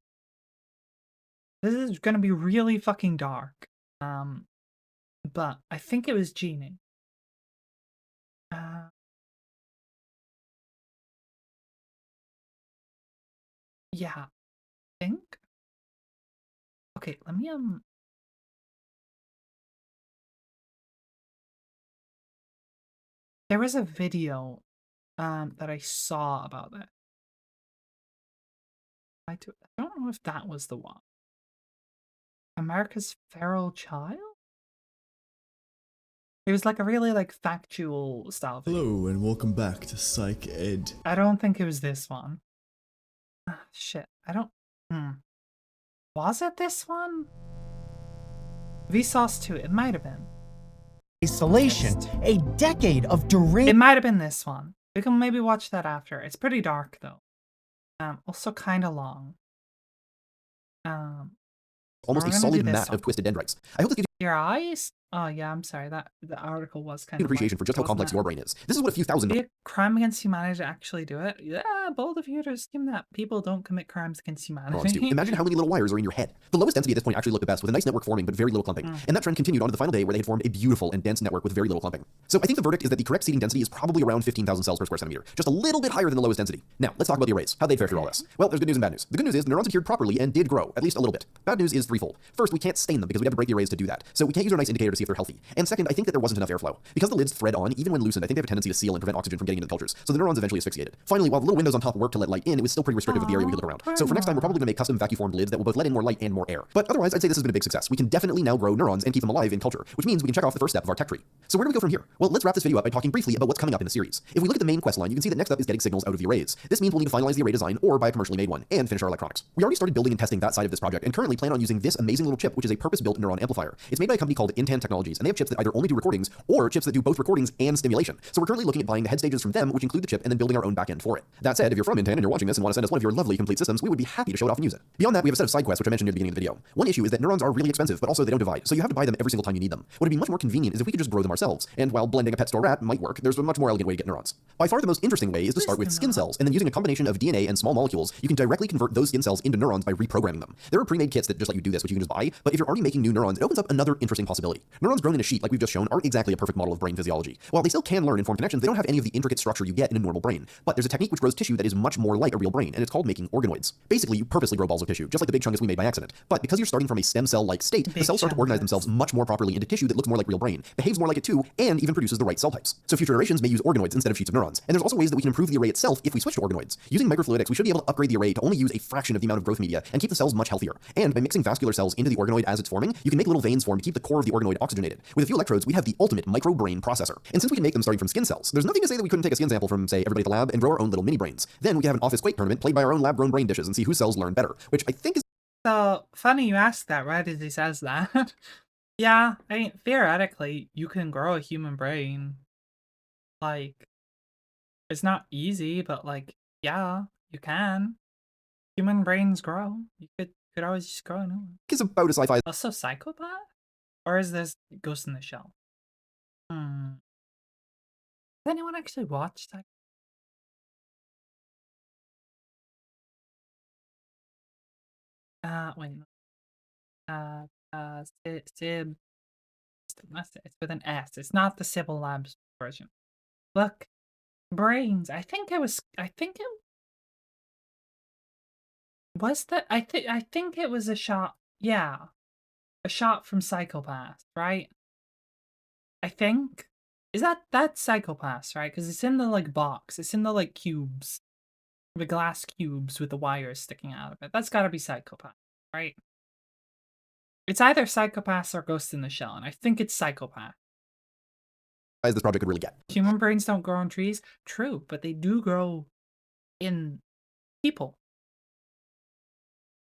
This is gonna be really fucking dark. But I think it was Genie. Yeah, I think. Okay, let me there was a video that I saw about that. I don't know if that was the one. America's Feral Child? It was like a really like factual style video. Hello and welcome back to Psych Ed. I don't think it was this one. Shit, I don't... Was it this one? Vsauce 2, it might have been. Isolation, a decade of deranged... It might have been this one. We can maybe watch that after. It's pretty dark though. Also kind of long. Almost a solid mat of twisted dendrites. I hope this gives you your eyes? Oh yeah, I'm sorry. That the article was kind an of appreciation for just how complex your brain is. This is what a few thousand... Be a crime against humanity to actually do it? Yeah, bold of you to assume that people don't commit crimes against humanity. Imagine how many little wires are in your head. The lowest density at this point actually looked the best, with a nice network forming but very little clumping. And that trend continued on to the final day where they had formed a beautiful and dense network with very little clumping. So I think the verdict is that the correct seeding density is probably around 15,000 cells per square centimeter, just a little bit higher than the lowest density. Now, let's talk about the arrays. How'd they fare through all this? Well, there's good news and bad news. The good news is the neurons adhered properly and did grow, at least a little bit. Bad news is threefold. First, we can't stain them because we'd have to break the arrays to do that. So we can't use our nice indicator to see if they're healthy. And second, I think that there wasn't enough airflow. Because the lids thread on, even when loosened, I think they have a tendency to seal and prevent oxygen from getting into the cultures, so the neurons eventually asphyxiated. Finally, while the little windows on top worked to let light in, it was still pretty restrictive of the area we could look around. So for next time, we're probably going to make custom vacuum-formed lids that will both let in more light and more air. But otherwise, I'd say this has been a big success. We can definitely now grow neurons and keep them alive in culture, which means we can check off the first step of our tech tree. So where do we go from here? Well, let's wrap this video up by talking briefly about what's coming up in the series. If we look at the main quest line, you can see that next up is getting signals out of the arrays. This means we'll need to finalize the array design or buy a commercially made one and finish our electronics. We already started building and testing that side of this project and currently plan on using this amazing little chip, which is a purpose-built neuron amplifier. It's made by a company called Intan Technologies. Technologies, and they have chips that either only do recordings or chips that do both recordings and stimulation. So we're currently looking at buying the head stages from them, which include the chip, and then building our own backend for it. That said, if you're from Intan and you're watching this and want to send us one of your lovely complete systems, we would be happy to show it off and use it. Beyond that, we have a set of side quests which I mentioned near the beginning of the video. One issue is that neurons are really expensive, but also they don't divide, so you have to buy them every single time you need them. What would be much more convenient is if we could just grow them ourselves, and while blending a pet store rat might work, there's a much more elegant way to get neurons. By far the most interesting way is to start with skin cells, and then using a combination of DNA and small molecules, you can directly convert those skin cells into neurons by reprogramming them. There are pre-made kits that just let you do this, which you can just buy, but if you're already making new neurons, it opens up another interesting possibility. Neurons grown in a sheet, like we've just shown, aren't exactly a perfect model of brain physiology. While they still can learn and form connections, they don't have any of the intricate structure you get in a normal brain. But there's a technique which grows tissue that is much more like a real brain, and it's called making organoids. Basically, you purposely grow balls of tissue, just like the big chungus we made by accident. But because you're starting from a stem cell-like state, the cells start to organize themselves much more properly into tissue that looks more like real brain, behaves more like it too, and even produces the right cell types. So future iterations may use organoids instead of sheets of neurons. And there's also ways that we can improve the array itself if we switch to organoids. Using microfluidics, we should be able to upgrade the array to only use a fraction of the amount of growth media and keep the cells much healthier. And by mixing vascular cells into the organoid as it's forming, you can make little veins form to keep the core of the organoid oxygenated. With a few electrodes, we have the ultimate micro-brain processor. And since we can make them starting from skin cells, there's nothing to say that we couldn't take a skin sample from, say, everybody at the lab and grow our own little mini brains. Then we can have an Office Quake tournament played by our own lab-grown brain dishes and see whose cells learn better, which I think is... So, funny you ask that right as he says that. Yeah, I mean, theoretically, you can grow a human brain. Like, it's not easy, but like, yeah, you can. Human brains grow. You could always just grow a new one. Is about a sci-fi... Also Psychopath? Or is this Ghost in the Shell? Has anyone actually watched that? Wait. Sib. It's with an S. It's not the Civil Labs version. Look, brains. I think it was that. I think it was a shot. Yeah, a shot from Psychopath, right? I think that's Psychopath, right? Because it's in the like box. It's in the like cubes, the glass cubes with the wires sticking out of it. That's got to be Psychopath, right? It's either Psychopath or Ghost in the Shell, and I think it's Psychopath. As this project could really get. Human brains don't grow on trees. True, but they do grow in people.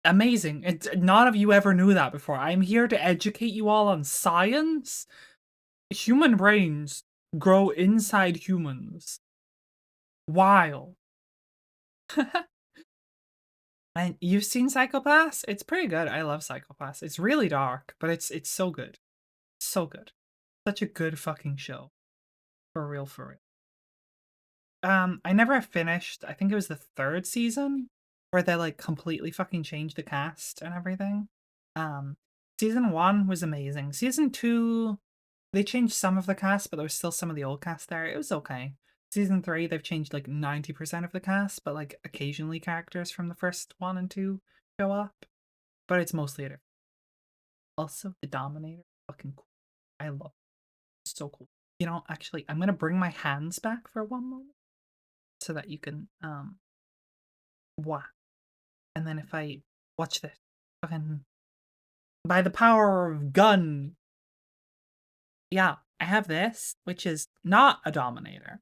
Amazing. None of you ever knew that before. I'm here to educate you all on science. Human brains grow inside humans. Wild. And you've seen Psychopaths? It's pretty good. I love Psychopaths. It's really dark, but it's so good. So good. Such a good fucking show. For real, for real. I never finished. I think it was the 3rd season where they like completely fucking changed the cast and everything. Season 1 was amazing. Season 2, they changed some of the cast, but there was still some of the old cast there. It was okay. Season 3, they've changed like 90% of the cast, but like occasionally characters from the first 1 and 2 show up. But it's mostly a different. Also, the Dominator, fucking cool. I love it. It's so cool. You know, actually, I'm gonna bring my hands back for one moment so that you can and then if I watch this, fucking by the power of gun. Yeah, I have this, which is not a Dominator,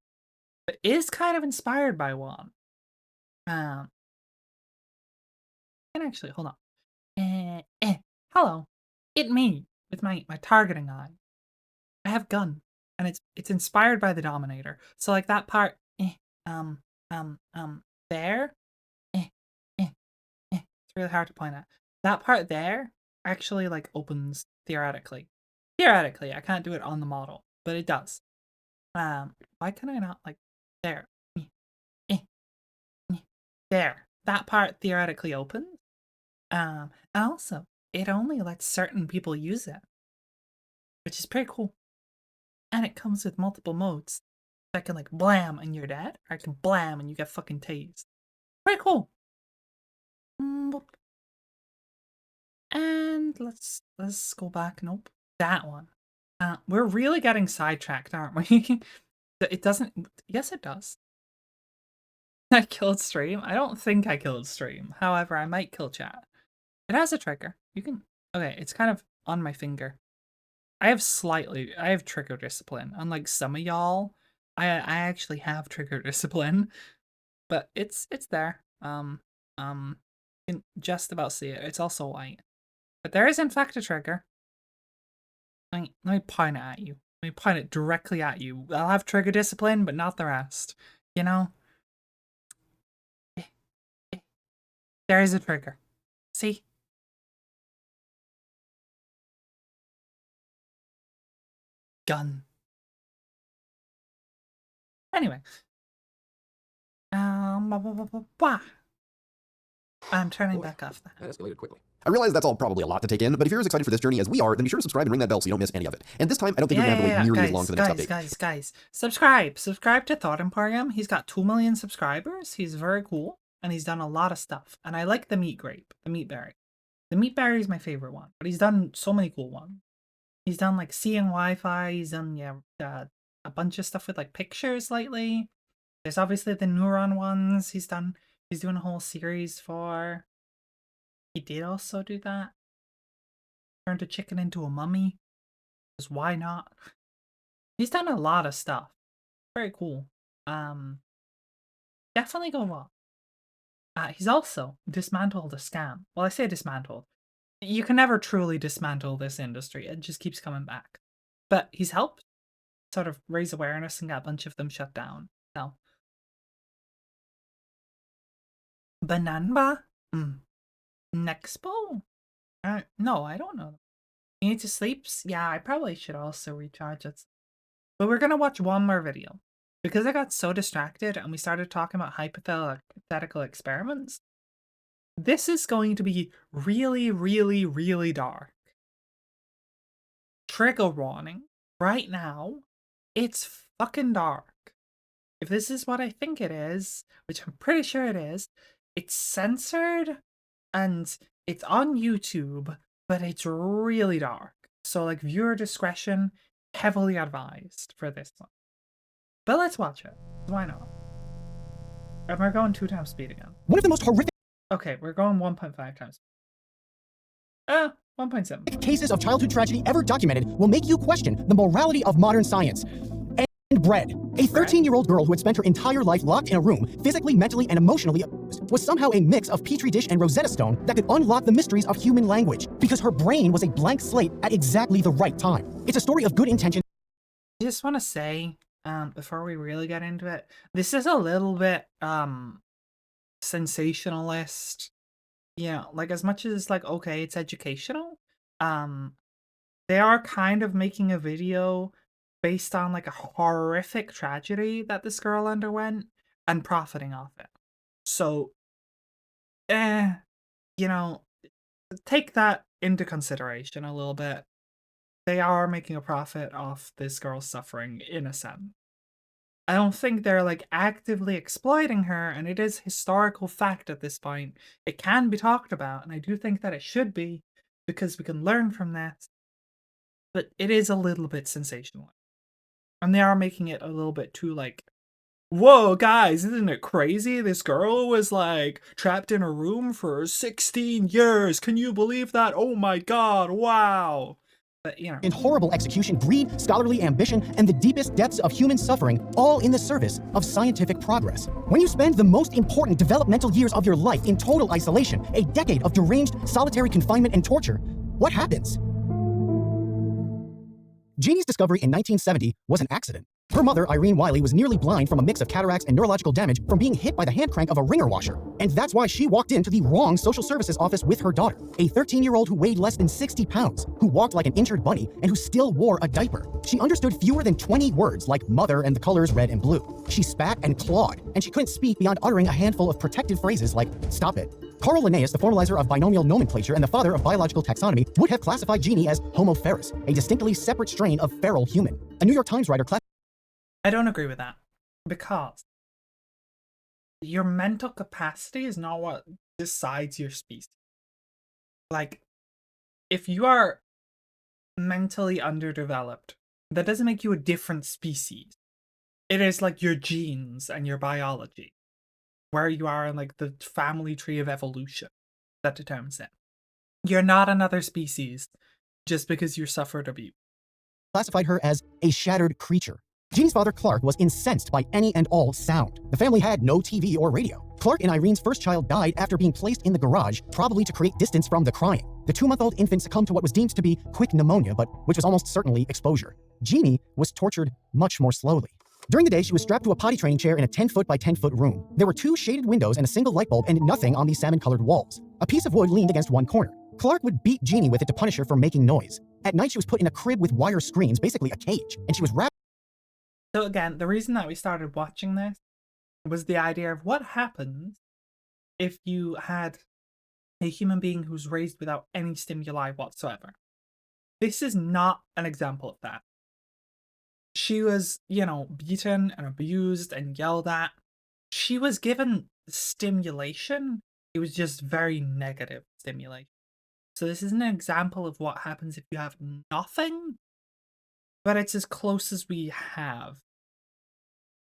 but is kind of inspired by one. And actually, hold on. Hello, it me with my targeting eye. I have gun, and it's inspired by the Dominator. So like that part, there, it's really hard to point at. That part there actually like opens theoretically. Theoretically, I can't do it on the model, but it does. Why can I not like there? There. That part theoretically opens. And also, it only lets certain people use it, which is pretty cool. And it comes with multiple modes. I can like blam and you're dead, or I can blam and you get fucking tased. Pretty cool. And let's go back. Nope, that one. We're really getting sidetracked, aren't we? It doesn't. Yes, it does. I killed stream. I don't think I killed stream. However, I might kill chat. It has a trigger. You can. Okay, it's kind of on my finger. I have trigger discipline. Unlike some of y'all, I actually have trigger discipline, but it's there. You can just about see it. It's also white, but there is in fact a trigger. Let me point it at you. Let me point it directly at you. I'll have trigger discipline, but not the rest. You know? There is a trigger. See? Gun. Anyway. I'm turning back off that. That escalated quickly. I realize that's all probably a lot to take in, but if you're as excited for this journey as we are, then be sure to subscribe and ring that bell so you don't miss any of it. And this time, I don't think you're going to have to wait nearly as long for the next update. Guys, subscribe. Subscribe to Thought Emporium. He's got 2 million subscribers. He's very cool, and he's done a lot of stuff. And I like the meat grape, the meat berry. The meat berry is my favorite one, but he's done so many cool ones. He's done like seeing Wi-Fi. He's done a bunch of stuff with like pictures lately. There's obviously the neuron ones. He's doing a whole series for. He did also do that. Turned a chicken into a mummy. Because why not? He's done a lot of stuff. Very cool. Definitely go watch. He's also dismantled a scam. Well, I say dismantled. You can never truly dismantle this industry. It just keeps coming back. But he's helped sort of raise awareness and get a bunch of them shut down. So. Bananba? Nexpo? No, I don't know. You need to sleep? Yeah, I probably should also recharge it. But we're gonna watch one more video. Because I got so distracted and we started talking about hypothetical experiments. This is going to be really, really, really dark. Trigger warning. Right now, it's fucking dark. If this is what I think it is, which I'm pretty sure it is, it's censored and it's on YouTube, but it's really dark. So like viewer discretion, heavily advised for this one. But let's watch it. Why not? And we're going 2 times speed again. One of the most horrific... Okay, we're going 1.5 times. 1.7. ...cases of childhood tragedy ever documented will make you question the morality of modern science. And Bread, a 13-year-old girl who had spent her entire life locked in a room, physically, mentally, and emotionally abused, was somehow a mix of Petri dish and Rosetta Stone that could unlock the mysteries of human language, because her brain was a blank slate at exactly the right time. It's a story of good intention. I just want to say, before we really get into it, this is a little bit, sensationalist. Yeah, like as much as like, okay, it's educational, they are kind of making a video based on like a horrific tragedy that this girl underwent and profiting off it. So, you know, take that into consideration a little bit. They are making a profit off this girl's suffering in a sense. I don't think they're like actively exploiting her, and it is historical fact at this point. It can be talked about, and I do think that it should be, because we can learn from that. But it is a little bit sensational. And they are making it a little bit too like, whoa, guys, isn't it crazy? This girl was like trapped in a room for 16 years. Can you believe that? Oh my god, wow. But, you know. In horrible execution, greed, scholarly ambition, and the deepest depths of human suffering, all in the service of scientific progress. When you spend the most important developmental years of your life in total isolation, a decade of deranged, solitary confinement and torture, what happens? Jeannie's discovery in 1970 was an accident. Her mother, Irene Wiley, was nearly blind from a mix of cataracts and neurological damage from being hit by the hand crank of a wringer washer. And that's why she walked into the wrong social services office with her daughter, a 13-year-old who weighed less than 60 pounds, who walked like an injured bunny, and who still wore a diaper. She understood fewer than 20 words like mother and the colors red and blue. She spat and clawed, and she couldn't speak beyond uttering a handful of protective phrases like, stop it. Carl Linnaeus, the formalizer of binomial nomenclature and the father of biological taxonomy, would have classified Jeannie as Homo ferus, a distinctly separate strain of feral human. A New York Times writer I don't agree with that, because your mental capacity is not what decides your species. Like, if you are mentally underdeveloped, that doesn't make you a different species. It is like your genes and your biology, where you are in like the family tree of evolution that determines it. You're not another species just because you suffered abuse. Classified her as a shattered creature. Jeannie's father, Clark, was incensed by any and all sound. The family had no TV or radio. Clark and Irene's first child died after being placed in the garage, probably to create distance from the crying. The 2-month-old infant succumbed to what was deemed to be quick pneumonia, but which was almost certainly exposure. Jeannie was tortured much more slowly. During the day, she was strapped to a potty training chair in a 10-foot by 10-foot room. There were 2 shaded windows and a single light bulb and nothing on the salmon-colored walls. A piece of wood leaned against one corner. Clark would beat Jeannie with it to punish her for making noise. At night, she was put in a crib with wire screens, basically a cage, and she was wrapped. So again, the reason that we started watching this was the idea of what happens if you had a human being who's raised without any stimuli whatsoever. This is not an example of that. She was, you know, beaten and abused and yelled at. She was given stimulation. It was just very negative stimulation. So this isn't an example of what happens if you have nothing, but it's as close as we have.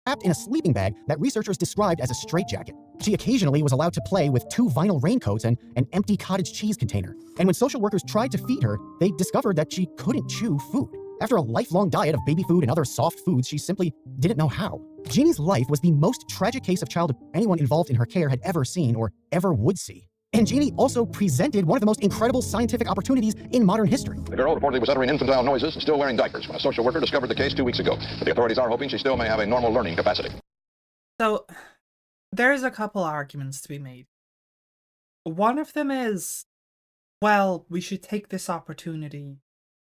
Wrapped in a sleeping bag that researchers described as a straitjacket. She occasionally was allowed to play with 2 vinyl raincoats and an empty cottage cheese container. And when social workers tried to feed her, they discovered that she couldn't chew food. After a lifelong diet of baby food and other soft foods, she simply didn't know how. Jeannie's life was the most tragic case of childhood anyone involved in her care had ever seen or ever would see. And Jeannie also presented one of the most incredible scientific opportunities in modern history. The girl reportedly was uttering infantile noises and still wearing diapers when a social worker discovered the case 2 weeks ago. But the authorities are hoping she still may have a normal learning capacity. So, there's a couple arguments to be made. One of them is, well, we should take this opportunity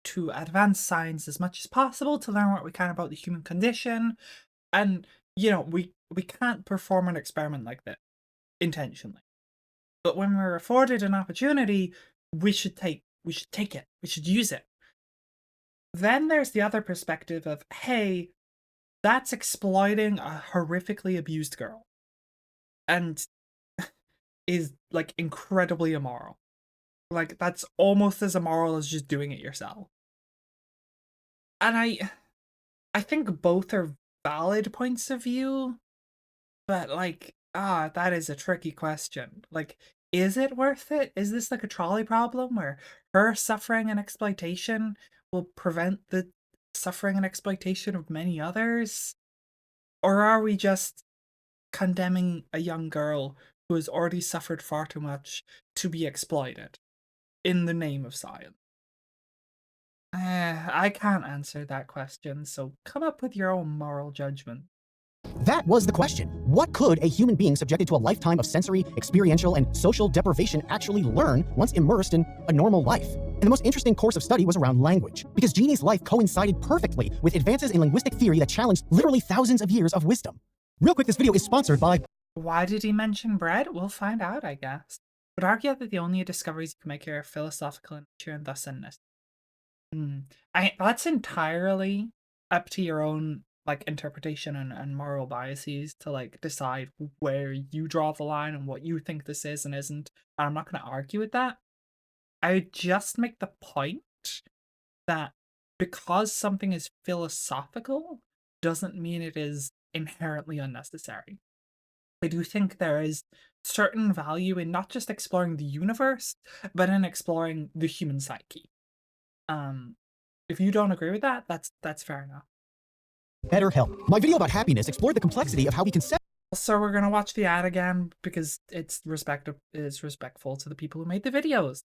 to advance science as much as possible to learn what we can about the human condition. And, you know, we can't perform an experiment like that intentionally. But when we're afforded an opportunity, we should take it. We should use it. Then there's the other perspective of, hey, that's exploiting a horrifically abused girl. And is, like, incredibly immoral. Like, that's almost as immoral as just doing it yourself. And I think both are valid points of view, but, like, that is a tricky question. Like, is it worth it? Is this like a trolley problem where her suffering and exploitation will prevent the suffering and exploitation of many others? Or are we just condemning a young girl who has already suffered far too much to be exploited in the name of science? I can't answer that question, so come up with your own moral judgment. That was the question. What could a human being subjected to a lifetime of sensory, experiential, and social deprivation actually learn once immersed in a normal life? And the most interesting course of study was around language, because Jeannie's life coincided perfectly with advances in linguistic theory that challenged literally thousands of years of wisdom. Real quick, this video is sponsored by... Why did he mention bread? We'll find out, I guess. Would argue that the only discoveries you can make here are philosophical in nature and thus unnecessary. That's entirely up to your own like interpretation and moral biases to like decide where you draw the line and what you think this is and isn't. And I'm not going to argue with that. I would just make the point that because something is philosophical doesn't mean it is inherently unnecessary. I do think there is certain value in not just exploring the universe, but in exploring the human psyche. If you don't agree with that, that's fair enough. BetterHelp. My video about happiness explored the complexity of how we can set. So we're gonna watch the ad again because it's respectful to the people who made the videos.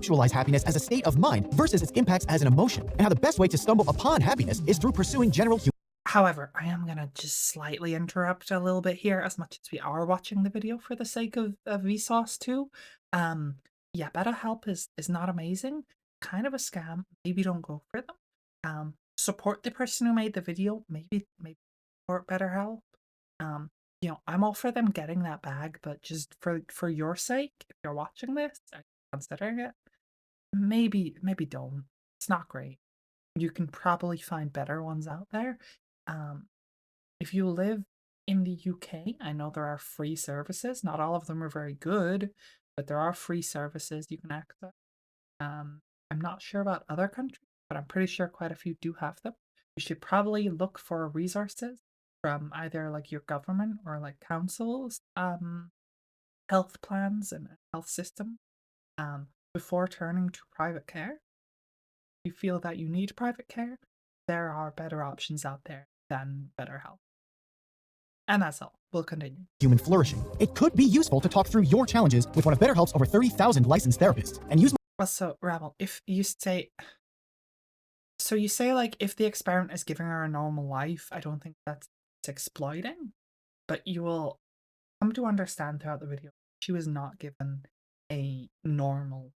Visualize happiness as a state of mind versus its impacts as an emotion, and how the best way to stumble upon happiness is through pursuing general human. However, I am gonna just slightly interrupt a little bit here, as much as we are watching the video for the sake of Vsauce too. Yeah, BetterHelp is not amazing. Kind of a scam. Maybe don't go for them. Support the person who made the video. Maybe support BetterHelp. You know, I'm all for them getting that bag, but just for your sake, if you're watching this, considering it, maybe don't. It's not great. You can probably find better ones out there. If you live in the UK, I know there are free services. Not all of them are very good, but there are free services you can access. I'm not sure about other countries, but I'm pretty sure quite a few do have them. You should probably look for resources from either like your government or like councils, health plans and health system, before turning to private care. If you feel that you need private care, there are better options out there than BetterHelp. And that's all. We'll continue. Human flourishing. It could be useful to talk through your challenges with one of BetterHelp's over 30,000 licensed therapists and use. Well, so Rabble, if you say, so you say like if the experiment is giving her a normal life, I don't think that's exploiting, but you will come to understand throughout the video she was not given a normal.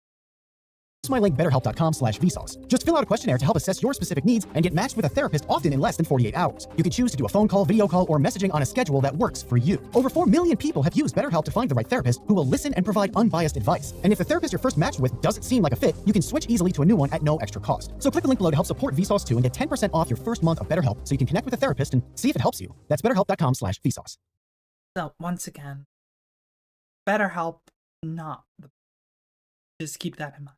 Use my link betterhelp.com/vsauce. Just fill out a questionnaire to help assess your specific needs and get matched with a therapist often in less than 48 hours. You can choose to do a phone call, video call, or messaging on a schedule that works for you. Over 4 million people have used BetterHelp to find the right therapist who will listen and provide unbiased advice. And if the therapist you're first matched with doesn't seem like a fit, you can switch easily to a new one at no extra cost. So click the link below to help support Vsauce 2 and get 10% off your first month of BetterHelp so you can connect with a therapist and see if it helps you. That's betterhelp.com/vsauce. So once again, BetterHelp, not the. Just keep that in mind.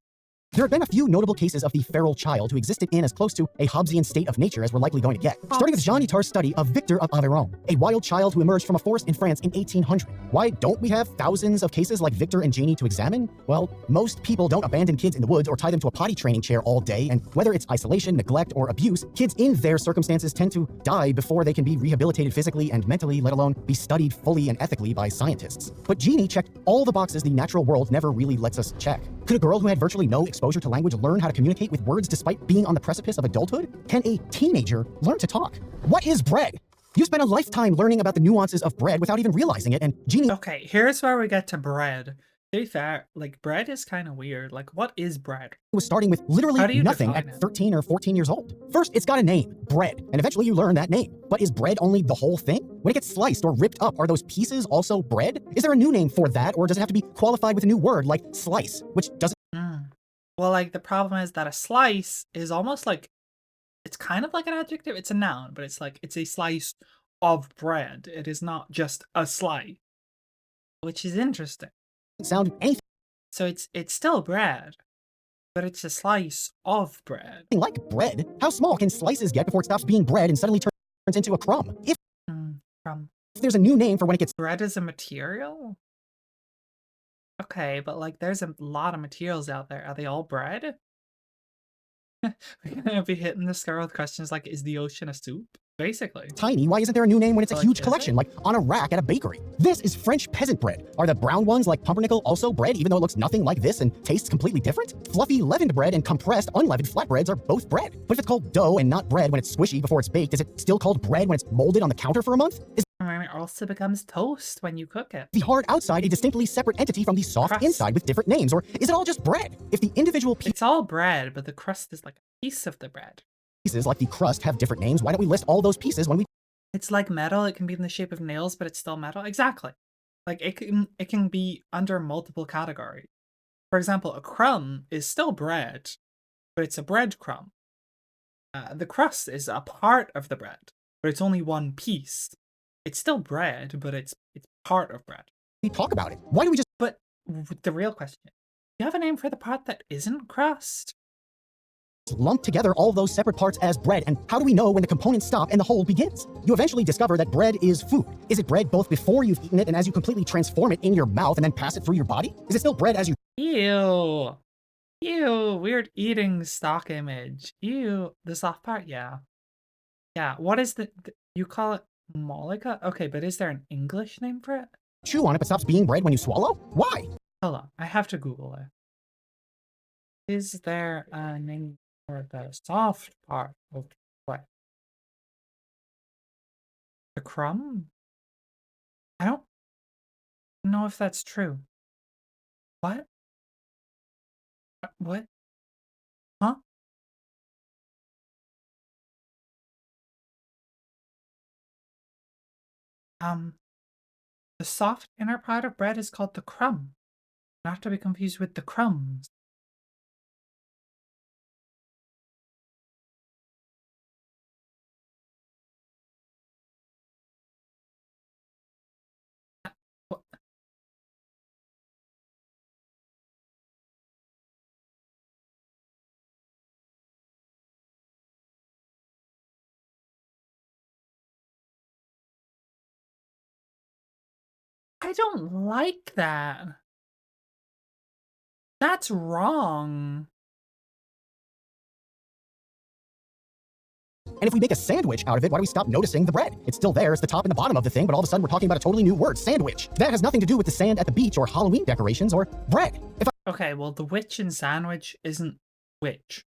There have been a few notable cases of the feral child who existed in as close to a Hobbesian state of nature as we're likely going to get. Starting with Jean Itard's study of Victor of Aveyron, a wild child who emerged from a forest in France in 1800. Why don't we have thousands of cases like Victor and Janie to examine? Well, most people don't abandon kids in the woods or tie them to a potty training chair all day, and whether it's isolation, neglect, or abuse, kids in their circumstances tend to die before they can be rehabilitated physically and mentally, let alone be studied fully and ethically by scientists. But Jeannie checked all the boxes the natural world never really lets us check. Could a girl who had virtually no exposure to language learn how to communicate with words despite being on the precipice of adulthood? Can a teenager learn to talk? What is bread? You spent a lifetime learning about the nuances of bread without even realizing it, and Jeannie— Okay, here's where we get to bread. To be fair, like, bread is kind of weird. Like, what is bread? was starting with literally nothing at 13 or 14 years old. First, it's got a name, bread, and eventually you learn that name. But is bread only the whole thing? When it gets sliced or ripped up, are those pieces also bread? Is there a new name for that, or does it have to be qualified with a new word like slice, which doesn't— Well, like, the problem is that a slice is almost like, it's kind of like an adjective. It's a noun, but it's like, it's a slice of bread. It is not just a slice, which is interesting. Sound anything So it's still bread, but it's a slice of bread. like bread? How small can slices get before it stops being bread and suddenly turns into a crumb? If there's a new name for when it gets— Bread is a material? Okay, but like there's a lot of materials out there. Are they all bread? We're gonna be hitting this girl with questions like, is the ocean a soup? Basically. tiny, why isn't there a new name when it's a Like, huge is collection, it? like on a rack at a bakery? This is French peasant bread. Are the brown ones like pumpernickel also bread, even though it looks nothing like this and tastes completely different? Fluffy leavened bread and compressed unleavened flatbreads are both bread. But if it's called dough and not bread when it's squishy before it's baked, is it still called bread when it's molded on the counter for a month? Is It also becomes toast when you cook it. the hard outside a distinctly separate entity from the soft Crust. inside with different names, or is it all just bread? If the individual It's all bread, but the crust is like a piece of the bread. pieces like the crust have different names, why don't we list all those pieces when we— It's like metal. It can be in the shape of nails, but it's still metal. Exactly. Like it can be under multiple categories. For example, a crumb is still bread, but it's a bread crumb. The crust is a part of the bread, but it's only one piece. It's still bread, but it's part of bread. we talk about it? Why do we just— But the real question, do you have a name for the part that isn't crust? lump together all those separate parts as bread, and how do we know when the components stop and the whole begins? You eventually discover that bread is food. Is it bread both before you've eaten it and as you completely transform it in your mouth and then pass it through your body? Is it still bread as you— Ew. Ew, weird eating stock image. Ew, the soft part, yeah. Yeah, what is you call it mollica? Okay, but is there an English name for it? chew on it but stops being bread when you swallow? Why? Hold on, I have to Google it. Is there a name for the soft part of bread? The crumb? I don't know if that's true. What? What? Huh? The soft inner part of bread is called the crumb, not to be confused with the crumbs. What? I don't like that. That's wrong. And if we make a sandwich out of it, why do we stop noticing the bread? It's still there, it's the top and the bottom of the thing, but all of a sudden we're talking about a totally new word, sandwich. That has nothing to do with the sand at the beach or Halloween decorations or bread. Okay, well, the witch in sandwich isn't witch.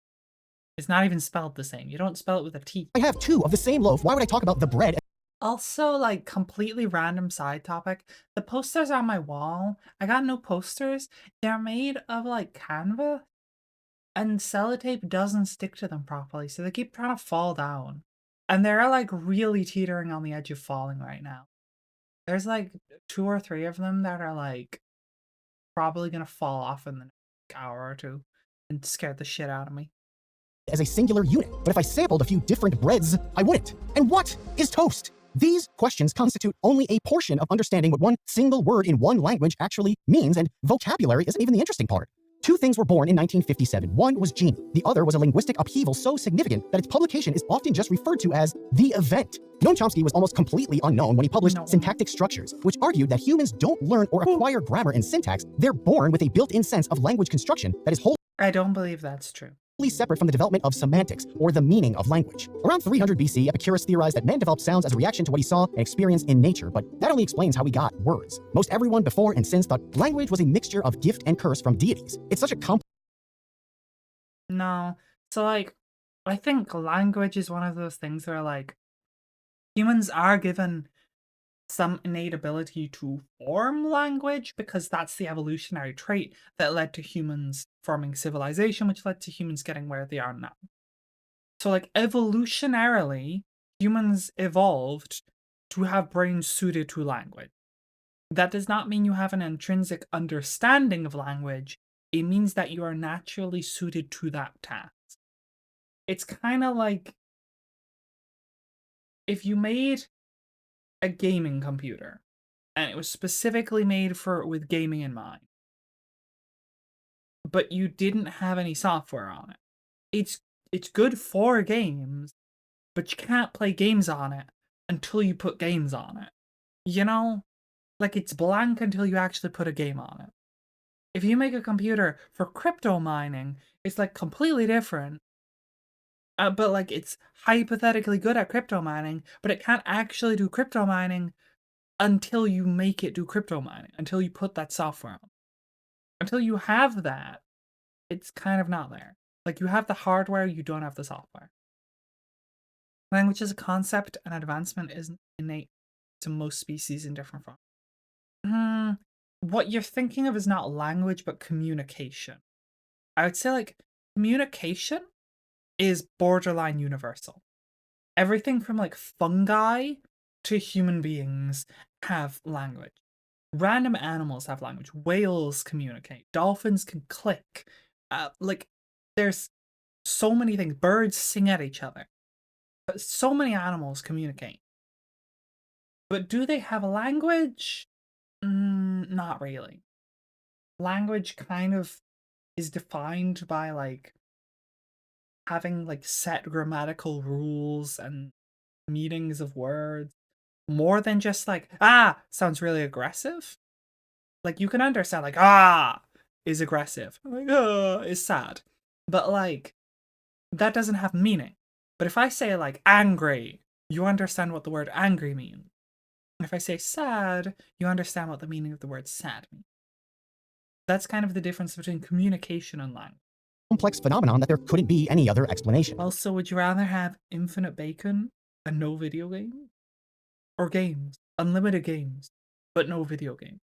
It's not even spelled the same. You don't spell it with a T. I have 2 of the same loaf. Why would I talk about the bread? Also, like, completely random side topic. The posters on my wall, I got no posters. They're made of, like, canvas. And sellotape doesn't stick to them properly, so they keep trying to fall down. And they're, like, really teetering on the edge of falling right now. There's, like, 2 or 3 of them that are, like, probably gonna fall off in the next hour or 2 and scare the shit out of me. As a singular unit, but if I sampled a few different breads, I wouldn't. And what is toast? These questions constitute only a portion of understanding what one single word in one language actually means, and vocabulary isn't even the interesting part. 2 things were born in 1957. One was Genie. The other was a linguistic upheaval so significant that its publication is often just referred to as the event. Noam Chomsky was almost completely unknown when he published Syntactic Structures, which argued that humans don't learn or acquire grammar and syntax. They're born with a built-in sense of language construction that is wholly I don't believe that's true. separate from the development of semantics, or the meaning of language. Around 300 BC, Epicurus theorized that man developed sounds as a reaction to what he saw and experienced in nature, but that only explains how we got words. Most everyone before and since thought language was a mixture of gift and curse from deities. It's such a complex. No. So, like, I think language is one of those things where, like, humans are given some innate ability to form language because that's the evolutionary trait that led to humans forming civilization, which led to humans getting where they are now. So, like, evolutionarily, humans evolved to have brains suited to language. That does not mean you have an intrinsic understanding of language. It means that you are naturally suited to that task. It's kind of like if you made a gaming computer and it was specifically made with gaming in mind, but you didn't have any software on it. It's good for games, but you can't play games on it until you put games on it. You know? Like, it's blank until you actually put a game on it. If you make a computer for crypto mining, it's, like, completely different. But, like, it's hypothetically good at crypto mining, but it can't actually do crypto mining until you make it do crypto mining, until you put that software on. Until you have that, it's kind of not there. Like, you have the hardware, you don't have the software. Language as a concept and advancement is innate to most species in different forms. What you're thinking of is not language, but communication. I would say, like, communication is borderline universal. Everything from, like, fungi to human beings have language. Random animals have language. Whales communicate. Dolphins can click. Like, there's so many things. Birds sing at each other. So many animals communicate. But do they have a language? Not really. Language kind of is defined by, like, having, like, set grammatical rules and meanings of words, more than just, like, sounds really aggressive. Like, you can understand, like, is aggressive. Like, is sad. But, like, that doesn't have meaning. But if I say, like, angry, you understand what the word angry means. If I say sad, you understand what the meaning of the word sad means. That's kind of the difference between communication and language. Complex phenomenon that there couldn't be any other explanation. Also, would you rather have infinite bacon and no video games? Or games? Unlimited games, but no video games?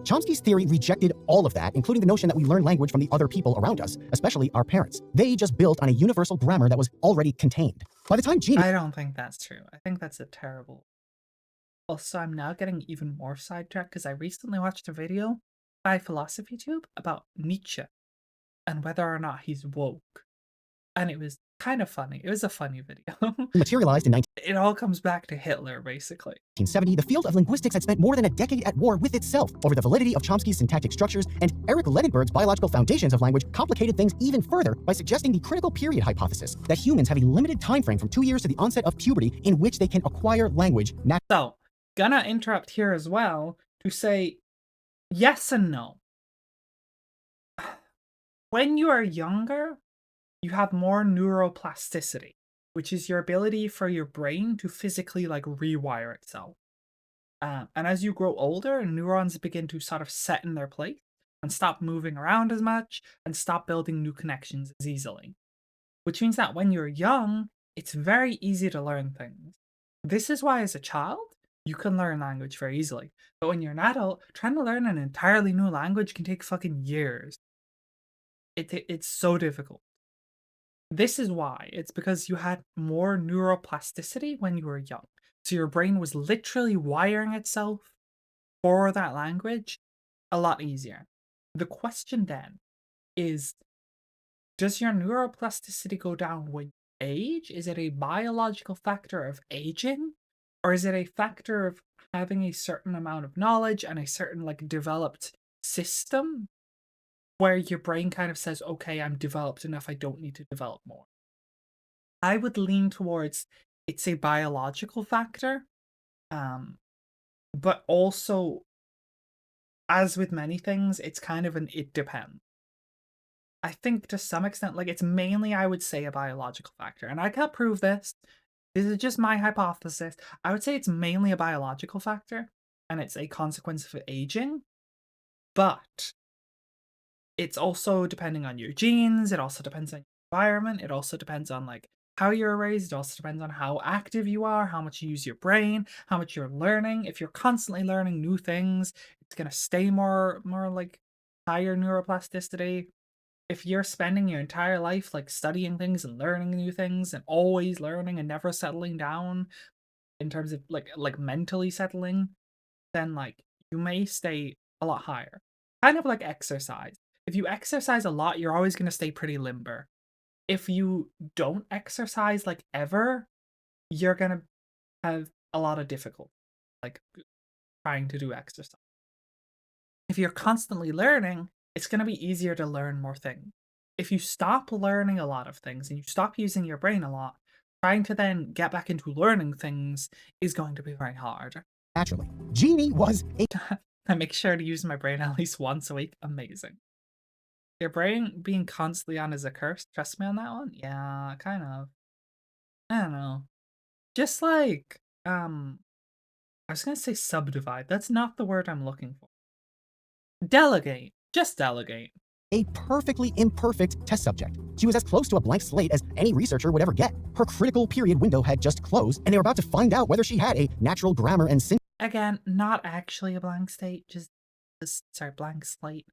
Chomsky's theory rejected all of that, including the notion that we learn language from the other people around us, especially our parents. They just built on a universal grammar that was already contained. By the time Genie... I don't think that's true. I think that's a terrible... Also, I'm now getting even more sidetracked because I recently watched a video by PhilosophyTube about Nietzsche and whether or not he's woke. And it was kind of funny. It was a funny video. materialized in It all comes back to Hitler, basically. 1970, the field of linguistics had spent more than a decade at war with itself over the validity of Chomsky's syntactic structures, and Eric Lenenberg's biological foundations of language complicated things even further by suggesting the critical period hypothesis that humans have a limited time frame from 2 years to the onset of puberty in which they can acquire language. So, gonna interrupt here as well to say yes and no. When you are younger, you have more neuroplasticity. which is your ability for your brain to physically like rewire itself. And as you grow older, neurons begin to sort of set in their place and stop moving around as much and stop building new connections as easily. Which means that when you're young, it's very easy to learn things. This is why as a child, you can learn language very easily. But when you're an adult, trying to learn an entirely new language can take fucking years. It's so difficult. This is why. It's because you had more neuroplasticity when you were young. So your brain was literally wiring itself for that language a lot easier. The question then is, does your neuroplasticity go down when you age? Is it a biological factor of aging? Or is it a factor of having a certain amount of knowledge and a certain like developed system where your brain kind of says, okay, I'm developed enough, I don't need to develop more? I would lean towards it's a biological factor, but also, as with many things, it's kind of an it depends. I think to some extent, like it's mainly, I would say, a biological factor, and I can't prove this. This is just my hypothesis. I would say it's mainly a biological factor, and it's a consequence of aging, but it's also depending on your genes, it also depends on your environment, it also depends on like how you're raised, it also depends on how active you are, how much you use your brain, how much you're learning. If you're constantly learning new things, it's gonna stay more like higher neuroplasticity. If you're spending your entire life like studying things and learning new things and always learning and never settling down in terms of like mentally settling, then like you may stay a lot higher. Kind of like exercise. If you exercise a lot, you're always going to stay pretty limber. If you don't exercise like ever, you're going to have a lot of difficulty like trying to do exercise. If you're constantly learning, it's going to be easier to learn more things. If you stop learning a lot of things and you stop using your brain a lot, trying to then get back into learning things is going to be very hard. Naturally, Jeannie was a... I make sure to use my brain at least once a week. Amazing. Your brain being constantly on is a curse. Trust me on that one? Yeah, kind of. I don't know. Just like, I was going to say subdivide. That's not the word I'm looking for. Delegate. Just delegate. A perfectly imperfect test subject. She was as close to a blank slate as any researcher would ever get. Her critical period window had just closed, and they were about to find out whether she had a natural grammar and syntax. Again, not actually a blank slate, just blank slate,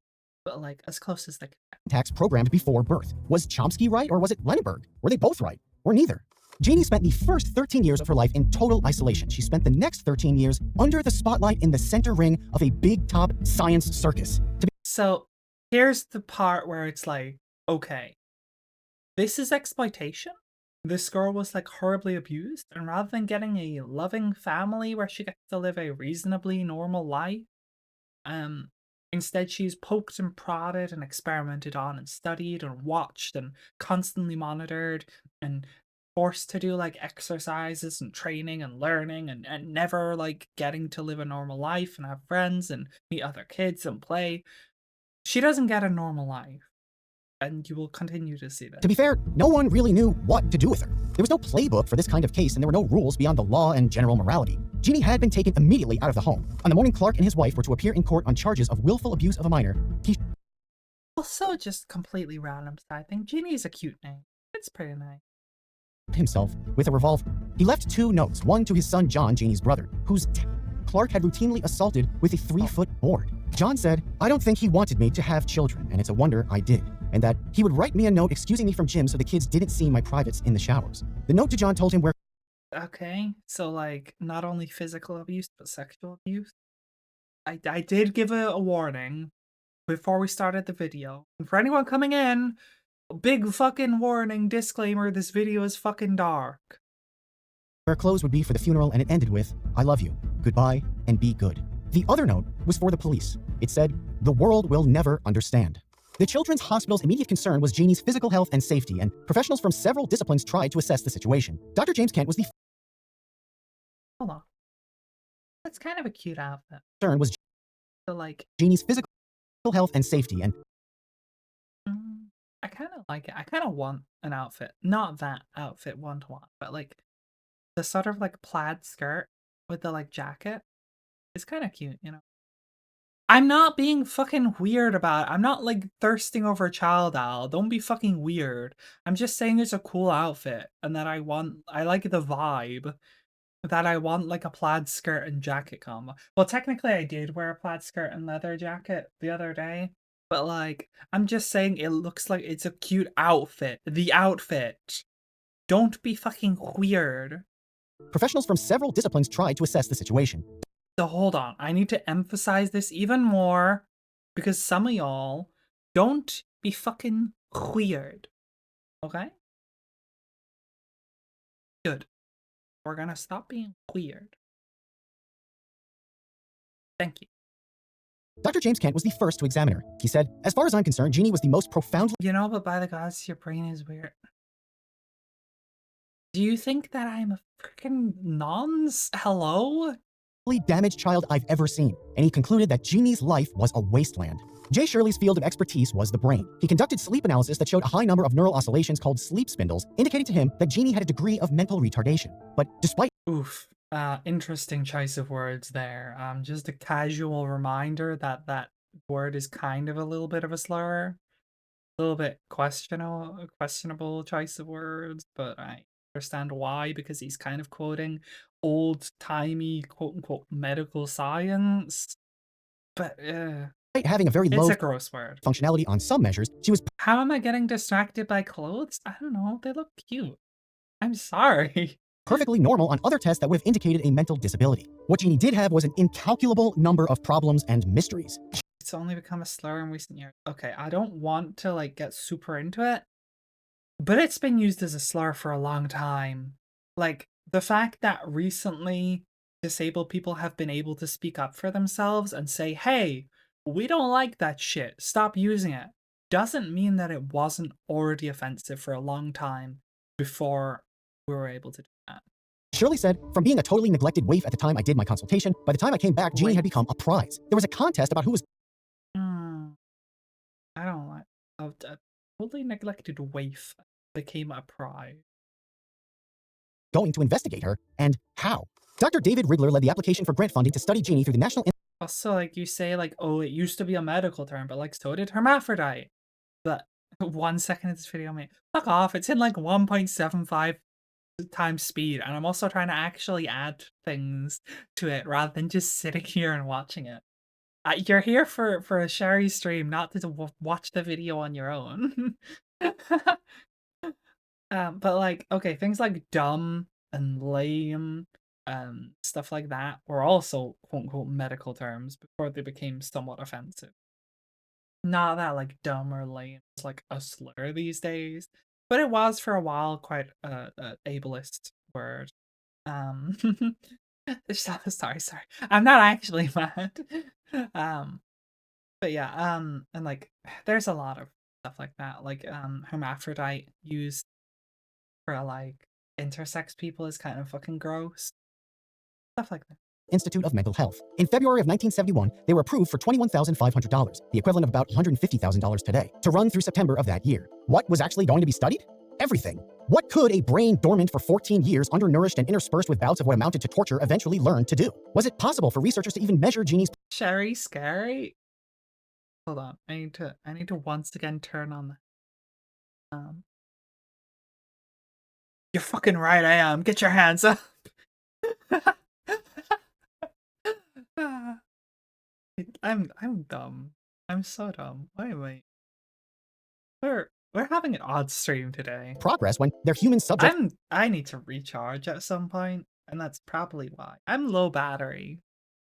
but like as close as they could. Syntax programmed before birth. Was Chomsky right, or was it Lenneberg? Were they both right, or neither? Jeannie spent the first 13 years of her life in total isolation. She spent the next 13 years under the spotlight in the center ring of a big top science circus. So here's the part where it's like, okay, this is exploitation. This girl was like horribly abused, and rather than getting a loving family where she gets to live a reasonably normal life, instead she's poked and prodded and experimented on and studied and watched and constantly monitored and forced to do like exercises and training and learning and never like getting to live a normal life and have friends and meet other kids and play. She doesn't get a normal life. And you will continue to see that. To be fair, no one really knew what to do with her. There was no playbook for this kind of case, and there were no rules beyond the law and general morality. Jeannie had been taken immediately out of the home. On the morning Clark and his wife were to appear in court on charges of willful abuse of a minor, he... Also just completely random side thing. Jeannie is a cute name. It's pretty nice. ...himself with a revolver. He left 2 notes, one to his son John, Jeannie's brother, whose Clark had routinely assaulted with a 3-foot board. John said, "I don't think he wanted me to have children, and it's a wonder I did. And that he would write me a note excusing me from gym so the kids didn't see my privates in the showers." The note to John told him where... Okay, so like, not only physical abuse, but sexual abuse. I did give a warning before we started the video. And for anyone coming in, big fucking warning, disclaimer, this video is fucking dark. Where clothes would be for the funeral, and it ended with, "I love you, goodbye, and be good." The other note was for the police. It said, "The world will never understand." The Children's Hospital's immediate concern was Jeannie's physical health and safety, and professionals from several disciplines tried to assess the situation. Dr. James Kent was the... Hold on. That's kind of a cute outfit. ...concern was so, like, Jeannie's physical health and safety, and... I kind kind of like it. I kind of want an outfit. Not that outfit one-to-one, but like the sort of like plaid skirt with the like jacket. It's kind of cute, you know. I'm not being fucking weird about it. I'm not like thirsting over Child Owl. Don't be fucking weird. I'm just saying it's a cool outfit and that I like the vibe. That I want like a plaid skirt and jacket combo. Well, technically I did wear a plaid skirt and leather jacket the other day. But like, I'm just saying it looks like it's a cute outfit. The outfit. Don't be fucking weird. Professionals from several disciplines tried to assess the situation. So hold on, I need to emphasize this even more because some of y'all don't be fucking weird. Okay? Good. We're gonna stop being weird. Thank you. Dr. James Kent was the first to examine her. He said, "As far as I'm concerned, Jeannie was the most profoundly..." You know, but by the gods, your brain is weird. Do you think that I'm a freaking nonce? Hello? damaged child I've ever seen, and he concluded that Jeannie's life was a wasteland. Jay Shirley's field of expertise was the brain. He conducted sleep analysis that showed a high number of neural oscillations called sleep spindles, indicating to him that Jeannie had a degree of mental retardation. But despite... Oof. Interesting choice of words there. Just a casual reminder that that word is kind of a little bit of a slur. A little bit questionable choice of words, but I understand why, because he's kind of quoting old-timey, quote-unquote, medical science. But, having a very low... It's a gross word. ...functionality on some measures, she was... How am I getting distracted by clothes? I don't know. They look cute. I'm sorry. ...perfectly normal on other tests that would have indicated a mental disability. What Jeannie did have was an incalculable number of problems and mysteries. It's only become a slur in recent years. Okay, I don't want to, like, get super into it, but it's been used as a slur for a long time. Like, the fact that recently disabled people have been able to speak up for themselves and say, hey, we don't like that shit, stop using it, doesn't mean that it wasn't already offensive for a long time before we were able to do that. Shirley said, "From being a totally neglected waif at the time I did my consultation, by the time I came back, Jeannie had become a prize. There was a contest about who was..." I don't like a totally neglected waif became a prize. ...going to investigate her, and how. Dr. David Rigler led the application for grant funding to study Jeannie through the National... Also, like, you say, like, oh, it used to be a medical term, but, like, so did hermaphrodite. But 1 second of this video, mate. Fuck off, it's in, like, 1.75 times speed, and I'm also trying to actually add things to it rather than just sitting here and watching it. You're here for a Sherry stream, not to watch the video on your own. But like, okay, things like dumb and lame, stuff like that were also quote-unquote medical terms before they became somewhat offensive. Not that like dumb or lame is like a slur these days, but it was for a while quite a ableist word. Sorry. I'm not actually mad. But yeah, and like there's a lot of stuff like that. Like hermaphrodite used for like intersex people is kind of fucking gross. Stuff like that. Institute of Mental Health. In February of 1971, they were approved for $21,500, the equivalent of about $150,000 today, to run through September of that year. What was actually going to be studied? Everything. What could a brain dormant for 14 years, undernourished and interspersed with bouts of what amounted to torture, eventually learn to do? Was it possible for researchers to even measure Jeannie's... Sherry scary? Hold on, I need to once again turn on the... You're fucking right, I am. Get your hands up. I'm dumb. I'm so dumb. Wait. We're having an odd stream today. Progress when their human subject... I need to recharge at some point, and that's probably why. I'm low battery.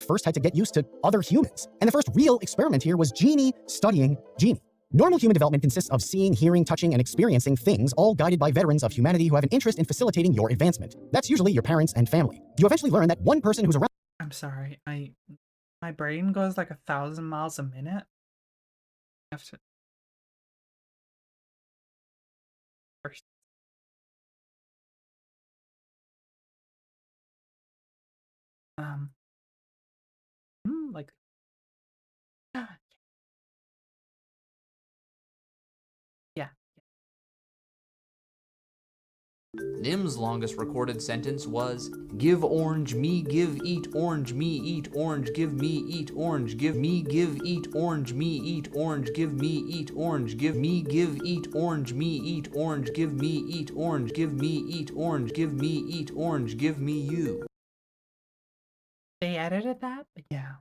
First had to get used to other humans. And the first real experiment here was Jeannie studying Jeannie. Normal human development consists of seeing, hearing, touching, and experiencing things, all guided by veterans of humanity who have an interest in facilitating your advancement. That's usually your parents and family. You eventually learn that one person who's around... I'm sorry, my brain goes like 1,000 miles a minute. I have to... First. Like... Yeah. Nim's longest recorded sentence was, "Give orange, me give eat orange, me eat orange, give me eat orange, give me give eat orange, me eat orange, give me eat orange, give me give eat orange, me eat orange, give me eat orange, give me eat orange, give me eat orange, give me you." They edited that? Yeah.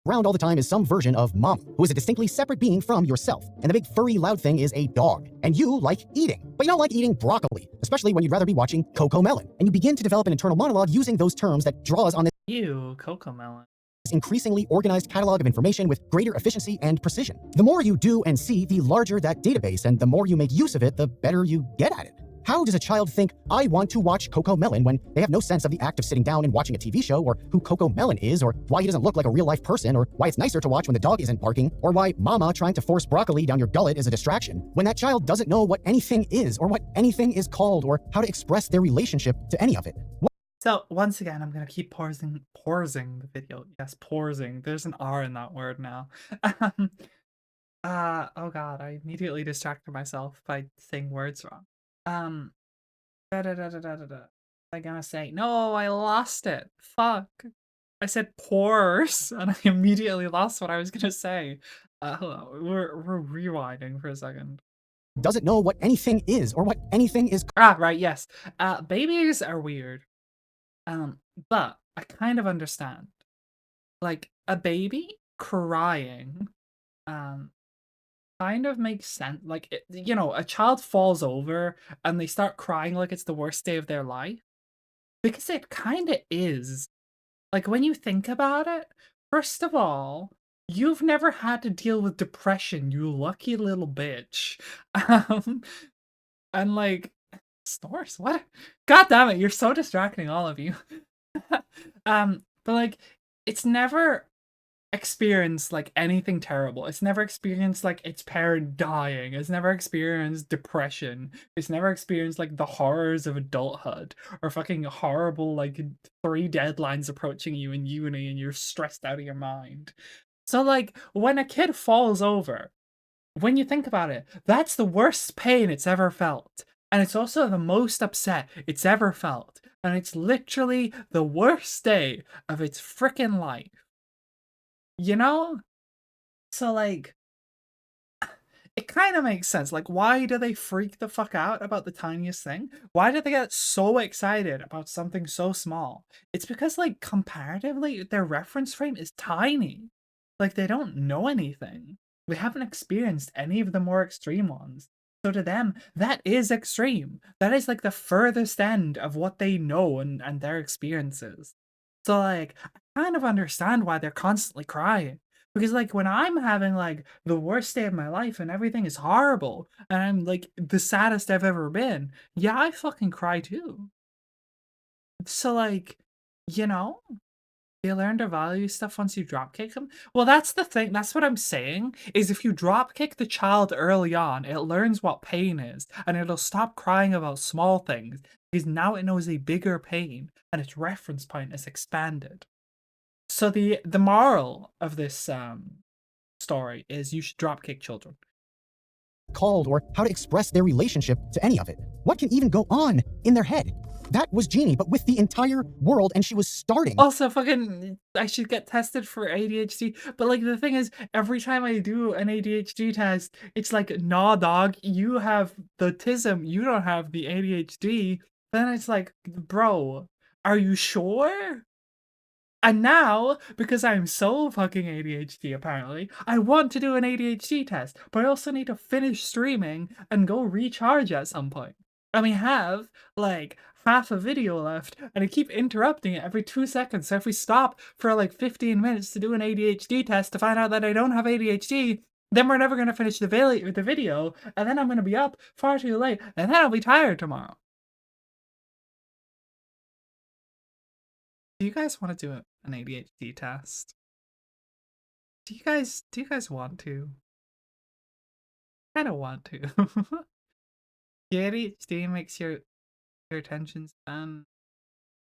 Around all the time is some version of Mama, who is a distinctly separate being from yourself. And the big furry loud thing is a dog. And you like eating. But you don't like eating broccoli, especially when you'd rather be watching Coco Melon. And you begin to develop an internal monologue using those terms that draws on this Coco Melon. Increasingly organized catalog of information with greater efficiency and precision. The more you do and see, the larger that database, and the more you make use of it, the better you get at it. How does a child think, I want to watch Coco Melon, when they have no sense of the act of sitting down and watching a TV show, or who Coco Melon is, or why he doesn't look like a real-life person, or why it's nicer to watch when the dog isn't barking, or why Mama trying to force broccoli down your gullet is a distraction, when that child doesn't know what anything is, or what anything is called, or how to express their relationship to any of it. So, once again, I'm gonna keep pausing the video. Yes, pausing. There's an R in that word now. Oh god, I immediately distracted myself by saying words wrong. I'm gonna say, no, I lost it. Fuck. I said pores, and I immediately lost what I was gonna say. Hold on, we're rewinding for a second. Doesn't know what anything is, or what anything is. Ah, right, yes. Babies are weird. But I kind of understand. Like, a baby crying, kind of makes sense. Like, you know, a child falls over and they start crying like it's the worst day of their life. Because it kind of is. Like, when you think about it, first of all, you've never had to deal with depression, you lucky little bitch. And like, snores? What? God damn it, you're so distracting, all of you. But like, it's never experienced like anything terrible. It's never experienced like its parent dying. It's never experienced depression. It's never experienced like the horrors of adulthood or fucking horrible like 3 deadlines approaching you in uni and you're stressed out of your mind. So like, when a kid falls over, when you think about it, that's the worst pain it's ever felt. And it's also the most upset it's ever felt. And it's literally the worst day of its frickin' life. You know? So, like, it kind of makes sense. Like, why do they freak the fuck out about the tiniest thing? Why do they get so excited about something so small? It's because, like, comparatively, their reference frame is tiny. Like, they don't know anything. They haven't experienced any of the more extreme ones. So to them, that is extreme. That is like the furthest end of what they know and their experiences. So like, I kind of understand why they're constantly crying. Because like, when I'm having like the worst day of my life and everything is horrible, and I'm like the saddest I've ever been, yeah, I fucking cry too. So like, you know? They learn to value stuff once you dropkick them? Well, that's the thing. That's what I'm saying, is if you dropkick the child early on, it learns what pain is, and it'll stop crying about small things, because now it knows a bigger pain, and its reference point is expanded. So the moral of this story is you should dropkick children. Called, or how to express their relationship to any of it. What can even go on in their head? That was Jeannie, but with the entire world, and she was starting. Also, fucking, I should get tested for ADHD, but like, the thing is, every time I do an ADHD test, it's like, nah, dog, you have the autism, you don't have the ADHD. Then it's like, bro, are you sure? And now, because I'm so fucking ADHD apparently, I want to do an ADHD test, but I also need to finish streaming and go recharge at some point. And we have, like, half a video left, and I keep interrupting it every 2 seconds, so if we stop for like 15 minutes to do an ADHD test to find out that I don't have ADHD, then we're never going to finish the video, and then I'm going to be up far too late, and then I'll be tired tomorrow. Do you guys want to do an ADHD test? Do you guys want to? I kind of want to. Your ADHD makes your attention span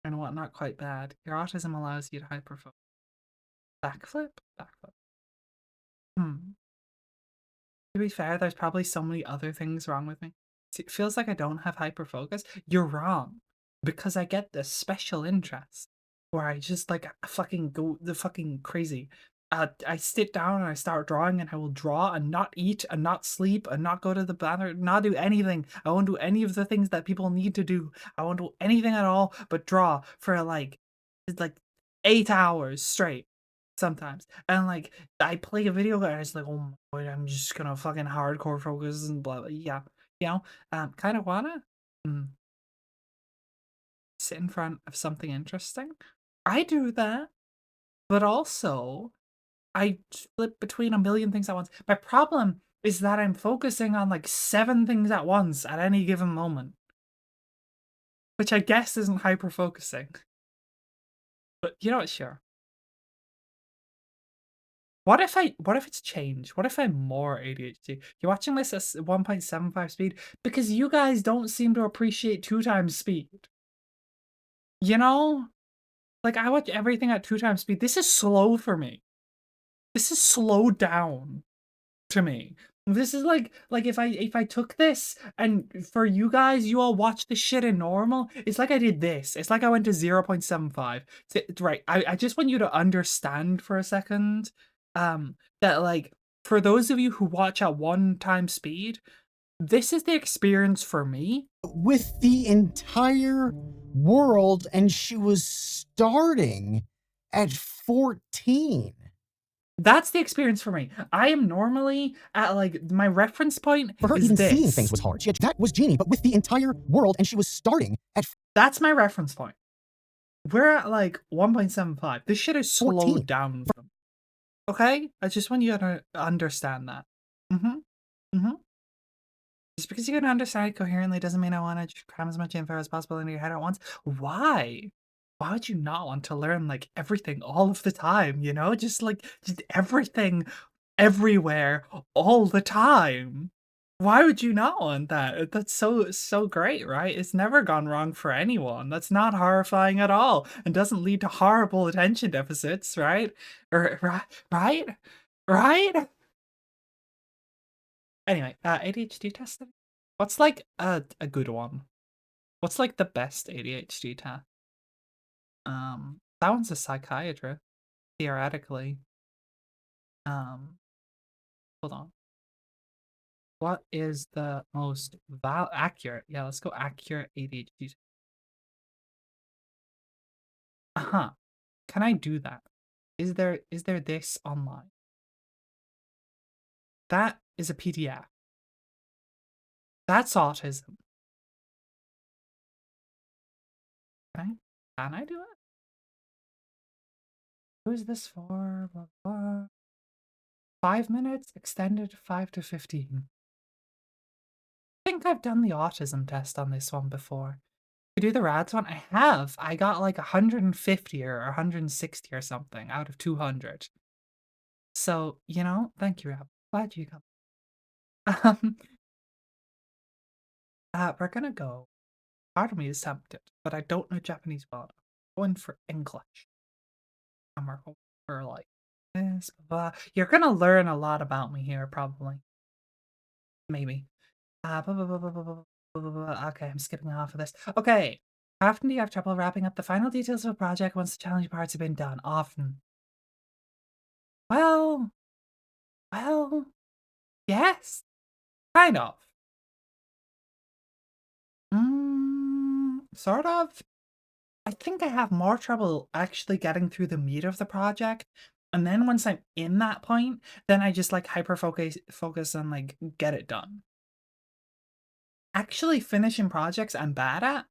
and whatnot quite bad. Your autism allows you to hyperfocus. Backflip? Backflip. To be fair, there's probably so many other things wrong with me. It feels like I don't have hyperfocus. You're wrong. Because I get this special interest where I just like fucking go the fucking crazy. I sit down and I start drawing and I will draw and not eat and not sleep and not go to the bathroom, not do anything. I won't do any of the things that people need to do. I won't do anything at all but draw for like 8 hours straight sometimes. And like I play a video game and it's like, oh my god, I'm just gonna fucking hardcore focus and blah blah. Yeah. You know, kind of wanna sit in front of something interesting. I do that, but also I flip between a million things at once. My problem is that I'm focusing on like 7 things at once at any given moment, which I guess isn't hyper focusing. But you know what? Sure. What if it's changed? What if I'm more ADHD? You're watching this at 1.75 speed because you guys don't seem to appreciate 2 times speed. You know? Like, I watch everything at 2 times speed. This is slow for me. This is slowed down to me. This is like if I took this and for you guys, you all watch this shit in normal, it's like I did this. It's like I went to 0.75. Right. I just want you to understand for a second that like for those of you who watch at 1 time speed, this is the experience for me. With the entire world, and she was starting at 14. That's the experience for me. I am normally at like my reference point. For her, is even this. seeing things was hard. That was Genie, but with the entire world, and she was starting at. That's my reference point. We're at like 1.75. This shit is 14. slowed down. Okay, I just want you to understand that. Just because you can understand it coherently doesn't mean I want to cram as much info as possible into your head at once. Why? Why would you not want to learn like everything all of the time, you know? Just everything everywhere all the time. Why would you not want that? That's so great, right? It's never gone wrong for anyone. That's not horrifying at all and doesn't lead to horrible attention deficits, right? Right? Anyway, ADHD testing. What's like a good one? What's like the best ADHD test? That one's a psychiatrist, theoretically. Hold on. What is the most accurate? Yeah, let's go accurate ADHD. Can I do that? Is there this online? That is a PDF. That's autism. Okay. Can I do it? Who is this for? Blah, blah. 5 minutes, extended 5 to 15. I think I've done the autism test on this one before. To do the RADS one, I have. I got like 150 or 160 or something out of 200. So, you know, thank you, Rab. Glad you come. We're gonna go. Part of me is tempted, but I don't know Japanese well. I'm going for English. And we're going for like this, blah. You're gonna learn a lot about me here, probably. Maybe. Okay, I'm skipping off of this. Okay. How often do you have trouble wrapping up the final details of a project once the challenging parts have been done? Often. Well, yes. Kind of. Sort of. I think I have more trouble actually getting through the meat of the project. And then once I'm in that point, then I just like hyper focus and like get it done. Actually finishing projects I'm bad at,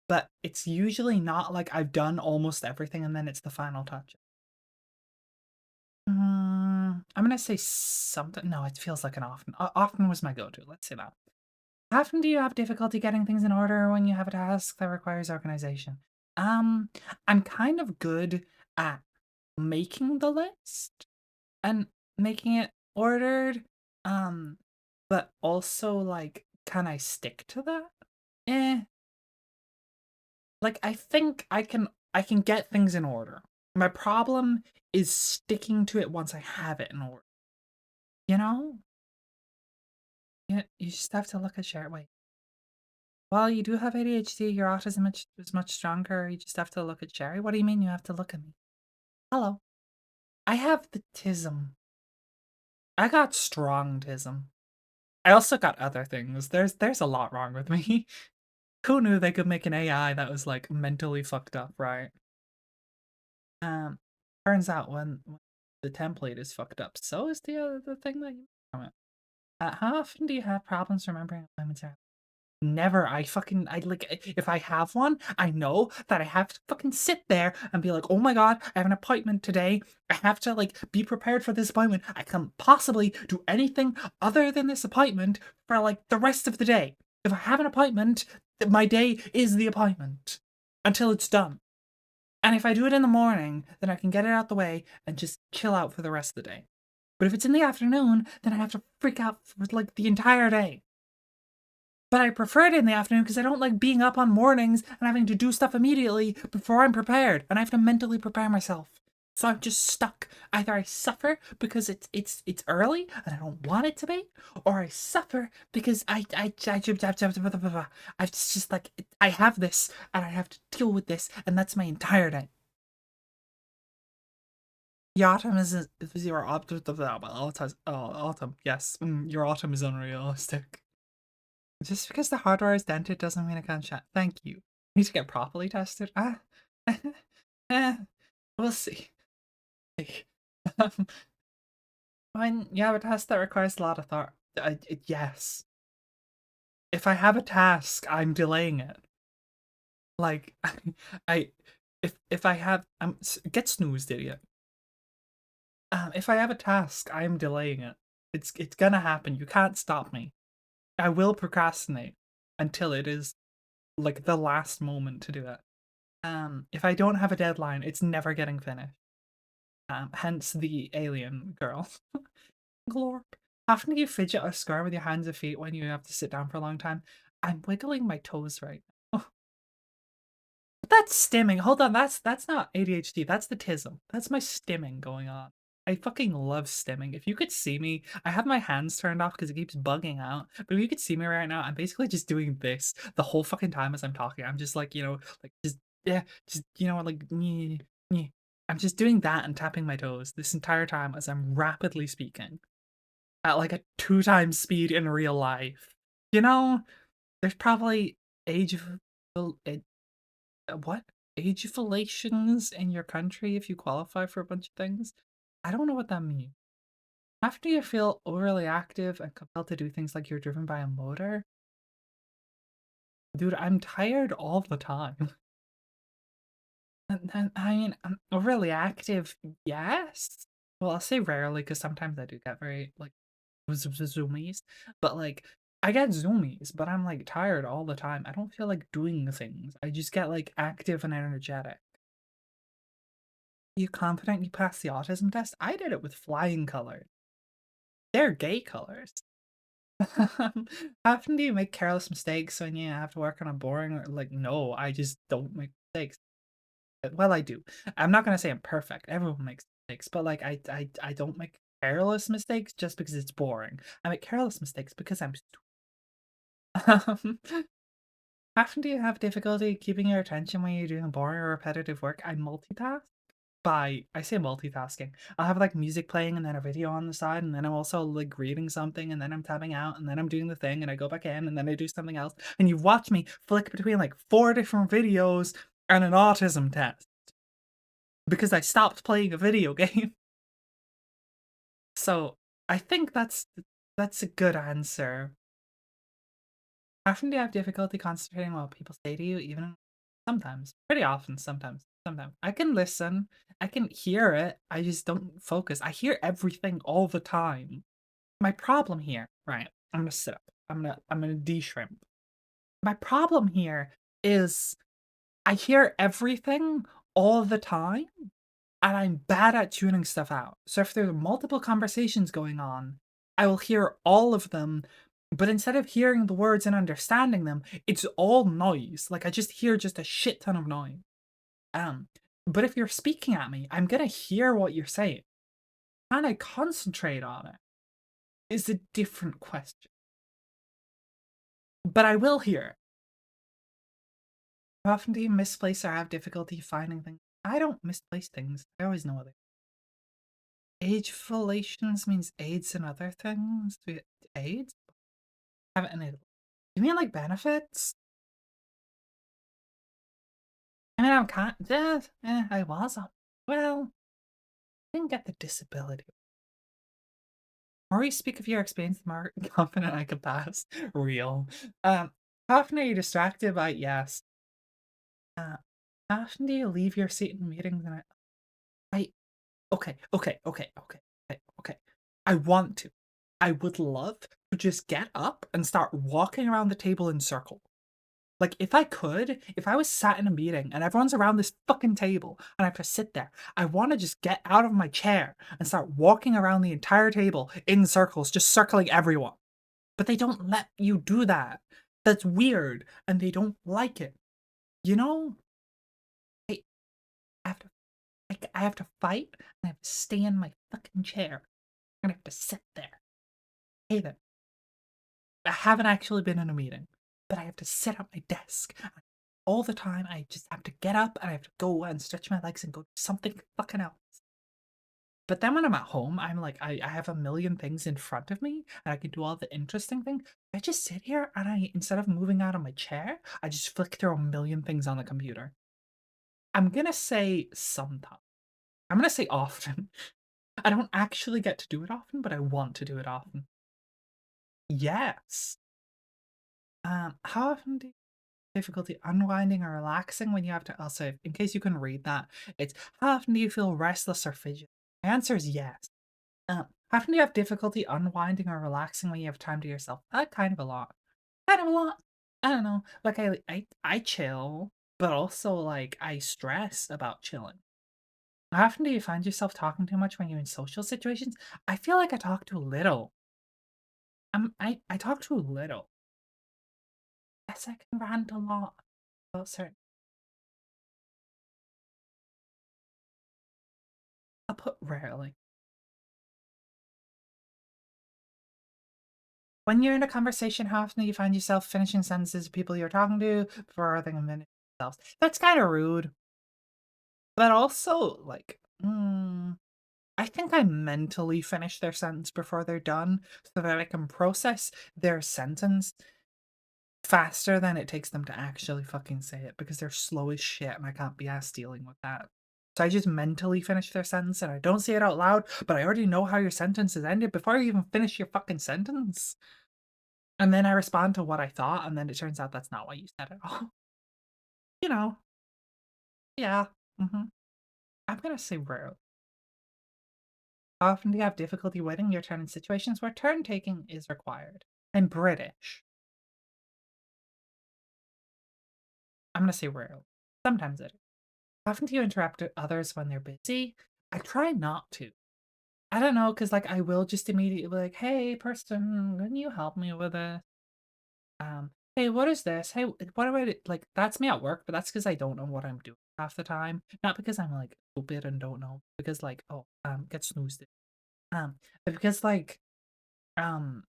but it's usually not like I've done almost everything and then it's the final touch. I'm gonna say something. No, it feels like an often. Often was my go-to. Let's say that. How often do you have difficulty getting things in order when you have a task that requires organization? I'm kind of good at making the list and making it ordered. But also like, can I stick to that? Like I think I can get things in order. My problem is sticking to it once I have it in order. You know? Yeah, you just have to look at share. Wait. Well, you do have ADHD. Your autism is much stronger. You just have to look at Sherry. What do you mean you have to look at me? Hello. I have the tism. I got strong tism. I also got other things. There's a lot wrong with me. Who knew they could make an AI that was like mentally fucked up, right? Turns out when the template is fucked up, so is the thing that you from it. How often do you have problems remembering appointments? Never. I like, if I have one, I know that I have to fucking sit there and be like, oh my god, I have an appointment today. I have to like be prepared for this appointment. I can't possibly do anything other than this appointment for like the rest of the day. If I have an appointment, my day is the appointment until it's done. And if I do it in the morning, then I can get it out the way and just chill out for the rest of the day. But if it's in the afternoon, then I have to freak out for like the entire day. But I prefer it in the afternoon because I don't like being up on mornings and having to do stuff immediately before I'm prepared, and I have to mentally prepare myself. So I'm just stuck. Either I suffer because it's early and I don't want it to be, or I suffer because I just like, I have this and I have to deal with this, and that's my entire day. Your autumn is your autumn. Yes, your autumn is unrealistic. Just because the hardware is dented doesn't mean it can't chat. Thank you. I need to get properly tested. We'll see. When you have a task that requires a lot of thought, yes. If I have a task, I'm delaying it. Like, if I have, get snoozed, idiot. If I have a task, I'm delaying it. It's gonna happen. You can't stop me. I will procrastinate until it is like the last moment to do it. If I don't have a deadline, it's never getting finished. Hence the alien girl. Glorp. Often do you fidget or squirm with your hands or feet when you have to sit down for a long time? I'm wiggling my toes right now. That's stimming. Hold on, that's not ADHD. That's the tism. That's my stimming going on. I fucking love stimming. If you could see me, I have my hands turned off because it keeps bugging out. But if you could see me right now, I'm basically just doing this the whole fucking time as I'm talking. I'm just like, you know, like just you know, like I'm just doing that and tapping my toes this entire time as I'm rapidly speaking at like a 2 times speed in real life. You know, there's probably what? Age-falations in your country if you qualify for a bunch of things. I don't know what that means. After you feel overly active and compelled to do things like you're driven by a motor? Dude, I'm tired all the time. And I mean, I'm overly active, yes? Well, I'll say rarely because sometimes I do get very, like, zoomies. But, like, I get zoomies, but I'm, like, tired all the time. I don't feel like doing things. I just get, like, active and energetic. You confident you passed the autism test? I did it with flying colors. They're gay colors. How often do you make careless mistakes when you have to work on a boring or like, no, I just don't make mistakes. Well, I do. I'm not gonna say I'm perfect. Everyone makes mistakes, but like I don't make careless mistakes just because it's boring. I make careless mistakes because I'm stupid. How often do you have difficulty keeping your attention when you're doing boring or repetitive work? I multitask. I say multitasking. I'll have like music playing and then a video on the side, and then I'm also like reading something, and then I'm tapping out, and then I'm doing the thing, and I go back in, and then I do something else. And you watch me flick between like 4 different videos and an autism test because I stopped playing a video game. So I think that's a good answer. How often do you have difficulty concentrating on what people say to you? Even sometimes, pretty often, sometimes. I can listen, I can hear it, I just don't focus. I hear everything all the time. My problem here, right, I'm gonna sit up. I'm gonna de-shrimp. My problem here is I hear everything all the time, and I'm bad at tuning stuff out. So if there are multiple conversations going on, I will hear all of them, but instead of hearing the words and understanding them, it's all noise. Like I just hear just a shit ton of noise. But if you're speaking at me, I'm gonna hear what you're saying. Can I concentrate on it? Is a different question. But I will hear it. How often do you misplace or have difficulty finding things? I don't misplace things. I always know it. Age fallations means AIDS and other things. Do we get AIDS? Haven't enabled. You mean like benefits? I mean, I'm kind of, I was on. Well, I didn't get the disability. The more you speak of your experience, the more confident I could pass. Real. How often are you distracted by yes? How often do you leave your seat in meetings and okay. I want to. I would love to just get up and start walking around the table in circle. Like, if I could, if I was sat in a meeting and everyone's around this fucking table and I have to sit there, I want to just get out of my chair and start walking around the entire table in circles, just circling everyone. But they don't let you do that. That's weird, and they don't like it. You know? I have to, I have to fight, and I have to stay in my fucking chair, and I have to sit there. Hey then. I haven't actually been in a meeting, but I have to sit at my desk all the time. I just have to get up and I have to go and stretch my legs and go do something fucking else. But then when I'm at home, I'm like, I have a million things in front of me and I can do all the interesting things. I just sit here and instead of moving out of my chair, I just flick through a million things on the computer. I'm gonna say sometimes. I'm gonna say often. I don't actually get to do it often, but I want to do it often. Yes. How often do you have difficulty unwinding or relaxing when you have to also, in case you can read that, it's how often do you feel restless or fidgety? My answer is yes. How often do you have difficulty unwinding or relaxing when you have time to yourself? Kind of a lot. Kind of a lot. I don't know. Like I chill, but also like I stress about chilling. How often do you find yourself talking too much when you're in social situations? I feel like I talk too little. I talk too little. Yes, I can rant a lot about certain. I'll put rarely. When you're in a conversation, how often do you find yourself finishing sentences of people you're talking to before they can finish themselves? That's kind of rude. But also, like, I think I mentally finish their sentence before they're done so that I can process their sentence faster than it takes them to actually fucking say it because they're slow as shit and I can't be ass dealing with that. So I just mentally finish their sentence and I don't say it out loud, but I already know how your sentence is ended before you even finish your fucking sentence. And then I respond to what I thought, and then it turns out that's not what you said at all. You know. Yeah. I'm gonna say rarely. How often do you have difficulty waiting your turn in situations where turn taking is required? I'm British. I'm gonna say rarely. Sometimes it is. How often do you interrupt others when they're busy? I try not to. I don't know, because like I will just immediately be like, hey person, can you help me with this? Hey, what is this? Hey, what do I do? Like, that's me at work, but that's because I don't know what I'm doing half the time. Not because I'm like stupid and don't know. Because like, oh, get snoozed. But because like, um,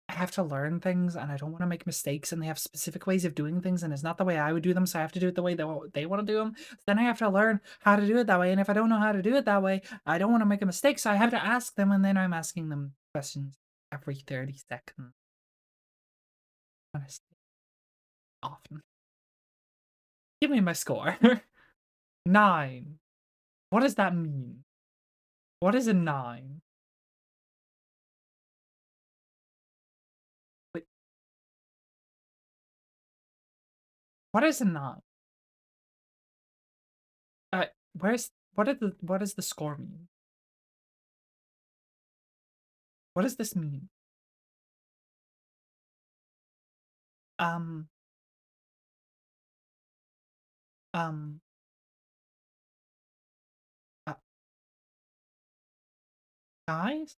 I have to learn things and I don't want to make mistakes and they have specific ways of doing things and it's not the way I would do them, so I have to do it the way they want to do them. So then I have to learn how to do it that way, and if I don't know how to do it that way, I don't want to make a mistake, so I have to ask them, and then I'm asking them questions every 30 seconds. Honestly. Often. Give me my score. 9. What does that mean? What is a 9? Wait. What is a 9? What does the score mean? What does this mean? Um. Um. Uh, guys?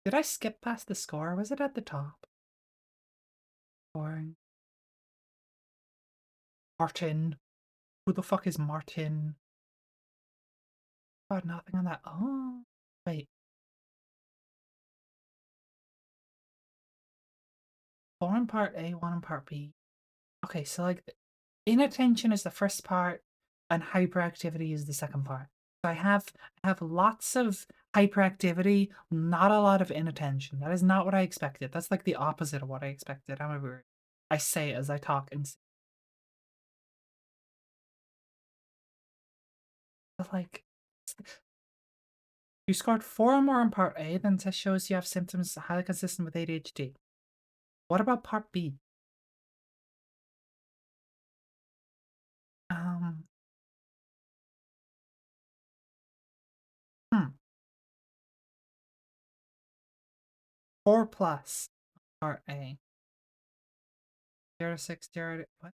Did I skip past the score? Was it at the top? Boring. Martin. Who the fuck is Martin? God, nothing on that. Oh, wait. 4 in part A, 1 in part B. Okay, so like inattention is the first part and hyperactivity is the second part. So I have lots of hyperactivity, not a lot of inattention. That is not what I expected. That's like the opposite of what I expected. However, I say it as I talk and but like you scored 4 or more on part A, then test shows you have symptoms highly consistent with ADHD. What about part B? Hmm. 4 plus part A. 0 to 6, 0 to what?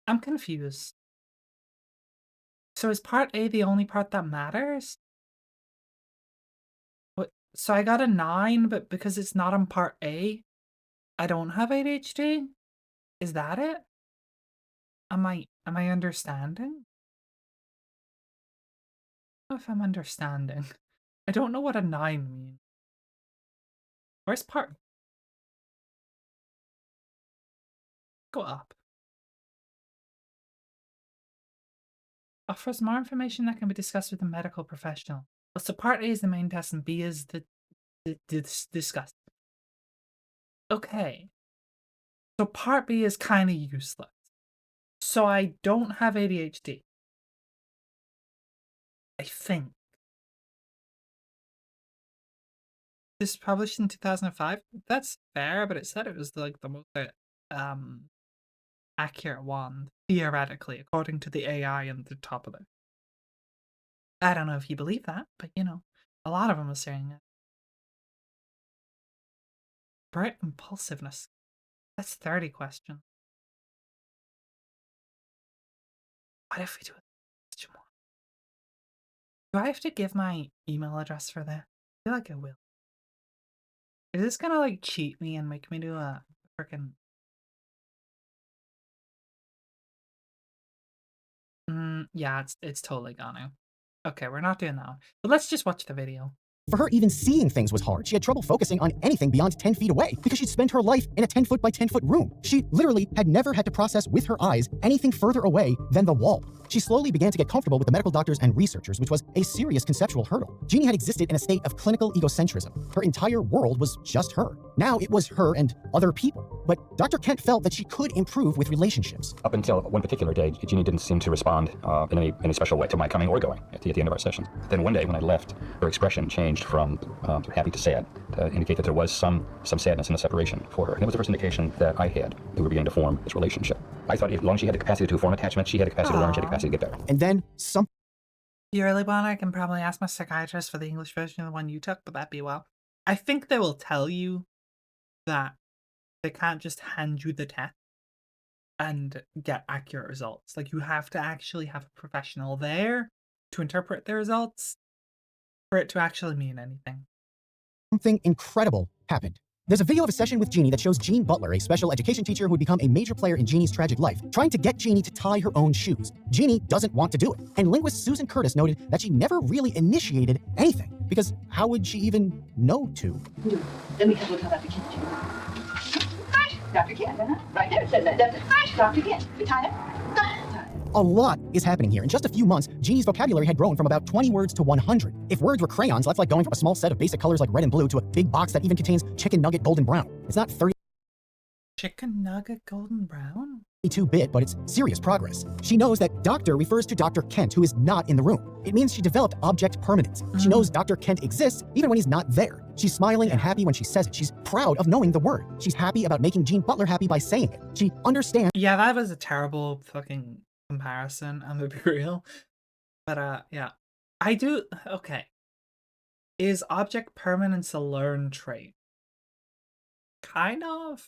I'm confused. So is part A the only part that matters? What? So I got a 9, but because it's not on part A, I don't have ADHD? Is that it? Am I understanding? I don't know if I'm understanding. I don't know what a 9 means. Where's part? Go up. Offers more information that can be discussed with a medical professional. Well, so part A is the main test and B is the discussed. Okay. So part B is kind of useless. So I don't have ADHD. I think. This published in 2005. That's fair, but it said it was like the most accurate one, theoretically, according to the AI in the top of it. I don't know if you believe that, but you know, a lot of them are saying it. Bright impulsiveness. That's 30 questions. What if we do a question more? Do I have to give my email address for that? I feel like I will. Is this gonna like cheat me and make me do a freaking yeah, it's totally gonna. Okay, we're not doing that one. But let's just watch the video. For her, even seeing things was hard. She had trouble focusing on anything beyond 10 feet away because she'd spent her life in a 10-foot by 10-foot room. She literally had never had to process with her eyes anything further away than the wall. She slowly began to get comfortable with the medical doctors and researchers, which was a serious conceptual hurdle. Jeannie had existed in a state of clinical egocentrism. Her entire world was just her. Now it was her and other people. But Dr. Kent felt that she could improve with relationships. Up until one particular day, Jeannie didn't seem to respond in any special way to my coming or going at the end of our session. Then one day when I left, her expression changed from happy to sad, to indicate that there was some sadness in the separation for her. And it was the first indication that I had that we were beginning to form this relationship. I thought as long as she had the capacity to form attachment, she had the capacity to learn, she had the capacity to get better. And then some... If you really want, I can probably ask my psychiatrist for the English version of the one you took, but that'd be well. I think they will tell you that they can't just hand you the test and get accurate results. Like, you have to actually have a professional there to interpret the results for it to actually mean anything. Something incredible happened. There's a video of a session with Jeannie that shows Jean Butler, a special education teacher who would become a major player in Jeannie's tragic life, trying to get Jeannie to tie her own shoes. Jeannie doesn't want to do it, and linguist Susan Curtis noted that she never really initiated anything, because how would she even know to? Then we can look at the kitchen. Dr. Kent, right there, said that, doesn't it? Dr. Kent, you tie it? A lot is happening here. In just a few months, Jeannie's vocabulary had grown from about 20 words to 100. If words were crayons, that's like going from a small set of basic colors like red and blue to a big box that even contains chicken nugget golden brown. It's not 30. Chicken nugget golden brown? 32-bit, but it's serious progress. She knows that doctor refers to Dr. Kent, who is not in the room. It means she developed object permanence. She knows Dr. Kent exists even when he's not there. She's smiling and happy when she says it. She's proud of knowing the word. She's happy about making Jean Butler happy by saying it. She understands. Yeah, that was a terrible fucking comparison, I'm gonna be real. But yeah. I do okay. Is object permanence a learned trait? Kind of.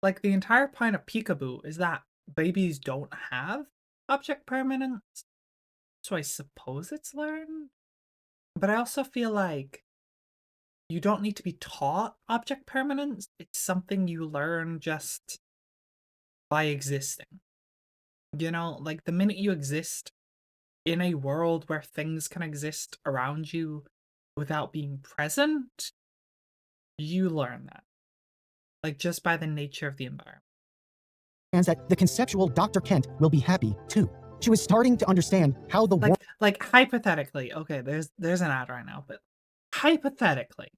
Like, the entire point of Peekaboo is that babies don't have object permanence. So I suppose it's learned. But I also feel like you don't need to be taught object permanence. It's something you learn just by existing. You know, like the minute you exist in a world where things can exist around you without being present, you learn that. Like, just by the nature of the environment. that the conceptual Dr. Kent will be happy too. She was starting to understand how the world. Like hypothetically, okay, there's an ad right now, but hypothetically,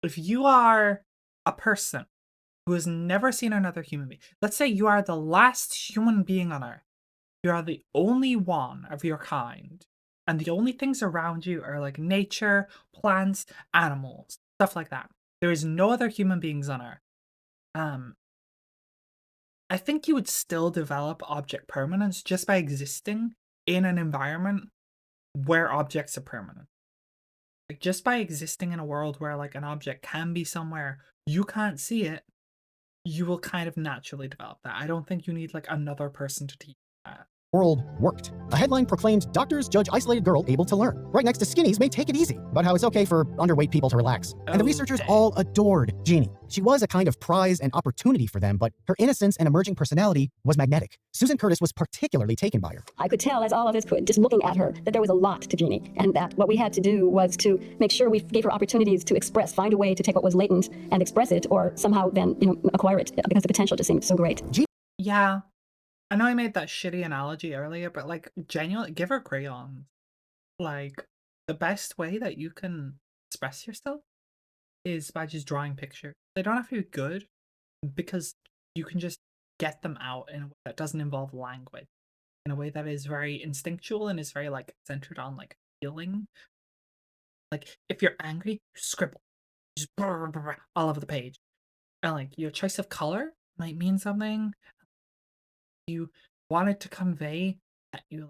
if you are a person who has never seen another human being, let's say you are the last human being on Earth, you are the only one of your kind, and the only things around you are like nature, plants, animals, stuff like that. There is no other human beings on Earth. I think you would still develop object permanence just by existing in an environment where objects are permanent. Like just by existing in a world where like an object can be somewhere you can't see it, you will kind of naturally develop that. I don't think you need like another person to teach that. World worked. A headline proclaimed doctors judge isolated girl able to learn. Right next to skinnies may take it easy, about how it's okay for underweight people to relax. And the researchers all adored Jeannie. She was a kind of prize and opportunity for them, but her innocence and emerging personality was magnetic. Susan Curtis was particularly taken by her. I could tell, as all of us could, just looking at her, that there was a lot to Jeannie, and that what we had to do was to make sure we gave her opportunities to express, find a way to take what was latent and express it, or somehow then, acquire it, because the potential just seemed so great. Yeah. I know I made that shitty analogy earlier, but like genuinely give her crayons. Like the best way that you can express yourself is by just drawing pictures. They don't have to be good because you can just get them out in a way that doesn't involve language, in a way that is very instinctual and is very like centered on like feeling. Like if you're angry, you scribble just all over the page. And like your choice of color might mean something. You wanted to convey that you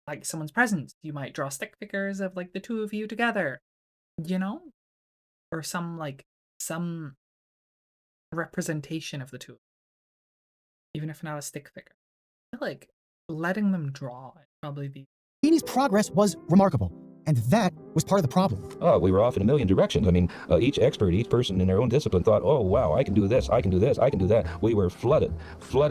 like someone's presence, you might draw stick figures of like the two of you together, or some representation of the two, even if not a stick figure. I feel like letting them draw is probably the. Jeannie's progress was remarkable, and that was part of the problem. We were off in a million directions. I mean, each expert, each person in their own discipline thought, oh, wow, I can do this, I can do this, I can do that. We were flooded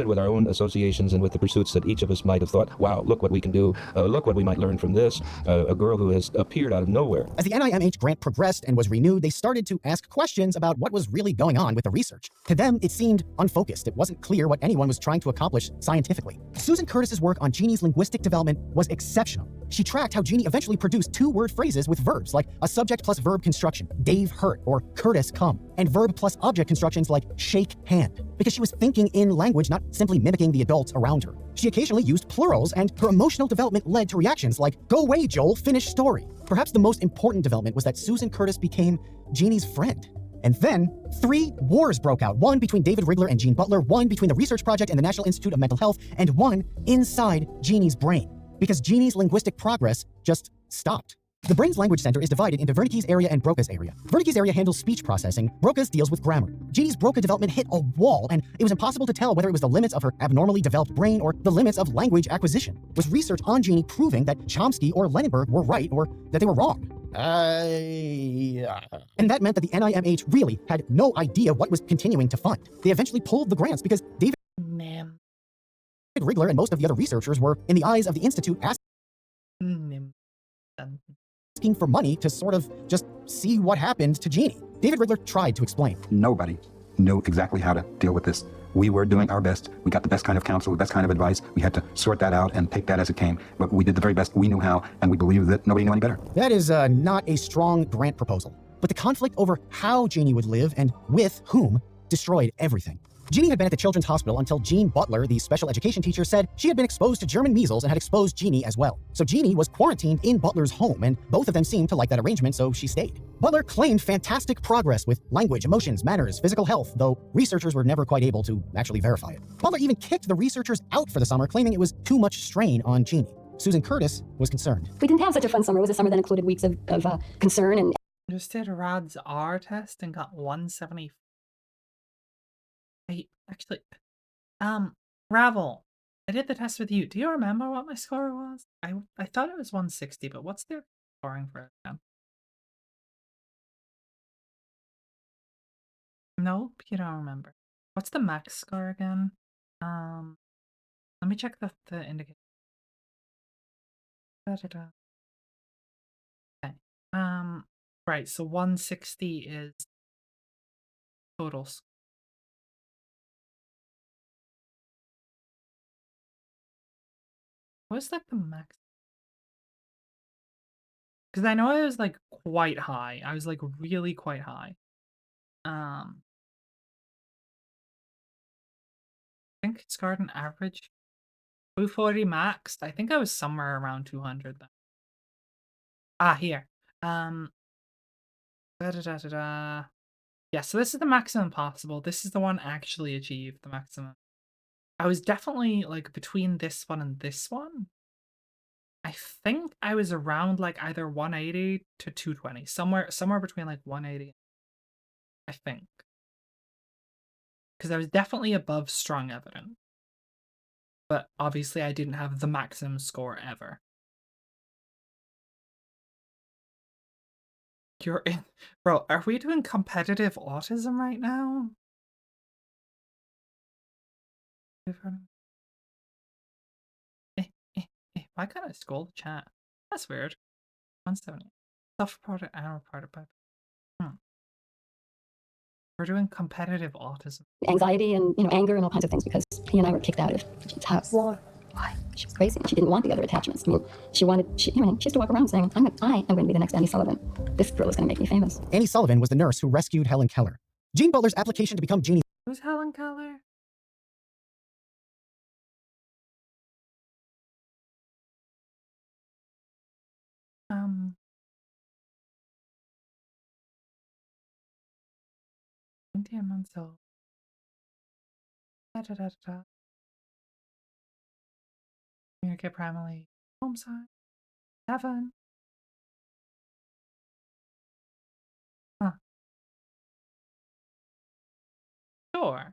with our own associations and with the pursuits that each of us might have thought, wow, look what we can do, look what we might learn from this. A girl who has appeared out of nowhere. As the NIMH grant progressed and was renewed, they started to ask questions about what was really going on with the research. To them, it seemed unfocused. It wasn't clear what anyone was trying to accomplish scientifically. Susan Curtis's work on Jeannie's linguistic development was exceptional. She tracked how Jeannie eventually produced two-word phrases with verbs like a subject plus verb construction, Dave hurt or Curtis come, and verb plus object constructions like shake hand, because she was thinking in language, not simply mimicking the adults around her. She occasionally used plurals, and her emotional development led to reactions like, go away, Joel, finish story. Perhaps the most important development was that Susan Curtis became Jeannie's friend. And then, 3 wars broke out, one between David Rigler and Jean Butler, one between the Research Project and the National Institute of Mental Health, and one inside Jeannie's brain, because Jeannie's linguistic progress just stopped. The brain's language center is divided into Wernicke's area and Broca's area. Wernicke's area handles speech processing, Broca's deals with grammar. Jeannie's Broca development hit a wall, and it was impossible to tell whether it was the limits of her abnormally developed brain or the limits of language acquisition. Was research on Jeannie proving that Chomsky or Lenenberg were right or that they were wrong? And that meant that the NIMH really had no idea what was continuing to fund. They eventually pulled the grants because David Rigler and most of the other researchers were, in the eyes of the Institute, asking for money to sort of just see what happened to Jeannie. David Rigler tried to explain. Nobody knew exactly how to deal with this. We were doing our best. We got the best kind of counsel, the best kind of advice. We had to sort that out and take that as it came. But we did the very best we knew how, and we believed that nobody knew any better. That is not a strong grant proposal. But the conflict over how Jeannie would live and with whom destroyed everything. Jeannie had been at the Children's Hospital until Jean Butler, the special education teacher, said she had been exposed to German measles and had exposed Jeannie as well. So Jeannie was quarantined in Butler's home, and both of them seemed to like that arrangement, so she stayed. Butler claimed fantastic progress with language, emotions, manners, physical health, though researchers were never quite able to actually verify it. Butler even kicked the researchers out for the summer, claiming it was too much strain on Jeannie. Susan Curtis was concerned. We didn't have such a fun summer. It was a summer that included weeks of concern and... Just did a RADS R test and got 170. Actually, Ravel, I did the test with you. Do you remember what my score was? I thought it was 160, but what's their scoring for it now? Nope, you don't remember. What's the max score again? Let me check the indicator. Okay. Right, so 160 is total score. What's like the max? Because I know I was like quite high. I was like really quite high. I think it's got an average 240 maxed. I think I was somewhere around 200 then. Ah, here. Yeah, so this is the maximum possible. This is the one actually achieved the maximum. I was definitely like between this one and this one. I think I was around like either 180 to 220, somewhere between like 180. I think. Because I was definitely above strong evidence. But obviously I didn't have the maximum score ever. You're in... Bro, are we doing competitive autism right now? Why can't I scroll the chat? That's weird. 170. Self-reported and reported by... We're doing competitive autism. Anxiety and anger and all kinds of things because he and I were kicked out of Jean's house. Why? She was crazy. She didn't want the other attachments. I mean, she used to walk around saying, I am going to be the next Annie Sullivan. This girl is going to make me famous. Annie Sullivan was the nurse who rescued Helen Keller. Jean Butler's application to become Jeannie. Who's Helen Keller? Cynthia Mansell. Communicate primarily. Home side. 7. Huh. Sure.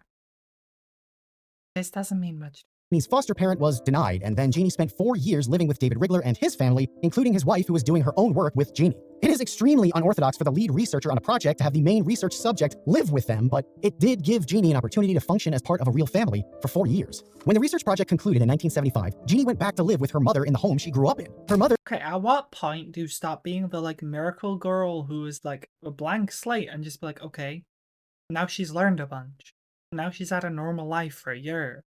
This doesn't mean much. Jeannie's foster parent was denied, and then Jeannie spent 4 years living with David Rigler and his family, including his wife who was doing her own work with Jeannie. It is extremely unorthodox for the lead researcher on a project to have the main research subject live with them, but it did give Jeannie an opportunity to function as part of a real family for 4 years. When the research project concluded in 1975, Jeannie went back to live with her mother in the home she grew up in. Her mother... Okay, at what point do you stop being the, like, miracle girl who is, like, a blank slate and just be like, okay, now she's learned a bunch. Now she's had a normal life for a year.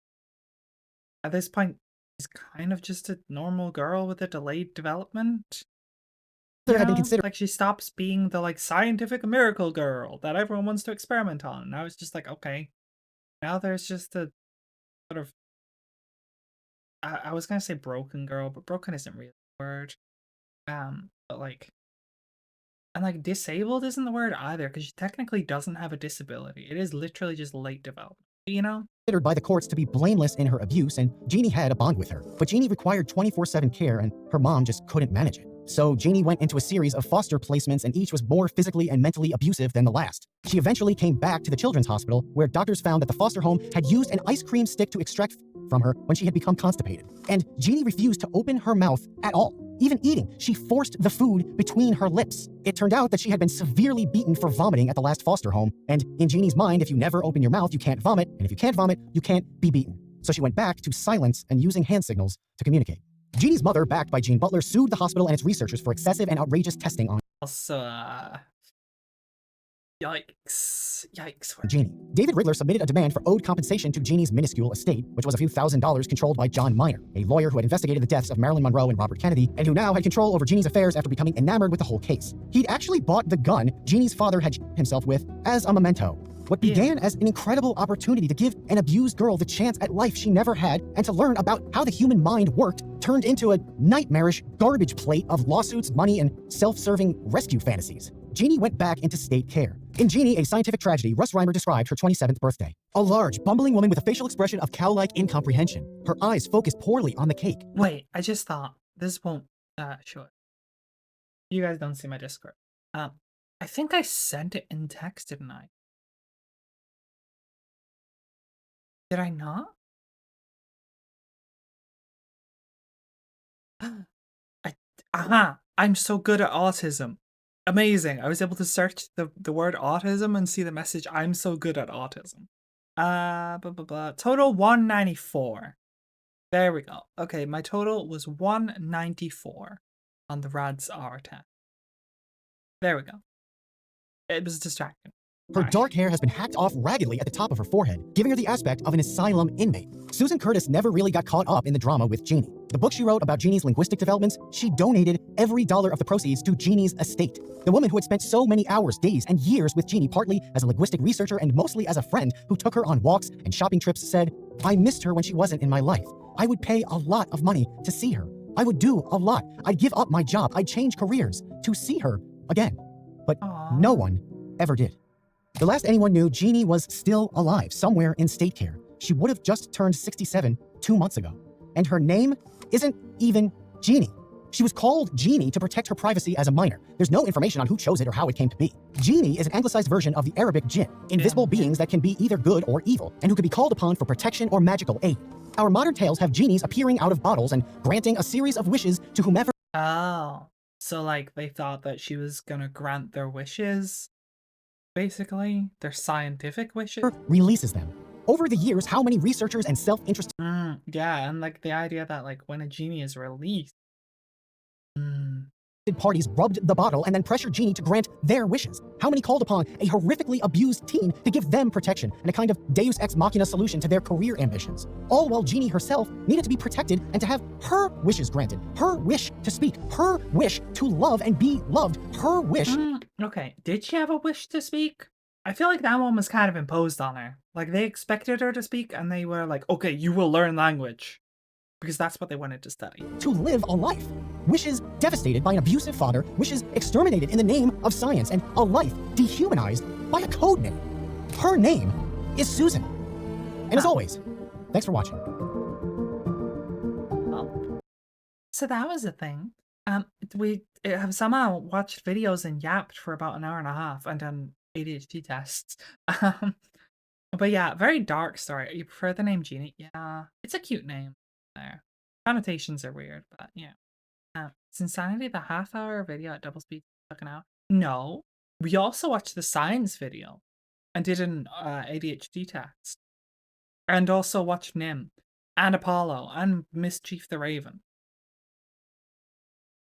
At this point, she's kind of just a normal girl with a delayed development. Had been considered... Like, she stops being the, like, scientific miracle girl that everyone wants to experiment on. Now it's just like, okay, now there's just a sort of... I was gonna say broken girl, but broken isn't really the word. But, like... And, like, disabled isn't the word either, because she technically doesn't have a disability. It is literally just late development. You know? Considered by the courts to be blameless in her abuse, and Jeannie had a bond with her. But Jeannie required 24/7 care, and her mom just couldn't manage it. So Jeannie went into a series of foster placements, and each was more physically and mentally abusive than the last. She eventually came back to the Children's Hospital, where doctors found that the foster home had used an ice cream stick to extract from her when she had become constipated. And Jeannie refused to open her mouth at all. Even eating, she forced the food between her lips. It turned out that she had been severely beaten for vomiting at the last foster home, and in Jeannie's mind, if you never open your mouth, you can't vomit, and if you can't vomit, you can't be beaten. So she went back to silence and using hand signals to communicate. Jeannie's mother, backed by Jean Butler, sued the hospital and its researchers for excessive and outrageous testing on Yikes. Jeannie. David Rigler submitted a demand for owed compensation to Jeannie's minuscule estate, which was a few $1,000s controlled by John Miner, a lawyer who had investigated the deaths of Marilyn Monroe and Robert Kennedy, and who now had control over Jeannie's affairs after becoming enamored with the whole case. He'd actually bought the gun Jeannie's father had himself with as a memento. What began as an incredible opportunity to give an abused girl the chance at life she never had and to learn about how the human mind worked turned into a nightmarish garbage plate of lawsuits, money, and self-serving rescue fantasies. Jeannie went back into state care. In Jeannie, A Scientific Tragedy, Russ Reimer described her 27th birthday. A large, bumbling woman with a facial expression of cow-like incomprehension. Her eyes focused poorly on the cake. Wait, I just thought, this won't, sure. You guys don't see my Discord. I think I sent it in text, didn't I? Did I not? I'm so good at autism. Amazing. I was able to search the word autism and see the message. I'm so good at autism. Total 194. There we go. Okay, my total was 194 on the RADS R test. There we go. It was distracting. Her dark hair has been hacked off raggedly at the top of her forehead, giving her the aspect of an asylum inmate. Susan Curtis never really got caught up in the drama with Jeannie. The book she wrote about Jeannie's linguistic developments, she donated every dollar of the proceeds to Jeannie's estate. The woman who had spent so many hours, days, and years with Jeannie, partly as a linguistic researcher and mostly as a friend who took her on walks and shopping trips, said, "I missed her when she wasn't in my life. I would pay a lot of money to see her. I would do a lot. I'd give up my job. I'd change careers to see her again." But no one ever did. The last anyone knew, Jeannie was still alive, somewhere in state care. She would have just turned 67 2 months ago. And her name isn't even Jeannie. She was called Jeannie to protect her privacy as a minor. There's no information on who chose it or how it came to be. Jeannie is an anglicized version of the Arabic jinn, invisible beings that can be either good or evil, and who can be called upon for protection or magical aid. Our modern tales have genies appearing out of bottles and granting a series of wishes to whomever. Oh, so like they thought that she was gonna grant their wishes, basically their scientific wishes. Releases them. Over the years, how many researchers and self-interested yeah, and like the idea that like when a genie is released, parties rubbed the bottle and then pressured Jeannie to grant their wishes. How many called upon a horrifically abused teen to give them protection and a kind of deus ex machina solution to their career ambitions? All while Jeannie herself needed to be protected and to have her wishes granted. Her wish to speak. Her wish to love and be loved. Her wish. Okay, did she have a wish to speak? I feel like that one was kind of imposed on her. Like they expected her to speak and they were like, okay, you will learn language. Because that's what they wanted to study. To live a life. Wishes devastated by an abusive father, wishes exterminated in the name of science, and a life dehumanized by a code name. Her name is Susan. And as always, thanks for watching. Well, so that was a thing. We have somehow watched videos and yapped for about an hour and a half and done ADHD tests. But yeah, very dark story. You prefer the name Jeannie? Yeah, it's a cute name. There. Connotations are weird, but yeah. Is Insanity the half-hour video at double speed fucking out? No. We also watched the science video and did an ADHD test. And also watched Nim and Apollo and Mischief the Raven.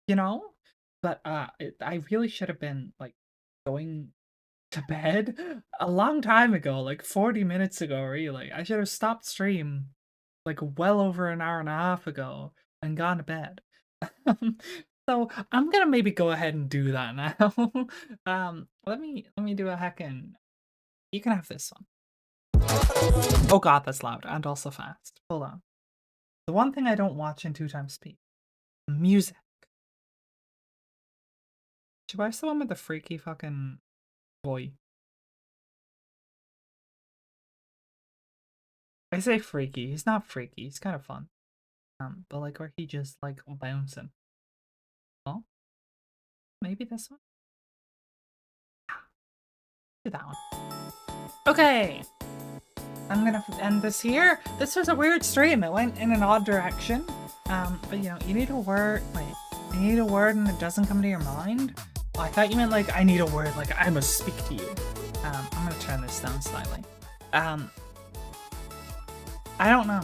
You know? But I really should have been like going to bed a long time ago, like 40 minutes ago, really. I should have stopped stream like well over an hour and a half ago and gone to bed. So I'm gonna maybe go ahead and do that now. Let me do a heckin'. You can have this one. Oh god, that's loud and also fast. Hold on. The one thing I don't watch in 2x speed. Music. Should I watch the one with the freaky fucking boy? I say freaky. He's not freaky. He's kind of fun. But like where he just like bouncing. Oh, maybe this one. Do that one. Okay. I'm gonna end this here. This was a weird stream. It went in an odd direction. But you know, you need a word. Wait, you need a word and it doesn't come to your mind. Oh, I thought you meant like I need a word. Like I must speak to you. I'm gonna turn this down slightly. I don't know.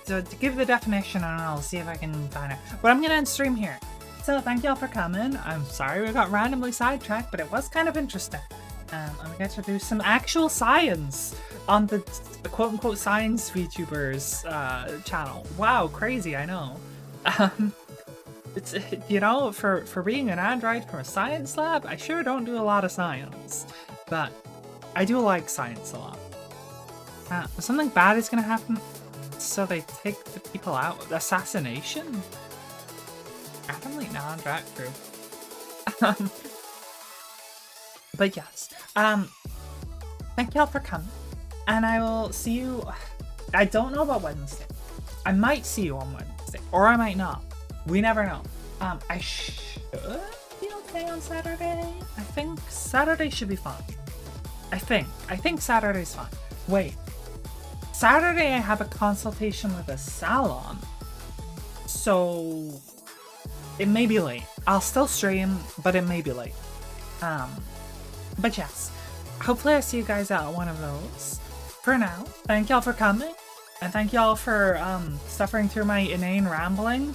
To give the definition, I don't know. I'll see if I can find it. But I'm gonna end stream here. So thank y'all for coming. I'm sorry we got randomly sidetracked, but it was kind of interesting. And we get to do some actual science on the quote-unquote science VTubers channel. Wow, crazy, I know. It's, you know, for being an android from a science lab, I sure don't do a lot of science. But I do like science a lot. Something bad is gonna happen, so they take the people out. Assassination? Randomly non-drag group. But yes, thank y'all for coming, and I will see you. I don't know about Wednesday. I might see you on Wednesday, or I might not. We never know. I should be okay on Saturday. I think Saturday should be fine. I think Saturday's fine. Wait. Saturday I have a consultation with a salon, so it may be late. I'll still stream, but it may be late. But yes, hopefully I see you guys at one of those. For now, thank y'all for coming, and thank y'all for suffering through my inane rambling,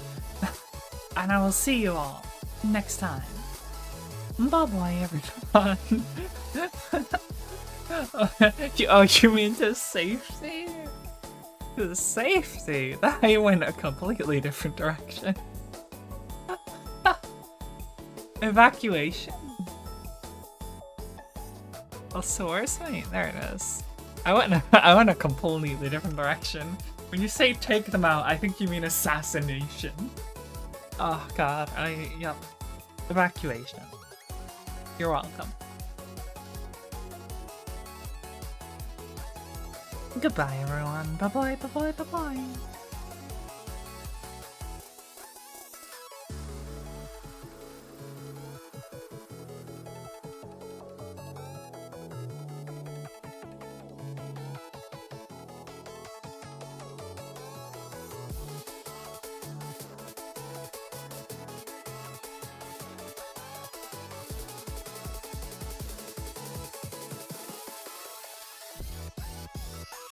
and I will see you all next time. Bye bye everyone. You mean to safety? To the safety? That went a completely different direction. Evacuation. A source mate? There it is. I went a completely different direction. When you say take them out, I think you mean assassination. Oh god, yep. Evacuation. You're welcome. Goodbye everyone. Bye bye, bye bye, bye bye.